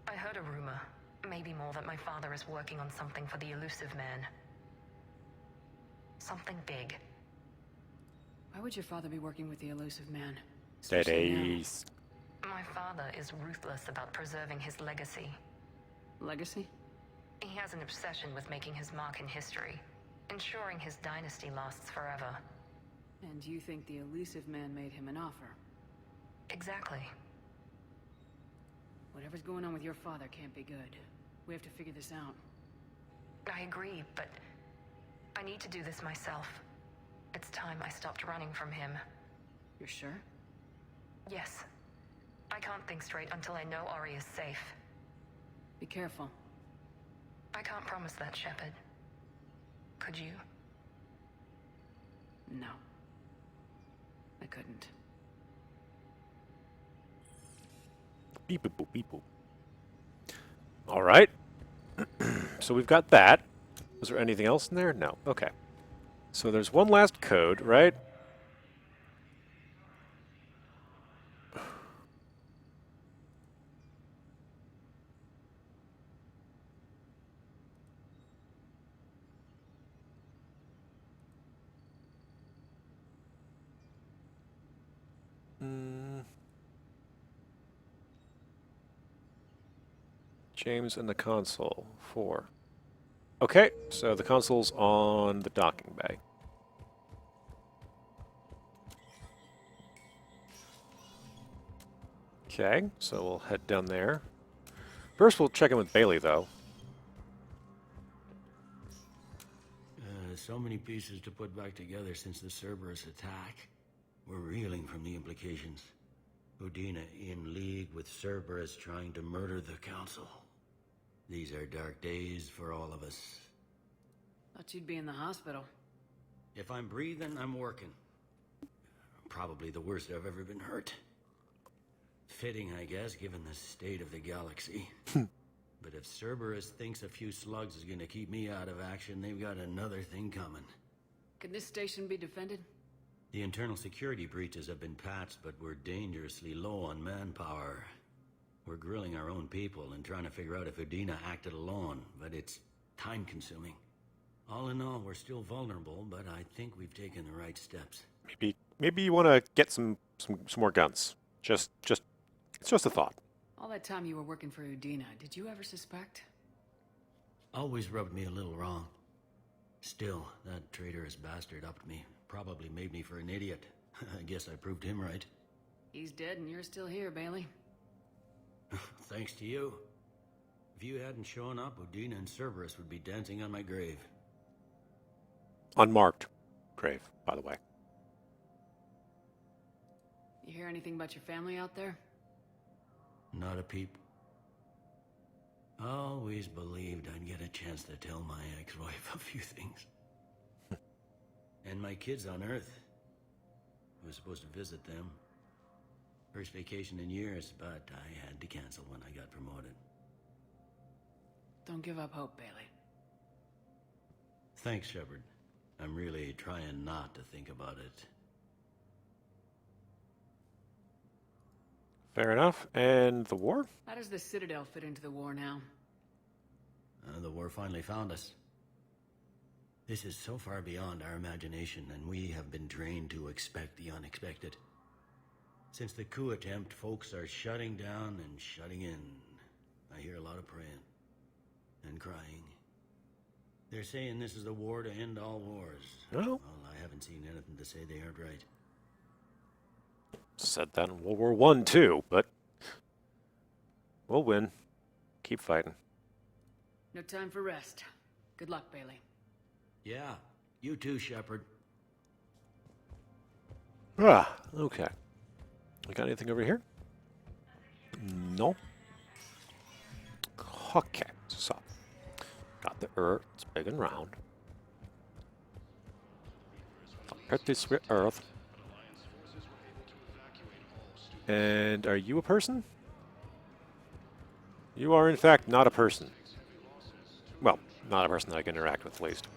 I heard a rumor. Maybe more, that my father is working on something for the Elusive Man. Something big. Why would your father be working with the Elusive Man? Teddy's. My father is ruthless about preserving his legacy. Legacy? He has an obsession with making his mark in history, ensuring his dynasty lasts forever. And you think the Elusive Man made him an offer? Exactly. Whatever's going on with your father can't be good. We have to figure this out. I agree, but I need to do this myself. It's time I stopped running from him. You're sure? Yes. I can't think straight until I know Ori is safe. Be careful. I can't promise that, Shepard. Could you? No. I couldn't. Beep boop boop beep boop. All right. So we've got that. Was there anything else in there? No. Okay. So there's one last code, right? James and the console. 4. Okay, so the console's on the docking bay. Okay, so we'll head down there. First, we'll check in with Bailey, though. So many pieces to put back together since the Cerberus attack. We're reeling from the implications. Udina in league with Cerberus trying to murder the Council. These are dark days for all of us. Thought you'd be in the hospital. If I'm breathing, I'm working. Probably the worst I've ever been hurt. Fitting, I guess, given the state of the galaxy. But if Cerberus thinks a few slugs is gonna keep me out of action, they've got another thing coming. Could this station be defended? The internal security breaches have been patched, but we're dangerously low on manpower. We're grilling our own people and trying to figure out if Udina acted alone, but it's time-consuming. All in all, we're still vulnerable, but I think we've taken the right steps. Maybe you want to get some more guns. It's just a thought. All that time you were working for Udina, did you ever suspect? Always rubbed me a little wrong. Still, that traitorous bastard upped me. Probably made me for an idiot. I guess I proved him right. He's dead and you're still here, Bailey. Thanks to you. If you hadn't shown up, Udina and Cerberus would be dancing on my grave. Unmarked grave, by the way. You hear anything about your family out there? Not a peep. Always believed I'd get a chance to tell my ex-wife a few things. And my kids on Earth. I was supposed to visit them. First vacation in years, but I had to cancel when I got promoted. Don't give up hope, Bailey. Thanks, Shepard. I'm really trying not to think about it. Fair enough. And the war? How does the Citadel fit into the war now? The war finally found us. This is so far beyond our imagination, and we have been trained to expect the unexpected. Since the coup attempt, folks are shutting down and shutting in. I hear a lot of praying and crying. They're saying this is the war to end all wars. Well, I haven't seen anything to say they aren't right. Said that in World War I too, but we'll win. Keep fighting. No time for rest. Good luck, Bailey. Yeah, you too, Shepard. Okay. We got anything over here? No. Okay, so got the Earth. It's big and round. Earth is with Earth. And are you a person? You are, in fact, not a person. Well, not a person that I can interact with, at least.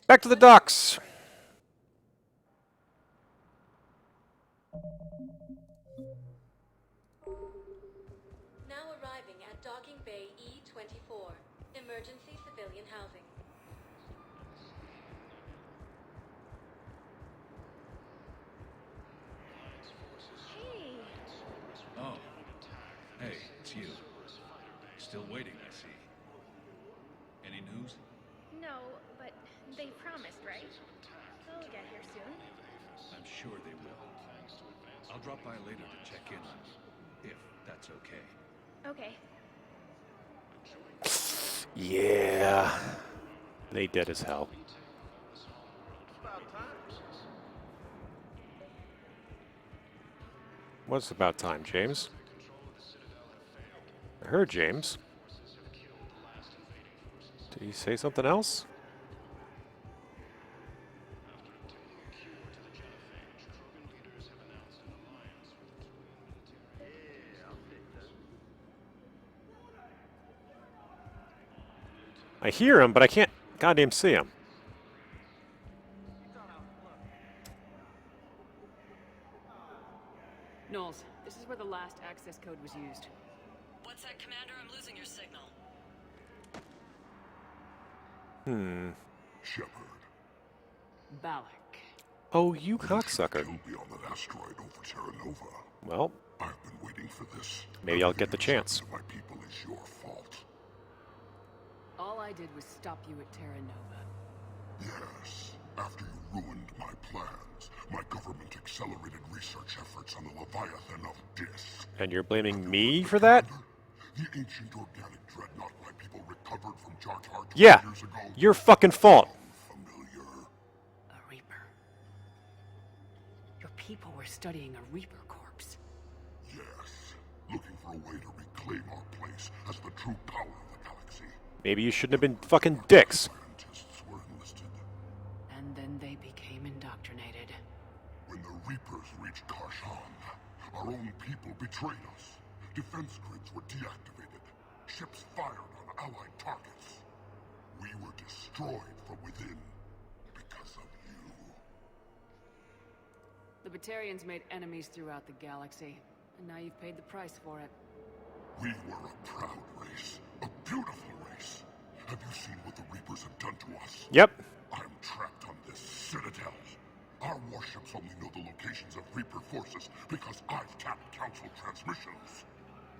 Back to the docks. Now arriving at Docking Bay E-24, emergency civilian housing. Hey. Oh. Hey, it's you. Still waiting, I see. Any news? No, but they promised, right? They'll get here soon. I'm sure they will. I'll drop by later to check in on you, if that's okay. Okay. Yeah. They dead as hell. What's about time, James? I heard James. Did he say something else? I hear him, but I can't goddamn see him. Knowles, this is where the last access code was used. What's that, Commander? I'm losing your signal. Shepard. Balak. Oh, you cocksucker. Killed me on that asteroid over Terra Nova. Well, I've been waiting for this. maybe I'll get the chance. My people is your fault. All I did was stop you at Terra Nova. Yes. After you ruined my plans, my government accelerated research efforts on the Leviathan of Dis. And you're blaming me for that? The ancient organic dreadnought my people recovered from Jar Jar 20 Yeah, years ago. your fucking fault. Familiar. A Reaper. Your people were studying a Reaper corpse. Yes. Looking for a way to reclaim our place as the true power of the galaxy. Maybe you shouldn't have been fucking dicks. Scientists were enlisted. And then they became indoctrinated. When the Reapers reached Karshan, our own people betrayed us. Defense grids were deactivated. Ships fired on Allied targets. We were destroyed from within because of you. The Batarians made enemies throughout the galaxy, and now you've paid the price for it. We were a proud race. A beautiful race. Have you seen what the Reapers have done to us? Yep. I'm trapped on this citadel. Our warships only know the locations of Reaper forces because I've tapped Council transmissions.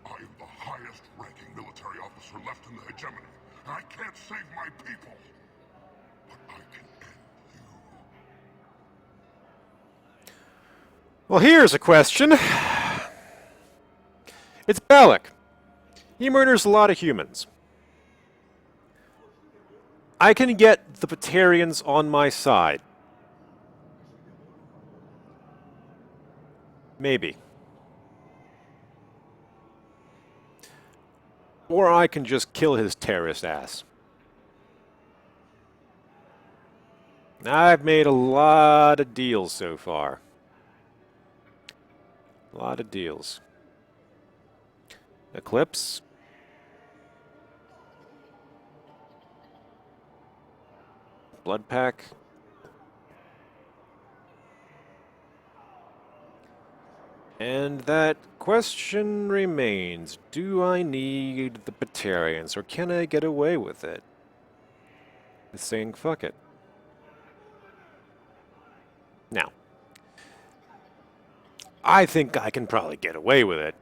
I am the highest-ranking military officer left in the hegemony. I can't save my people. But I can end you. Well, here's a question. It's Balak. He murders a lot of humans. I can get the Batarians on my side. Maybe. Or I can just kill his terrorist ass. I've made a lot of deals so far. A lot of deals. Eclipse. Blood pack. And that question remains, do I need the Batarians, or can I get away with it? With saying fuck it. Now, I think I can probably get away with it.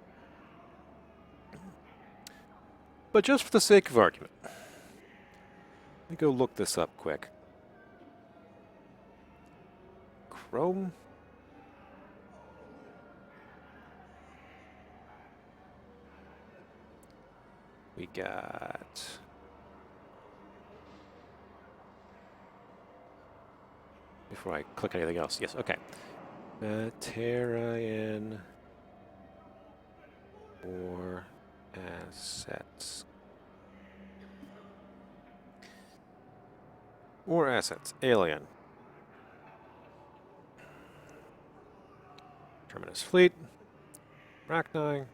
But just for the sake of argument, let me go look this up quick. Chrome? We got... Before I click anything else, yes, okay. Batarian or assets. Or assets. Alien. Terminus Fleet. Rachni.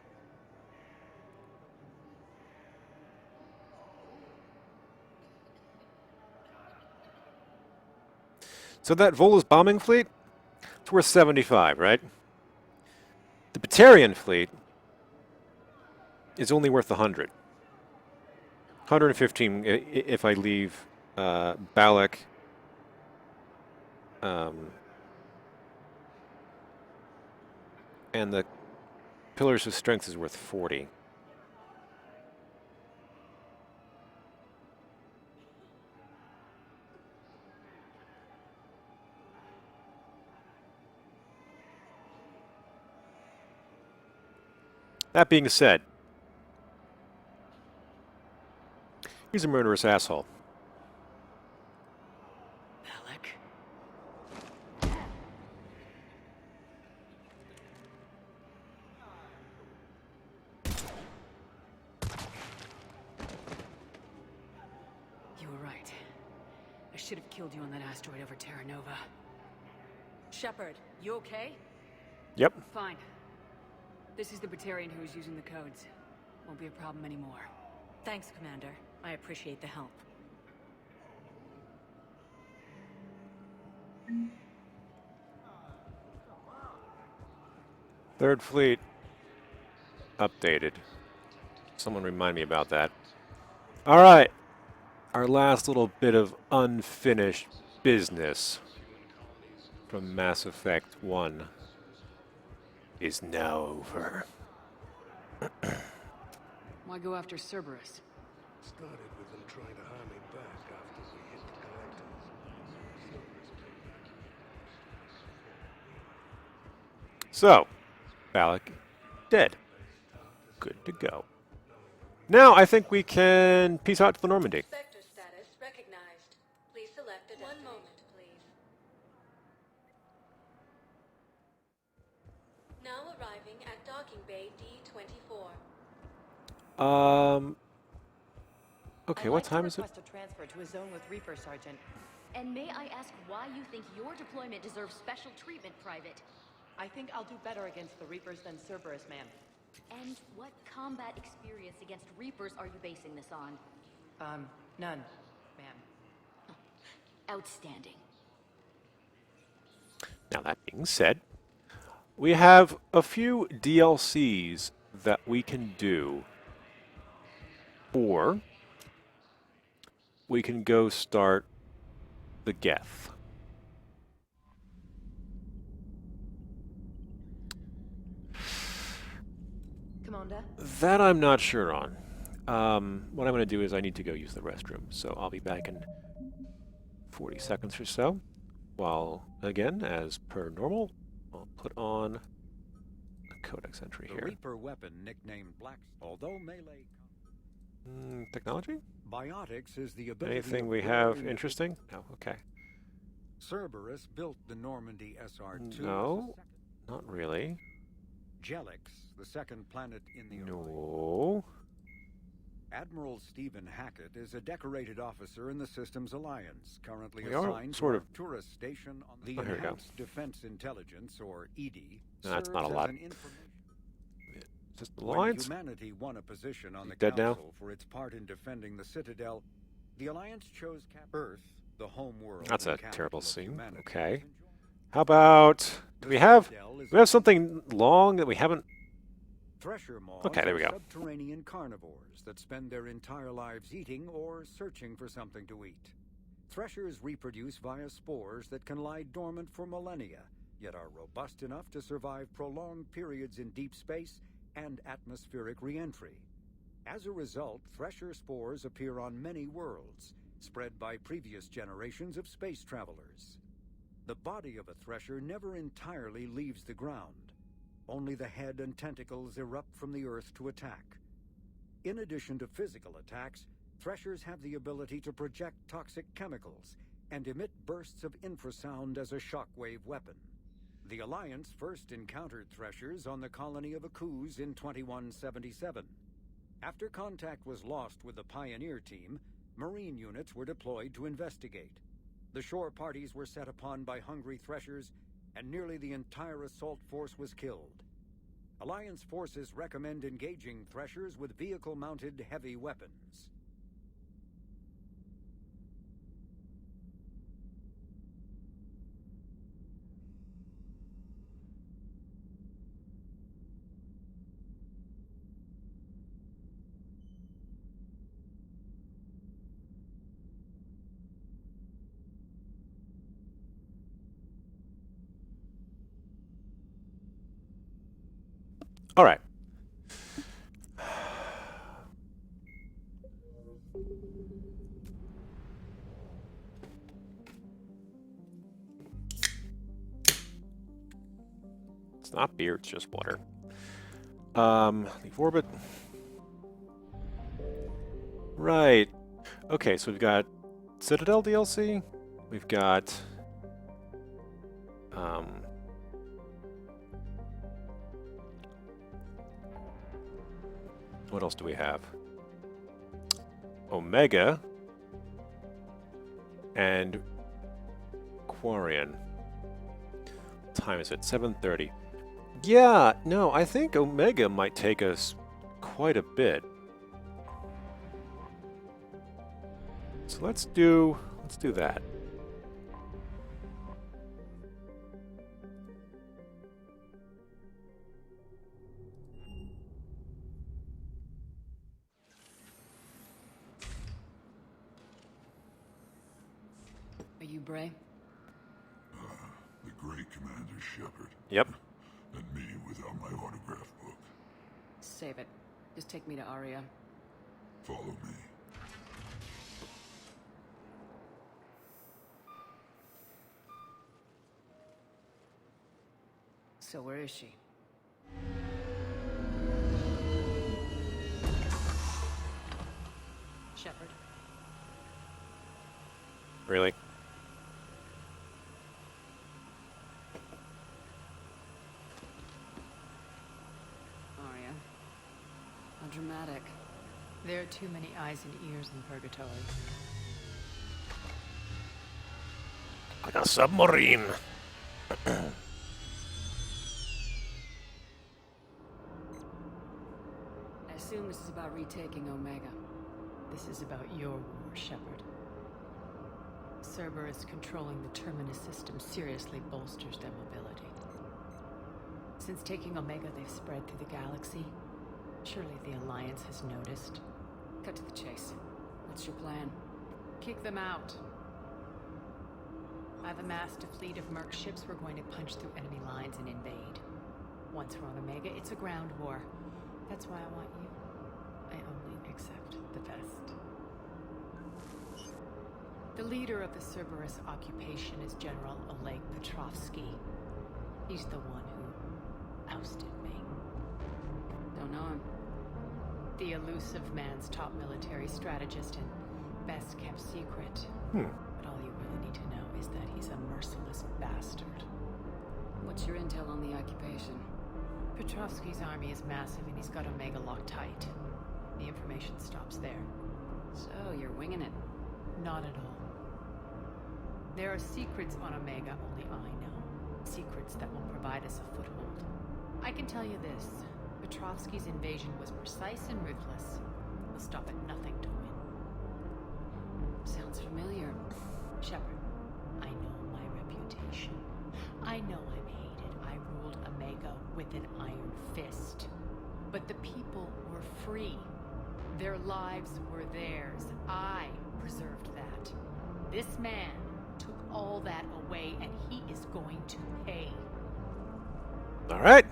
So that Volus bombing fleet, it's worth 75, right? The Batarian fleet is only worth 100. 115 if I leave Balak. And the Pillars of Strength is worth 40. That being said, he's a murderous asshole. Balak? You should have killed you on that asteroid over Terra Nova. Shepard, you okay? Yep. Fine. This is the Batarian who is using the codes. Won't be a problem anymore. Thanks, Commander. I appreciate the help. Third Fleet updated. Someone remind me about that. All right. Our last little bit of unfinished business from Mass Effect 1 is now over. Why go after Cerberus? Started with them trying to hire me back after we hit the collectors. So, Balak dead. Good to go. Now I think we can peace out to the Normandy. Spectre status recognized. Please select a destination. 1 moment, please. Now arriving at docking bay D24. Okay, what time is it? Request a transfer to a zone with Reaper, Sergeant. And may I ask why you think your deployment deserves special treatment, Private? I think I'll do better against the Reapers than Cerberus, ma'am. And what combat experience against Reapers are you basing this on? None, ma'am. Outstanding. Now that being said, we have a few DLCs that we can do, or we can go start the Geth. Commander? That I'm not sure on. What I'm going to do is I need to go use the restroom, so I'll be back in 40 seconds or so. While, again, as per normal, I'll put on a codex entry here. The Reaper weapon, nicknamed Black, although melee... Technology? Biotics is the ability... Anything we have interesting? No, okay. Cerberus built the Normandy SR-2. No, not really. Jelix, the second planet in the... No. Admiral Stephen Hackett is a decorated officer in the Systems Alliance, currently We are assigned sort to of... a tourist station on the Oh, here we go. Enhanced Defense Intelligence, or ED. No, that's not a lot. Just the When Alliance? humanity won a position on the Dead now? Council for its part in defending the Citadel, the Alliance chose Earth, the home world. That's and a capital terrible of scene. humanity. Okay. How about... Do we have something long that we haven't... Thresher moths Okay, there we are go. subterranean carnivores that spend their entire lives eating or searching for something to eat. Threshers reproduce via spores that can lie dormant for millennia, yet are robust enough to survive prolonged periods in deep space and atmospheric re-entry. As a result, thresher spores appear on many worlds, spread by previous generations of space travelers. The body of a thresher never entirely leaves the ground. Only the head and tentacles erupt from the Earth to attack. In addition to physical attacks, threshers have the ability to project toxic chemicals and emit bursts of infrasound as a shockwave weapon. The Alliance first encountered threshers on the colony of Akuz in 2177. After contact was lost with the Pioneer team, Marine units were deployed to investigate. The shore parties were set upon by hungry threshers, and nearly the entire assault force was killed. Alliance forces recommend engaging threshers with vehicle-mounted heavy weapons. All right. It's not beer, it's just water. Leave orbit. Right. Okay, so we've got Citadel DLC. We've got what else do we have? Omega. and Quarian. What time is it? 7:30. Yeah, no, I think Omega might take us quite a bit. So let's do that. Are you Bray? The great Commander Shepard. Yep. And me without my autograph book. Save it. Just take me to Aria. Follow me. So where is she? Shepard. Really? Aria. How dramatic. There are too many eyes and ears in Purgatory. Like a submarine. I assume this is about retaking Omega. This is about your war, Shepard. Cerberus controlling the Terminus system seriously bolsters their mobility. Since taking Omega, they've spread through the galaxy. Surely the Alliance has noticed. Cut to the chase. What's your plan? Kick them out. I've amassed a fleet of merc ships. We're going to punch through enemy lines and invade. Once we're on Omega, it's a ground war. That's why I want you. I only accept the best. The leader of the Cerberus occupation is General Oleg Petrovsky. He's the one who ousted me. Don't know him. The elusive man's top military strategist and best kept secret. But all you really need to know is that he's a merciless bastard. What's your intel on the occupation? Petrovsky's army is massive and he's got Omega locked tight. The information stops there. So, you're winging it? Not at all. There are secrets on Omega only I know. Secrets that will provide us a foothold. I can tell you this. Petrovsky's invasion was precise and ruthless. We'll stop at nothing to win. Sounds familiar. Shepard, I know my reputation. I know I'm hated. I ruled Omega with an iron fist. But the people were free. Their lives were theirs. I preserved that. This man took all that away, and he is going to pay. All right.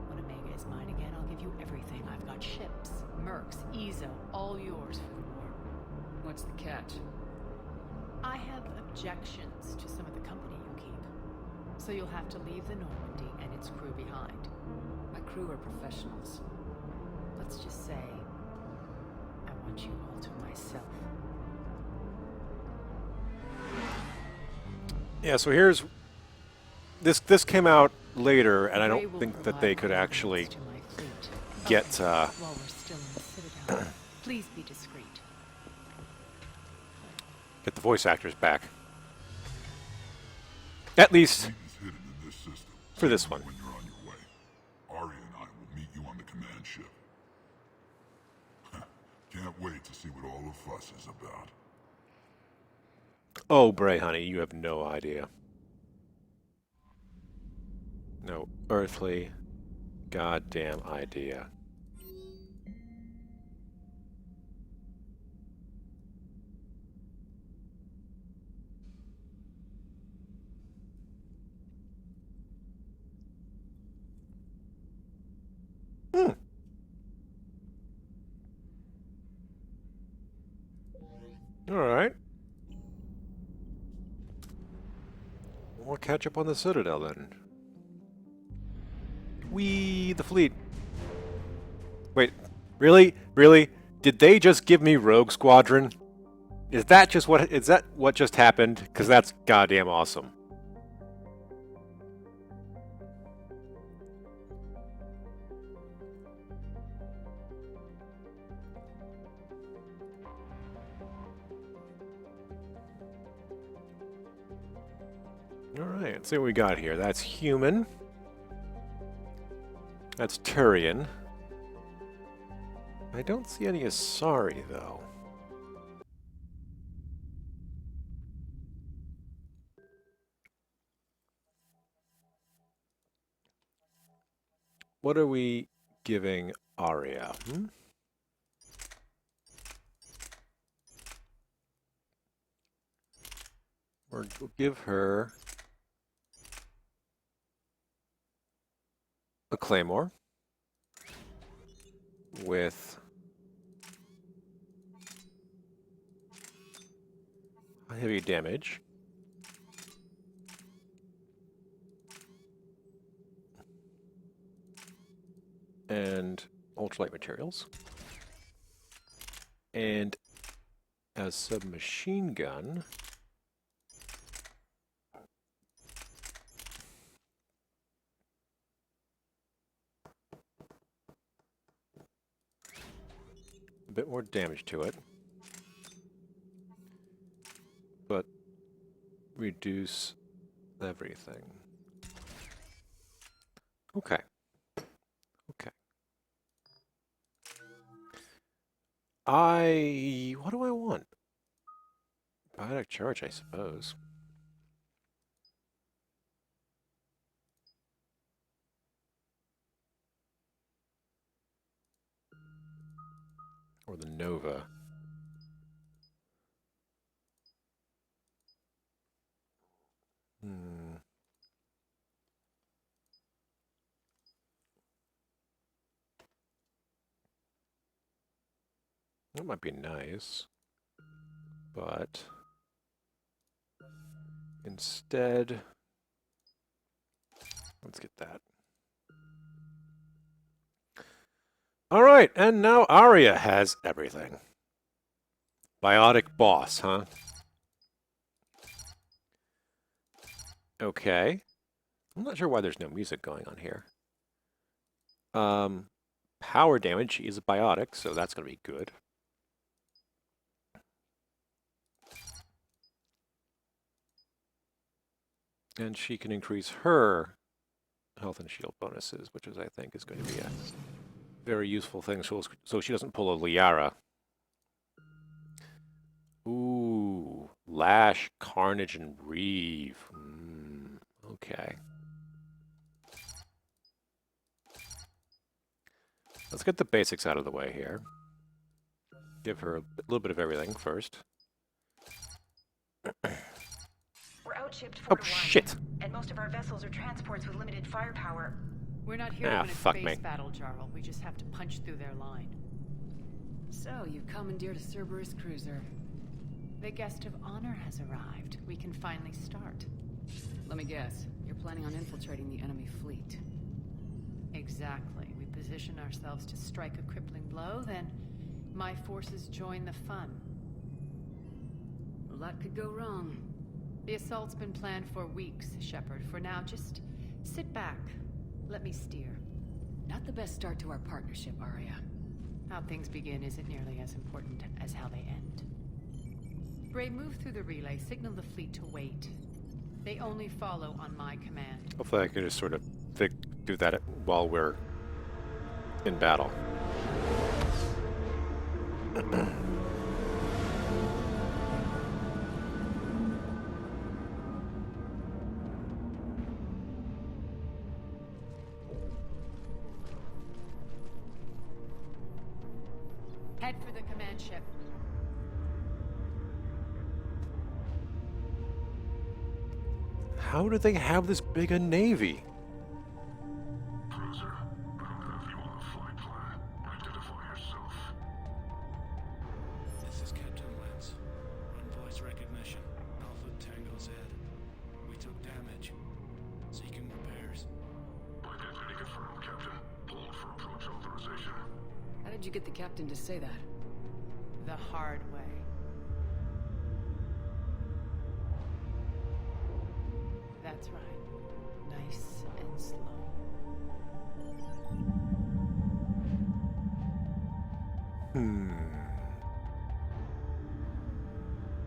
When Omega is mine again, I'll give you everything. I've got ships, mercs, Ezo, all yours for the war. What's the catch? I have objections to some of the company you keep. So you'll have to leave the Normandy and its crew behind. My crew are professionals. Let's just say, I want you all to myself. Yeah, so here's... This came out later, and I don't think that they could actually get... While we're still in the Citadel, please be discreet. Get the voice actors back. At least for this one. When you're on your way, Aria and I will meet you on the command ship. Can't wait to see what all the fuss is about. Oh, Bray, honey, you have no idea. No earthly goddamn idea. All right. We'll catch up on the Citadel then. The fleet. Wait, really? Really? Did they just give me Rogue Squadron? Is that what just happened? Because that's goddamn awesome. Alright, let's see what we got here. That's human. That's Turian. I don't see any Asari, though. What are we giving Arya? We'll give her a claymore with heavy damage. And ultralight materials. And as submachine gun, a bit more damage to it, but reduce everything. Okay. Okay. What do I want? Biotic charge, I suppose. Or the Nova. That might be nice. But instead, let's get that. Alright, and now Arya has everything. Biotic boss, huh? Okay. I'm not sure why there's no music going on here. Power damage, she is a biotic, so that's going to be good. And she can increase her health and shield bonuses, which is, I think, is going to be a very useful thing, so she doesn't pull a Liara. Ooh, Lash, Carnage, and Reeve. Okay. Let's get the basics out of the way here. Give her a little bit of everything first. We're outshipped 4 Oh, to 1, shit! and most of our vessels are transports with limited firepower. We're not here to win a space battle, Jarl. We just have to punch through their line. So, you've commandeered a Cerberus cruiser. The guest of honor has arrived. We can finally start. Let me guess. You're planning on infiltrating the enemy fleet. Exactly. We position ourselves to strike a crippling blow, then my forces join the fun. A lot could go wrong. The assault's been planned for weeks, Shepard. For now, just sit back. Let me steer. Not the best start to our partnership, Arya. How things begin isn't nearly as important as how they end. Bray, move through the relay. Signal the fleet to wait. They only follow on my command. Hopefully I can just sort of do that while we're in battle. Head for the command ship. How do they have this big a navy? Cruiser, I don't know if you want a flight plan. Identify yourself. This is Captain Lance. On voice recognition, Alpha Tango Z. We took damage. Seeking repairs. Identity confirmed, Captain. Pulled for approach authorization. How did you get the captain to say that? The hard way. That's right. Nice and slow.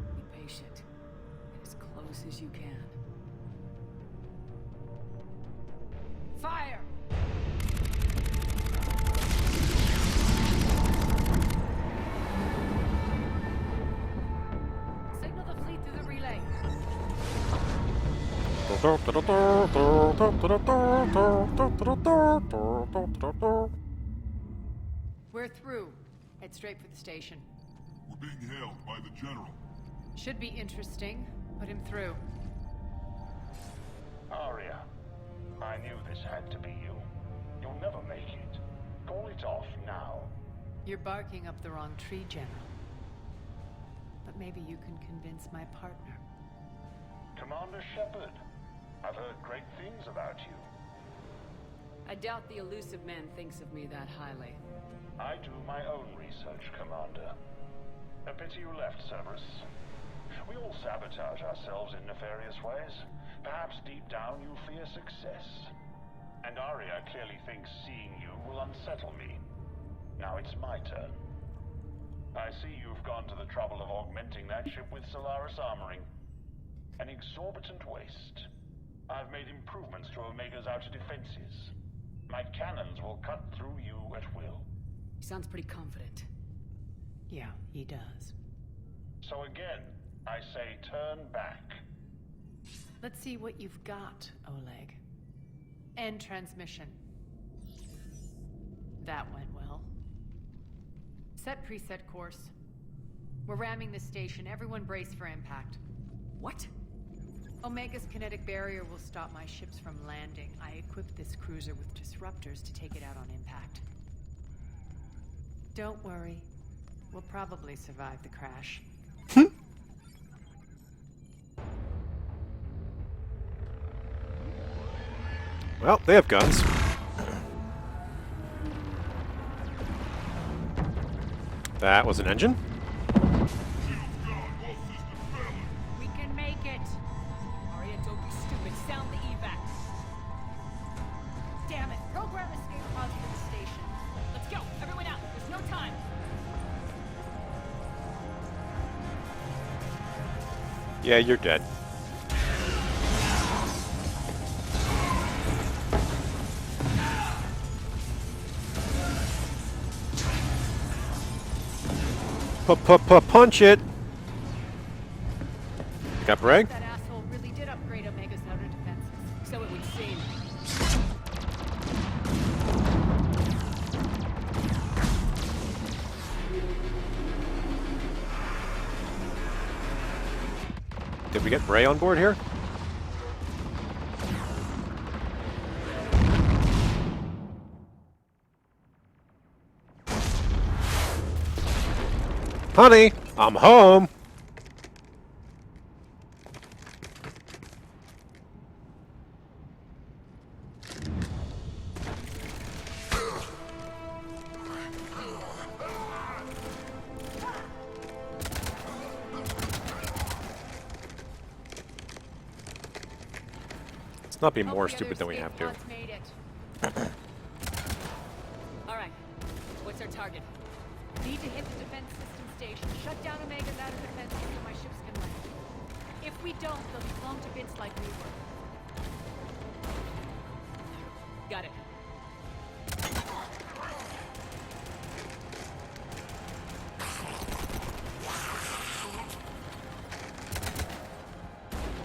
Be patient. Get as close as you can. We're through. Head straight for the station. We're being hailed by the General. Should be interesting. Put him through. Arya, I knew this had to be you. You'll never make it. Call it off now. You're barking up the wrong tree, General. But maybe you can convince my partner. Commander Shepard, I've heard great things about you. I doubt the elusive man thinks of me that highly. I do my own research, Commander. A pity you left, Cerberus. We all sabotage ourselves in nefarious ways. Perhaps deep down you fear success. And Arya clearly thinks seeing you will unsettle me. Now it's my turn. I see you've gone to the trouble of augmenting that ship with Solaris armoring. An exorbitant waste. I've made improvements to Omega's outer defenses. My cannons will cut through you at will. He sounds pretty confident. Yeah, he does. So again, I say turn back. Let's see what you've got, Oleg. End transmission. That went well. Set preset course. We're ramming the station. Everyone brace for impact. What? Omega's kinetic barrier will stop my ships from landing. I equipped this cruiser with disruptors to take it out on impact. Don't worry. We'll probably survive the crash. Well, they have guns. That was an engine. We can make it. Arya, don't be stupid. Sound the evac. Damn it. Program escape pod to the station. Let's go. Everyone out. There's no time. Yeah, you're dead. Punch it! You got Bray? That asshole really did upgrade Omega's outer defenses. So it would seem. Did we get Bray on board here? Honey, I'm home. Let's not be more stupid than we have to. All right. What's our target? Need to hit the defense system station. Shut down Omega's outer defenses so my ships can land. If we don't, they'll be blown to bits like we were. Got it.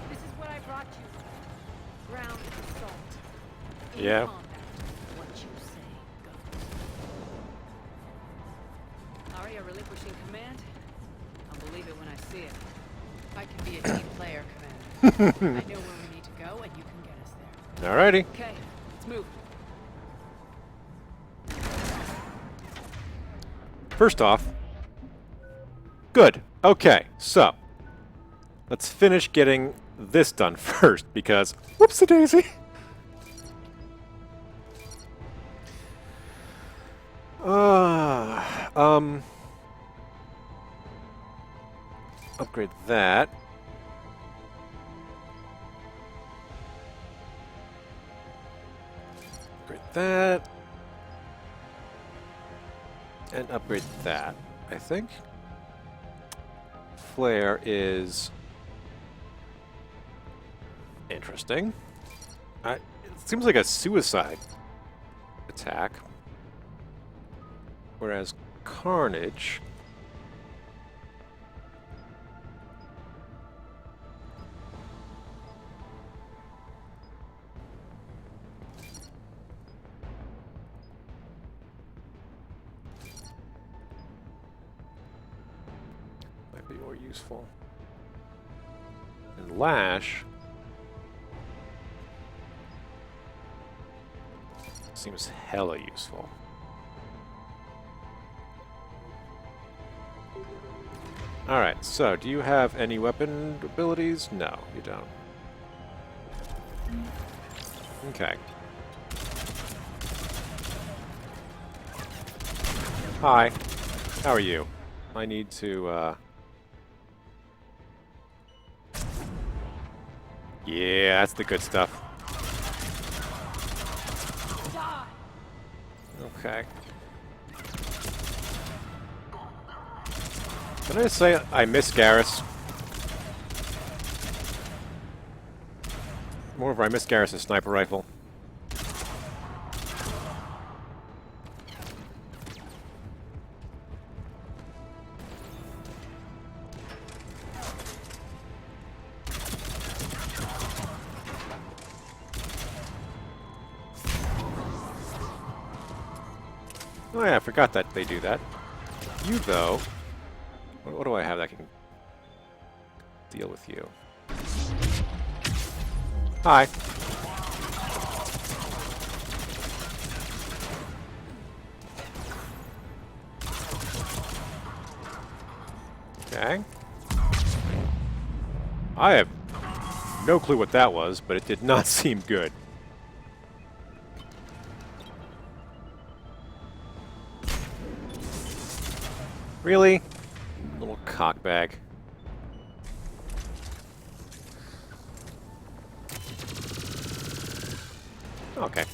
This is what I brought you. Ground assault. In Yeah. combat. What you say goes. Arya relinquishing command? I'll believe it when I see it. I can be a team player, Commander. I know where we need to go, and you can get us there. Alrighty. Okay, let's move. First off, good. Okay, so let's finish getting this done first because whoops-a-daisy. Upgrade that. Upgrade that. And upgrade that, I think. Flare is interesting. It seems like a suicide attack. Whereas Carnage be more useful. And Lash seems hella useful. Alright, so do you have any weapon abilities? No, you don't. Okay. Hi. How are you? I need to, yeah, that's the good stuff. Okay. Can I just say I miss Garrus? Moreover, I miss Garrus' sniper rifle. Oh yeah, I forgot that they do that. You, though... What do I have that can deal with you? Hi. Okay. I have no clue what that was, but it did not seem good. Really? Little cockbag. Okay.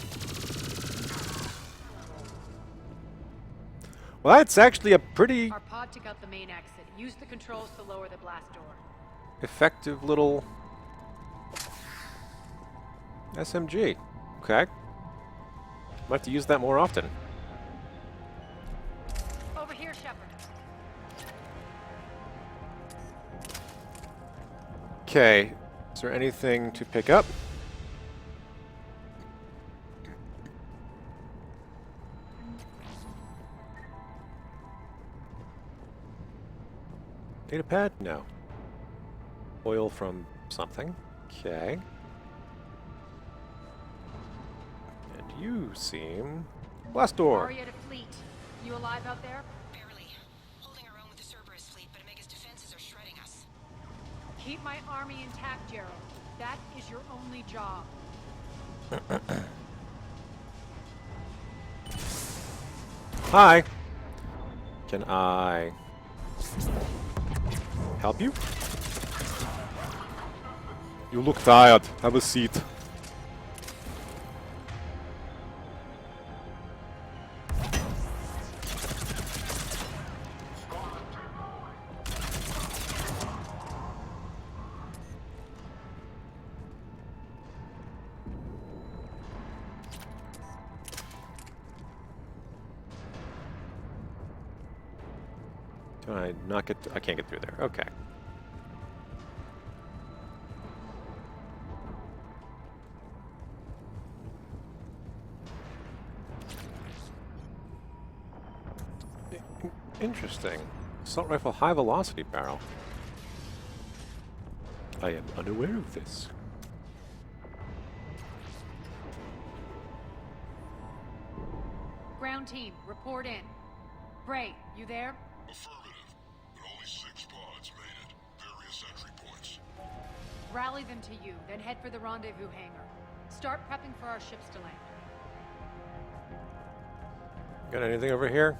Well, that's actually a pretty Our pod took out the main exit. Use the controls to lower the blast door. effective little SMG. Okay. Might have to use that more often. Over here, Shepard. Okay. Is there anything to pick up? Data pad? No. Oil from something. Okay. And you seem... Blast door! Arietta Fleet. You alive out there? Barely. Holding our own with the Cerberus fleet, but Omega's defenses are shredding us. Keep my army intact, Gerald. That is your only job. Hi! Can I... help you? You look tired. Have a seat. Do I not get... I can't get through there. Okay. Interesting. Assault rifle high velocity barrel. I am unaware of this. Ground team, report in. Bray, you there? Affirmative. But only 6 pods made it. Various entry points. Rally them to you, then head for the rendezvous hangar. Start prepping for our ships to land. Got anything over here?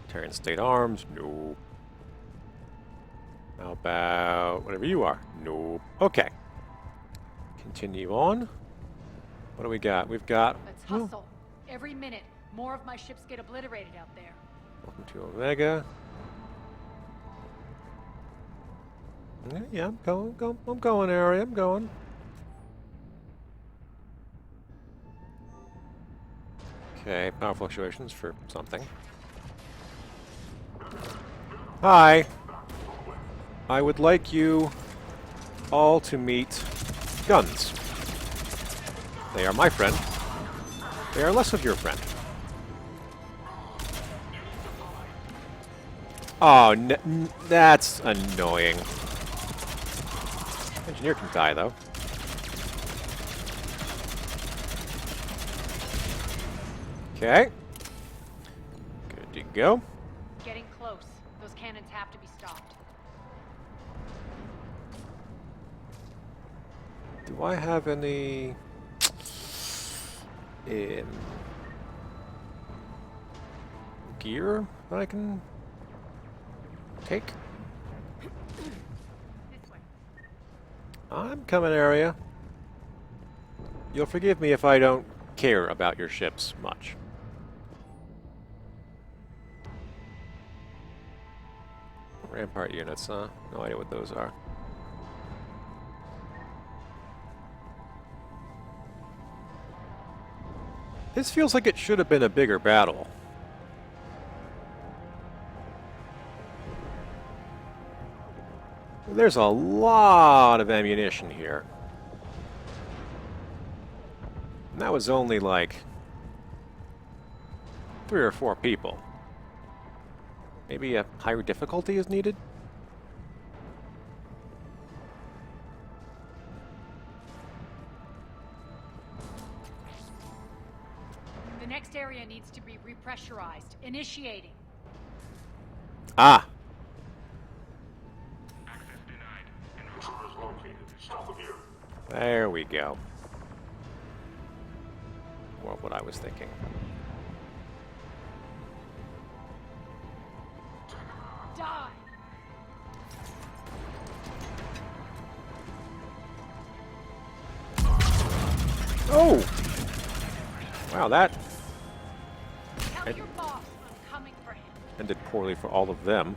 Terran State Arms? No. How about whatever you are? No. Okay. Continue on. What do we got? We've got... Let's hustle. Every minute, more of my ships get obliterated out there. Welcome to Omega. Yeah, I'm going, Ari. I'm going. Okay, power fluctuations for something. Hi. I would like you all to meet guns. They are my friend. They are less of your friend. Oh, that's annoying. Engineer can die, though. Okay. Good to go. Getting close. Those cannons have to be stopped. Do I have any... gear that I can take? I'm coming, area. You'll forgive me if I don't care about your ships much. Rampart units, huh? No idea what those are. This feels like it should have been a bigger battle. There's a lot of ammunition here. And that was only like 3 or 4 people. Maybe a higher difficulty is needed? The next area needs to be repressurized. Initiating. Ah! There we go. More of what I was thinking. Die! Oh! Wow, that Tell your boss I'm coming for him. ended poorly for all of them.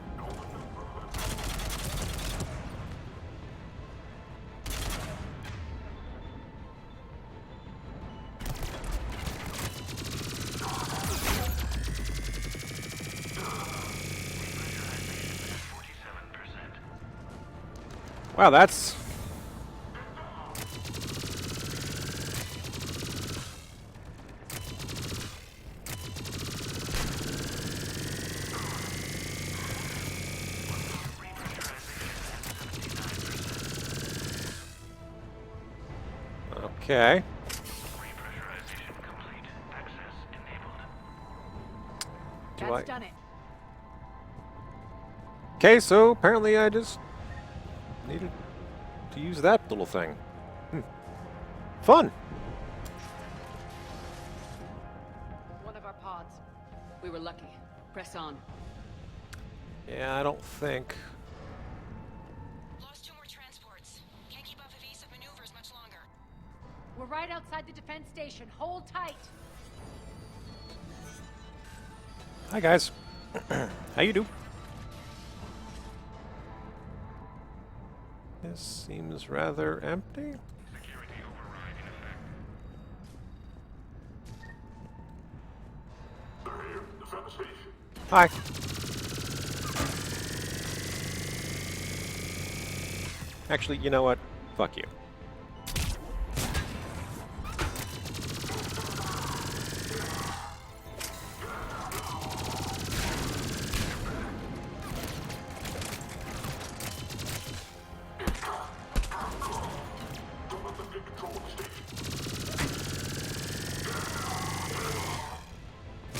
Wow, that's... Okay. That's done it. Okay, so apparently I just needed to use that little thing. Fun. One of our pods. We were lucky. Press on. Yeah, I don't think... Lost 2 more transports. Can't keep up evasive maneuvers much longer. We're right outside the defense station. Hold tight. Hi, guys. How you do? This seems rather empty. Security override in effect. They're here. Defend the station. Hi. Actually, you know what? Fuck you.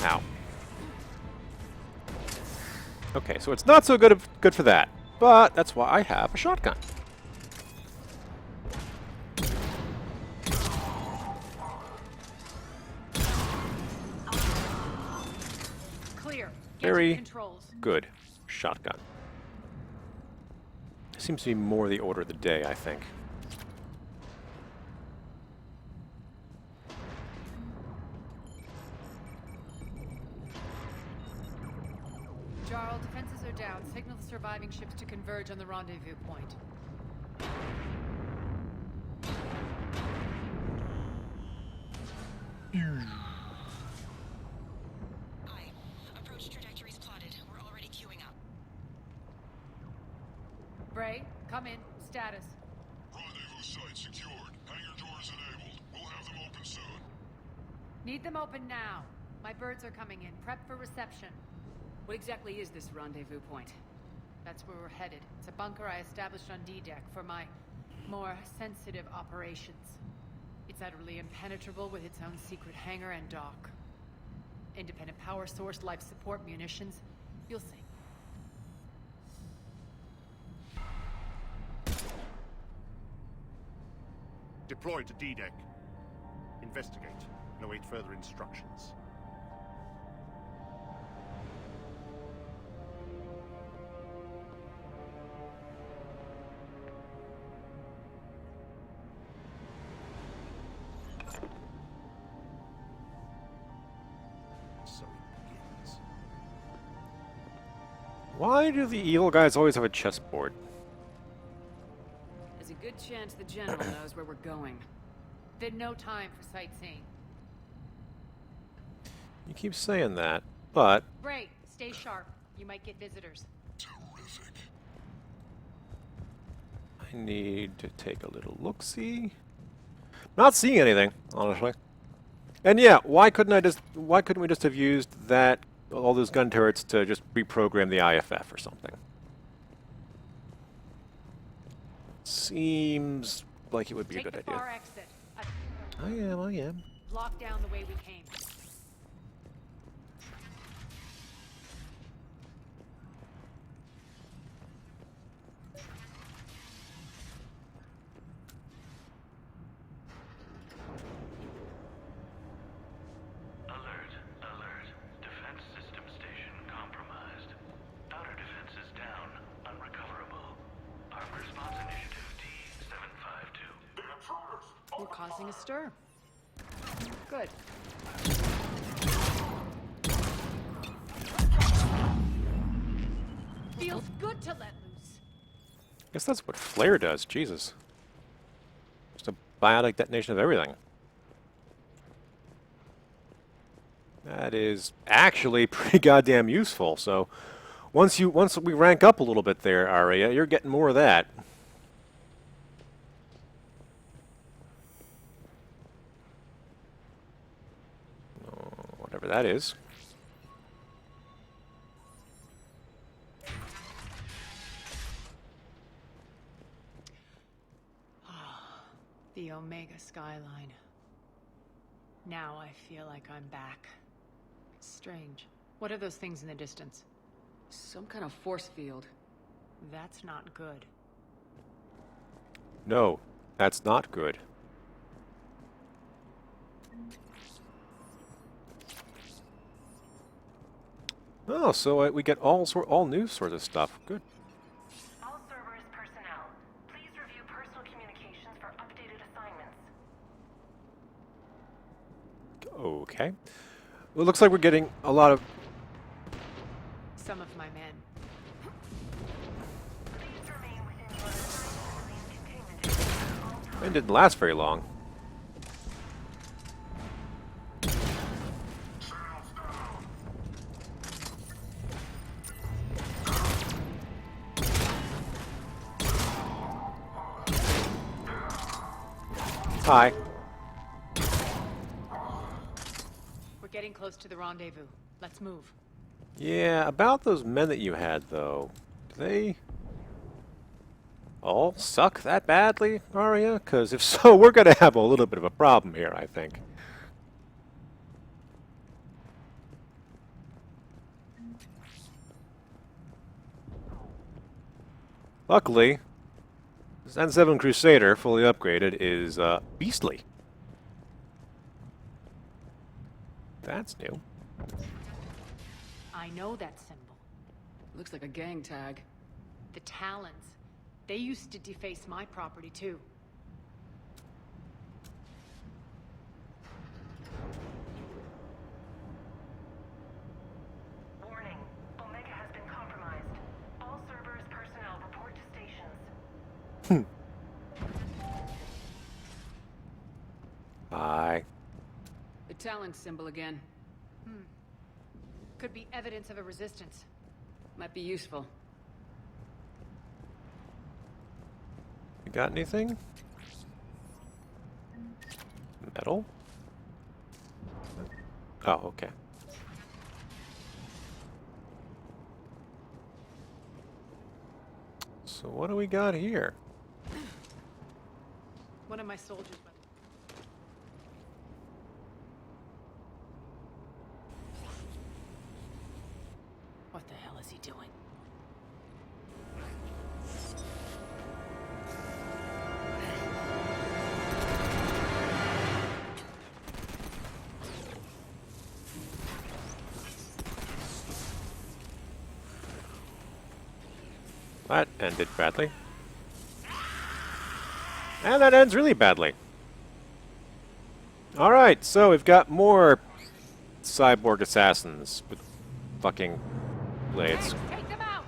Ow. Okay, so it's not so good for that, but that's why I have a shotgun. Clear. Very good shotgun. Seems to be more the order of the day, I think. Jarl, defenses are down. Signal the surviving ships to converge on the rendezvous point. Approach trajectories plotted. We're already queuing up. Bray, come in. Status. Rendezvous site secured. Hangar doors enabled. We'll have them open soon. Need them open now. My birds are coming in. Prep for reception. What exactly is this rendezvous point? That's where we're headed. It's a bunker I established on D-Deck for my more sensitive operations. It's utterly impenetrable with its own secret hangar and dock. Independent power source, life support, munitions. You'll see. Deploy to D-Deck. Investigate and await further instructions. So it begins. Why do the evil guys always have a chessboard? There's a good chance the General knows where we're going. Then no time for sightseeing. You keep saying that, but... Great. Stay sharp. You might get visitors. Terrific. I need to take a little look-see. Not seeing anything, honestly. And yeah, why couldn't we just have used that, all those gun turrets to just reprogram the IFF or something? Seems like it would be a good idea. Far exit. I am. Lock down the way we came. Alert, alert. Defense system station compromised. Outer defenses down, unrecoverable. Armed response initiative D752. We're causing a stir. Good. Feels good to let loose. Guess that's what flare does, Jesus. Just a biotic detonation of everything. That is actually pretty goddamn useful, so once we rank up a little bit there, Aria, you're getting more of that. Whatever that is. The Omega skyline. Now I feel like I'm back. Strange. What are those things in the distance? Some kind of force field. That's not good. No, that's not good. Oh, so we get all new sorts of stuff. Good. All Cerberus personnel, please review personal communications for updated assignments. Okay. Well, it looks like we're getting a lot of... Some of my men. Please remain within your assigned civilian containment area at all times. It didn't last very long. Hi. We're getting close to the rendezvous. Let's move. Yeah, about those men that you had, though. Do they all suck that badly, Aria? Because if so, we're going to have a little bit of a problem here, I think. Luckily, this N7 Crusader, fully upgraded, is beastly. That's new. I know that symbol. Looks like a gang tag. The Talons. They used to deface my property, too. Warning, Omega has been compromised. All Cerberus personnel report to stations. Bye. The Talon symbol again. Could be evidence of a resistance. Might be useful. You got anything? Metal? Oh, okay. So what do we got here? One of my soldiers went. What the hell is he doing? That ended badly. And that ends really badly. Alright, so we've got more cyborg assassins with fucking blades. Take them out!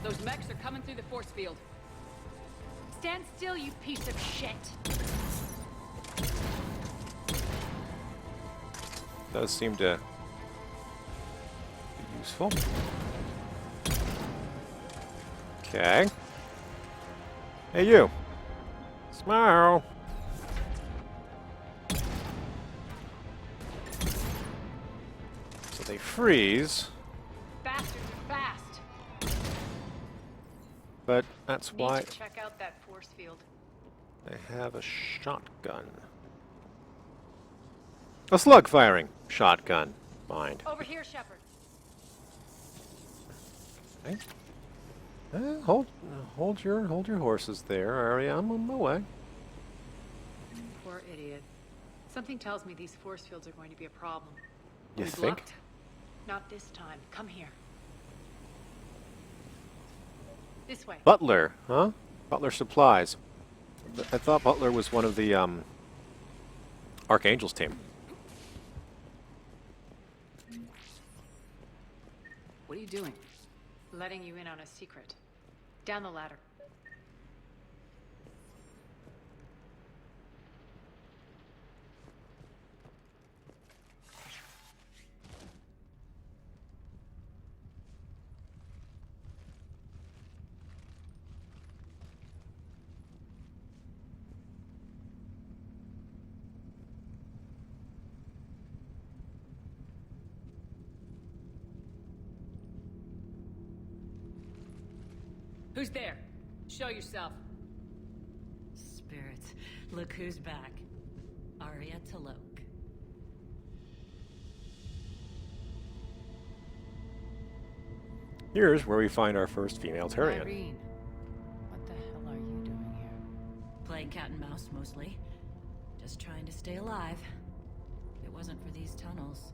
Those mechs are coming through the force field. Stand still, you piece of shit! Does seem to be useful. Okay. Hey, you. Smile. So they freeze. Bastards are fast. But that's Need why to check out that force field. they have a shotgun. A slug firing shotgun. Mind. Over here, Shepard. Okay. Hold your horses there, Arya. I'm on my way. Poor idiot. Something tells me these force fields are going to be a problem. You We've think? lucked. Not this time. Come here. This way. Butler, huh? Butler Supplies. I thought Butler was one of the Archangel's team. What are you doing? Letting you in on a secret. Down the ladder. Who's there? Show yourself. Spirits, look who's back. Arya Talok. Here's where we find our first female Turian. Irene, what the hell are you doing here? Playing cat and mouse, mostly. Just trying to stay alive. If it wasn't for these tunnels.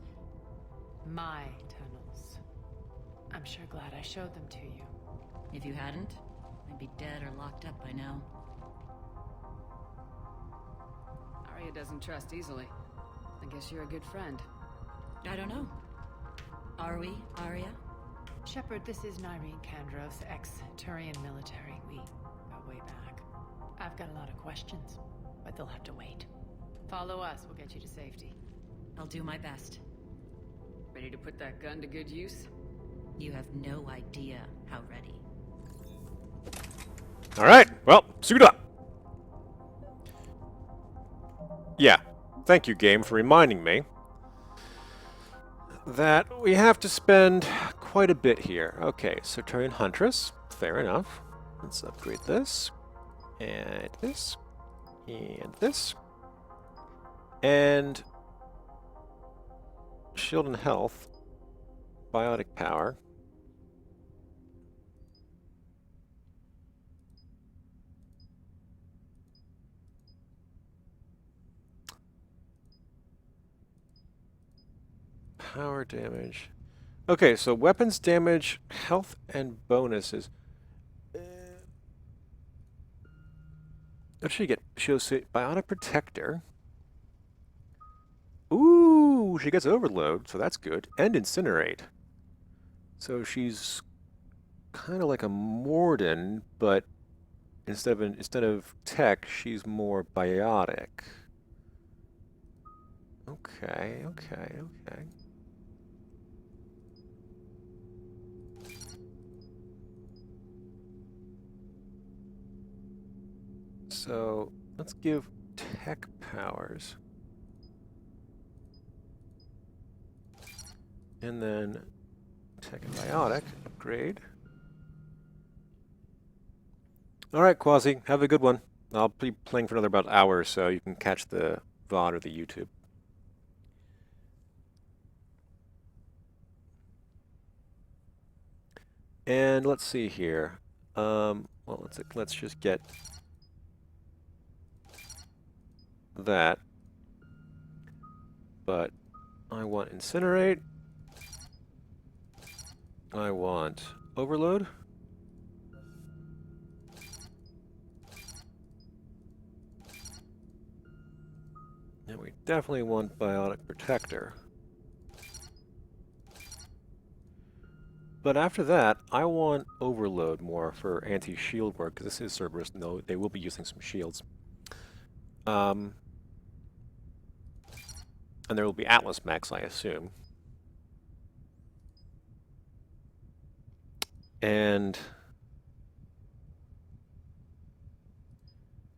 My tunnels. I'm sure glad I showed them to you. If you hadn't, I'd be dead or locked up by now. Arya doesn't trust easily. I guess you're a good friend. I don't know. Are we, Arya? Shepard, this is Nyreen Kandros, ex-Turian military. We got way back. I've got a lot of questions, but they'll have to wait. Follow us, we'll get you to safety. I'll do my best. Ready to put that gun to good use? You have no idea how ready. Alright, well, suit up! Yeah, thank you, game, for reminding me that we have to spend quite a bit here. Okay, so Turian Huntress, fair enough. Let's upgrade this, and this, and this, and shield and health, biotic power. Power damage. Okay, so weapons damage, health, and bonuses. What should she get? She'll say Bionic Protector. Ooh, she gets Overload, so that's good. And Incinerate. So she's kind of like a Morden, but instead of tech, she's more biotic. Okay. So let's give tech powers. And then tech and biotic upgrade. Alright, Quasi, have a good one. I'll be playing for another about hour, so you can catch the VOD or the YouTube. And let's see here. Well, let's just get that. But I want incinerate. I want overload. And we definitely want biotic protector. But after that, I want overload more for anti-shield work, because this is Cerberus. No, they will be using some shields. And there will be Atlas mechs, I assume. And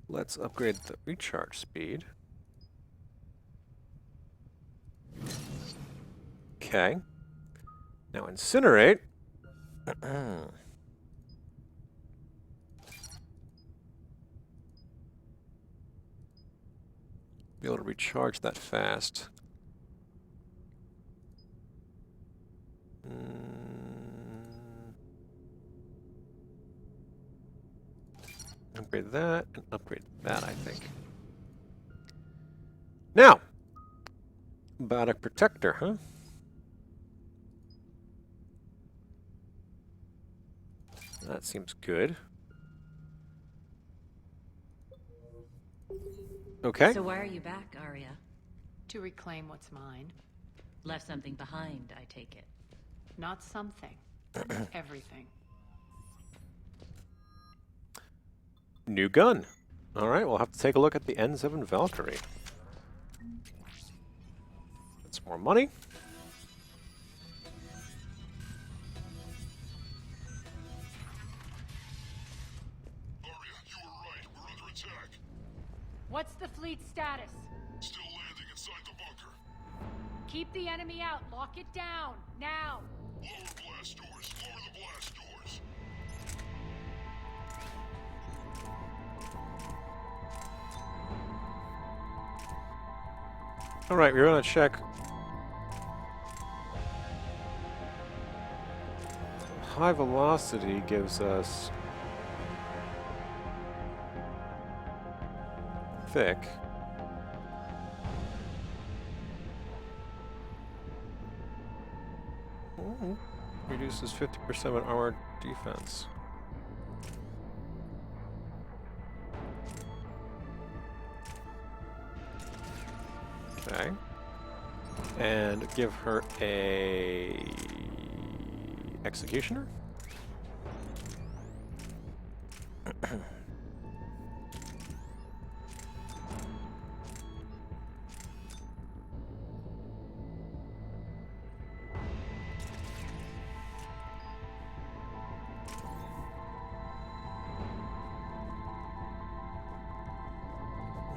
let's upgrade the recharge speed. Okay. Now incinerate. Be able to recharge that fast. Upgrade that, and upgrade that, I think. Now! Biotic protector, huh? That seems good. Okay. So why are you back, Arya? To reclaim what's mine. Left something behind, I take it. Not something. Everything. New gun. Alright, we'll have to take a look at the N7 Valkyrie. That's more money. What's the fleet status? Still landing inside the bunker. Keep the enemy out. Lock it down. Now. Lower blast doors. Lower the blast doors. Alright, we're gonna check. High velocity gives us thick. Reduces 50% of armor defense. Okay. And give her a executioner.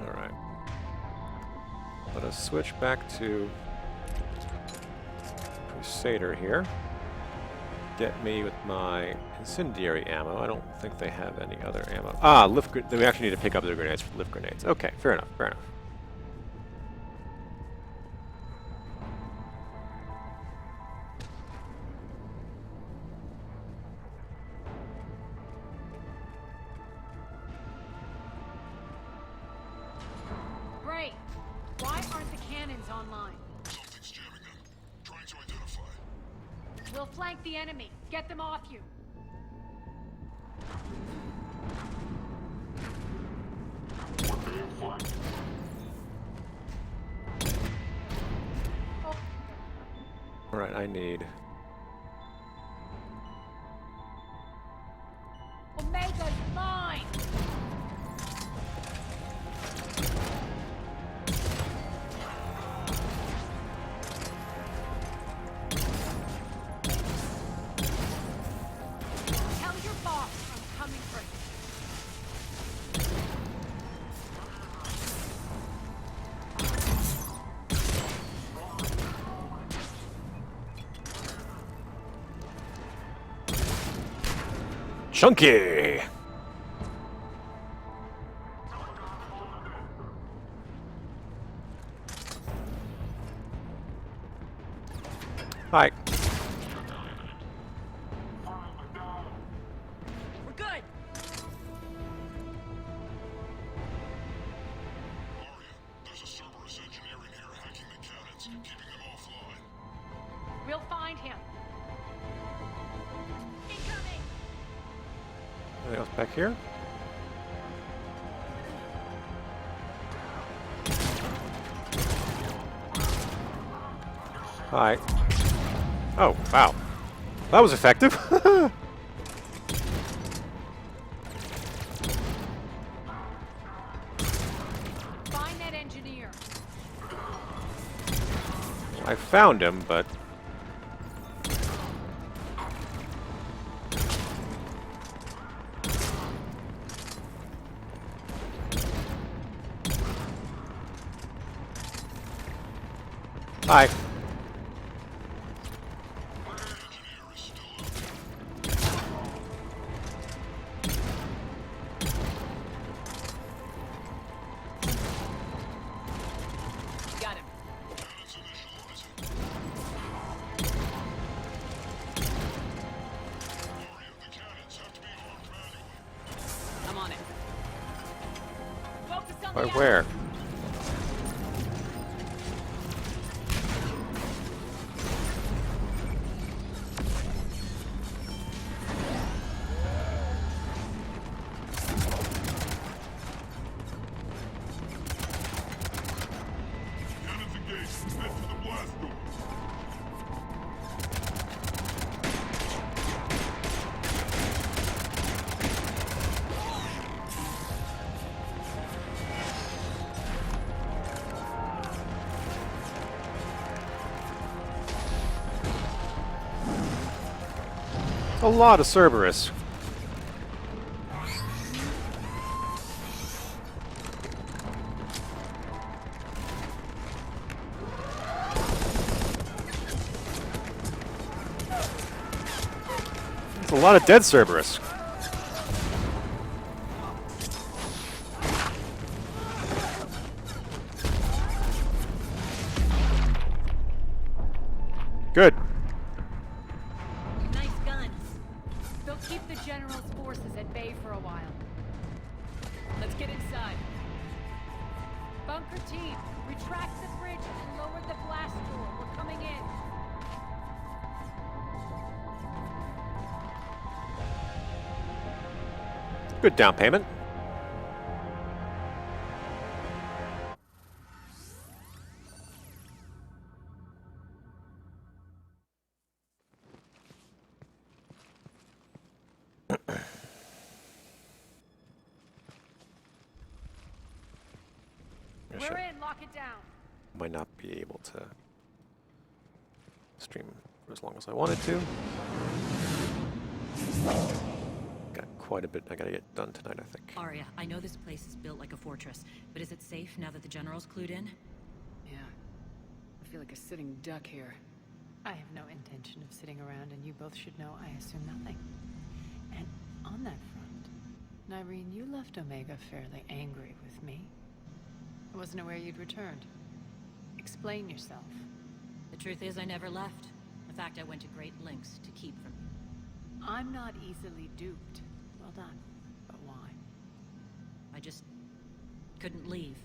Alright. Let us switch back to Crusader here. Get me with my incendiary ammo. I don't think they have any other ammo. Ah, lift grenades. We actually need to pick up the grenades for lift grenades. Okay, fair enough, fair enough. Great. Why aren't the cannons online? Something's jamming them. Trying to identify. We'll flank the enemy. Get them off you. Alright, I need... Omega's mine! Tell your boss I'm coming for him. Chunky! Hi. We're good. There's a Cerberus engineer in here hacking the cannons, keeping them offline. We'll find him. Incoming. Anything else back here? Hi. Oh, wow. That was effective. Find that engineer. I found him, but... Hi. Got him. I'm on it. Focus on By the where? Cannons engaged. Head for the blast door. A lot of Cerberus. There's a lot of dead Cerberus. Good. Nice guns. They'll keep the General's forces at bay for a while. Let's get inside. Bunker team, retract the bridge and lower the blast door. We're coming in. Good down payment. We're in. Lock it down. Might not be able to stream for as long as I wanted to. Got quite a bit I gotta get done tonight, I think. Arya, I know this place is built like a fortress, but is it safe now that the General's clued in? Yeah. I feel like a sitting duck here. I have no intention of sitting around, and you both should know I assume nothing. And on that front, Nyreen, you left Omega fairly angry with me. I wasn't aware you'd returned. Explain yourself. The truth is, I never left. In fact, I went to great lengths to keep from you. I'm not easily duped. Well done. But why? I just couldn't leave.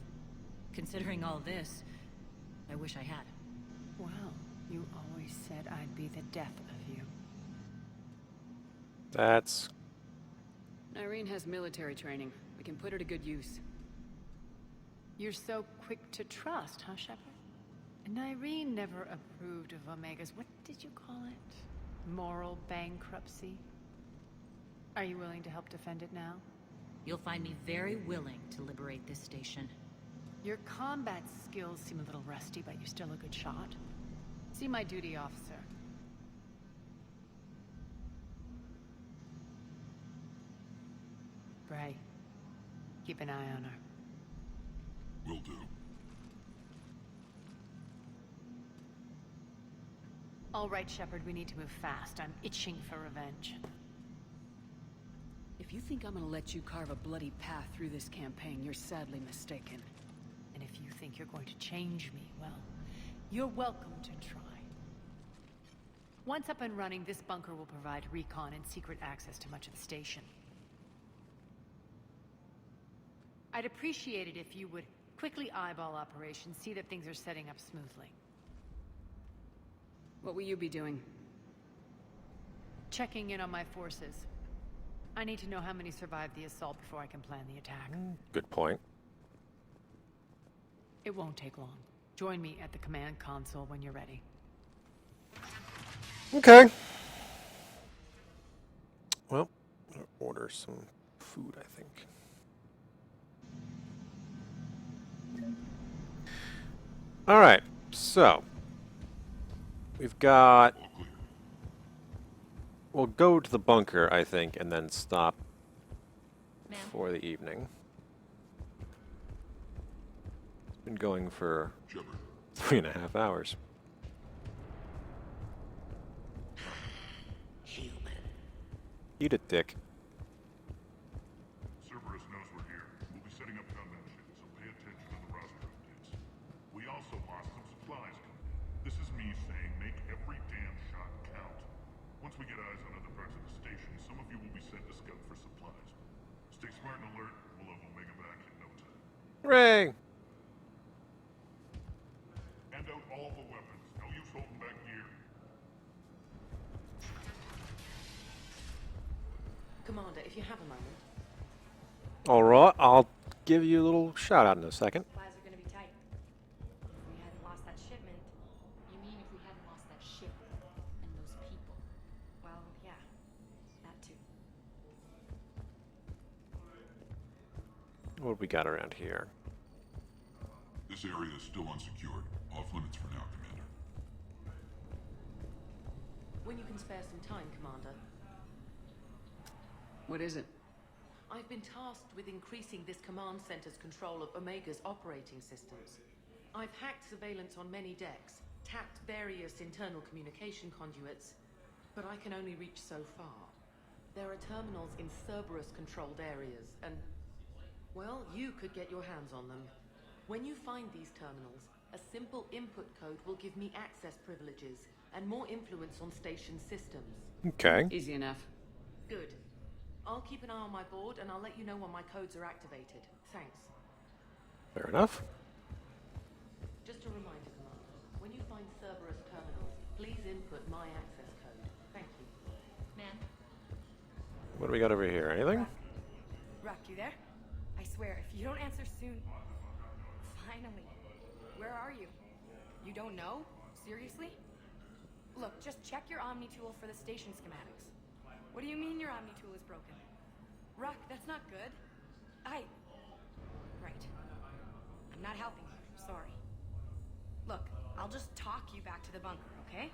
Considering all this, I wish I had. Well, you always said I'd be the death of you. That's... Nyreen has military training. We can put her to good use. You're so quick to trust, huh, Shepard? Nyreen never approved of Omega's, what did you call it? Moral bankruptcy? Are you willing to help defend it now? You'll find me very willing to liberate this station. Your combat skills seem a little rusty, but you're still a good shot. See my duty officer. Bray, keep an eye on her. Will do. All right, Shepard, we need to move fast. I'm itching for revenge. If you think I'm gonna let you carve a bloody path through this campaign, you're sadly mistaken. And if you think you're going to change me, well, you're welcome to try. Once up and running, this bunker will provide recon and secret access to much of the station. I'd appreciate it if you would quickly eyeball operations, see that things are setting up smoothly. What will you be doing? Checking in on my forces. I need to know how many survived the assault before I can plan the attack. Good point. It won't take long. Join me at the command console when you're ready. Okay. Well, I'll order some food, I think. All right, so we've got... We'll go to the bunker, I think, and then stop for the evening. It's been going for 3.5 hours. Eat it, Dick. Cerberus knows we're here. We'll be setting up convention, so pay attention to the roster updates. We also lost some supplies coming in. This is me saying make every damn shot count. Once we get eyes on other parts of the station, some of you will be sent to scout for supplies. Stay smart and alert. We'll have Omega back in no time. Hooray! Hand out all the weapons. No use holding back gear. Commander, if you have a moment. All right, I'll give you a little shout out in a second. Supplies are gonna be tight. If we hadn't lost that shipment. You mean if we hadn't lost that ship and those people? Well, yeah, that too. What have we got around here? This area is still unsecured. Off limits for now, Commander. When you can spare some time, Commander. What is it? I've been tasked with increasing this command center's control of Omega's operating systems. I've hacked surveillance on many decks, tapped various internal communication conduits, but I can only reach so far. There are terminals in Cerberus-controlled areas, and, well, you could get your hands on them. When you find these terminals, a simple input code will give me access privileges and more influence on station systems. Okay. Easy enough. Good. I'll keep an eye on my board, and I'll let you know when my codes are activated. Thanks. Fair enough. Just a reminder, Commander. When you find Cerberus terminals, please input my access code. Thank you. Man. What do we got over here? Anything? Rock, you there? I swear, if you don't answer soon... Finally. Where are you? You don't know? Seriously? Look, just check your Omni tool for the station schematics. What do you mean your Omni tool is broken? Rock, that's not good. Right. I'm not helping you. Sorry. Look, I'll just talk you back to the bunker, okay?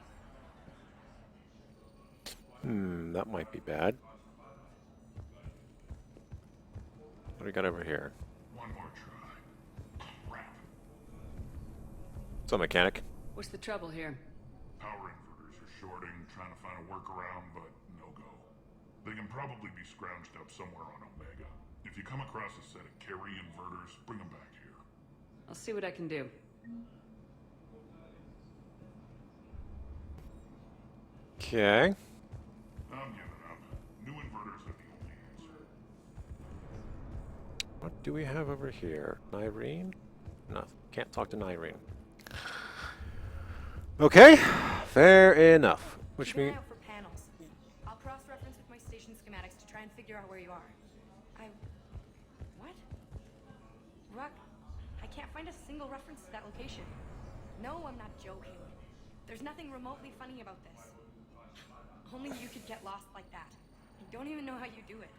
That might be bad. What do we got over here? One more try. Crap. Some mechanic. What's the trouble here? Power inverters are shorting, trying to find a workaround, but no go. They can probably be scrounged up somewhere on Omega. If you come across a set of carry inverters, bring them back here. I'll see what I can do. Okay. I'm giving up. New inverters are the only answer. What do we have over here? Nyrene? No, can't talk to Nyrene. Okay, fair enough. Which Keep an eye means... out for panels. I'll cross-reference with my station schematics to try and figure out where you are. What? Rock, I can't find a single reference to that location. No, I'm not joking. There's nothing remotely funny about this. Only you could get lost like that. I don't even know how you do it.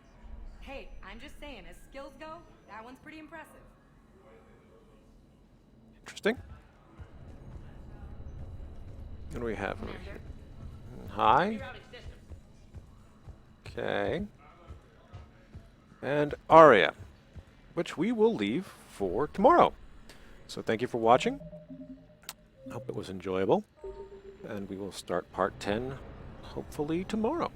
Hey, I'm just saying, as skills go, that one's pretty impressive. Interesting. What do we have over here? Hi. Okay. And Aria, which we will leave for tomorrow. So thank you for watching. Hope it was enjoyable. And we will start part 10 hopefully tomorrow.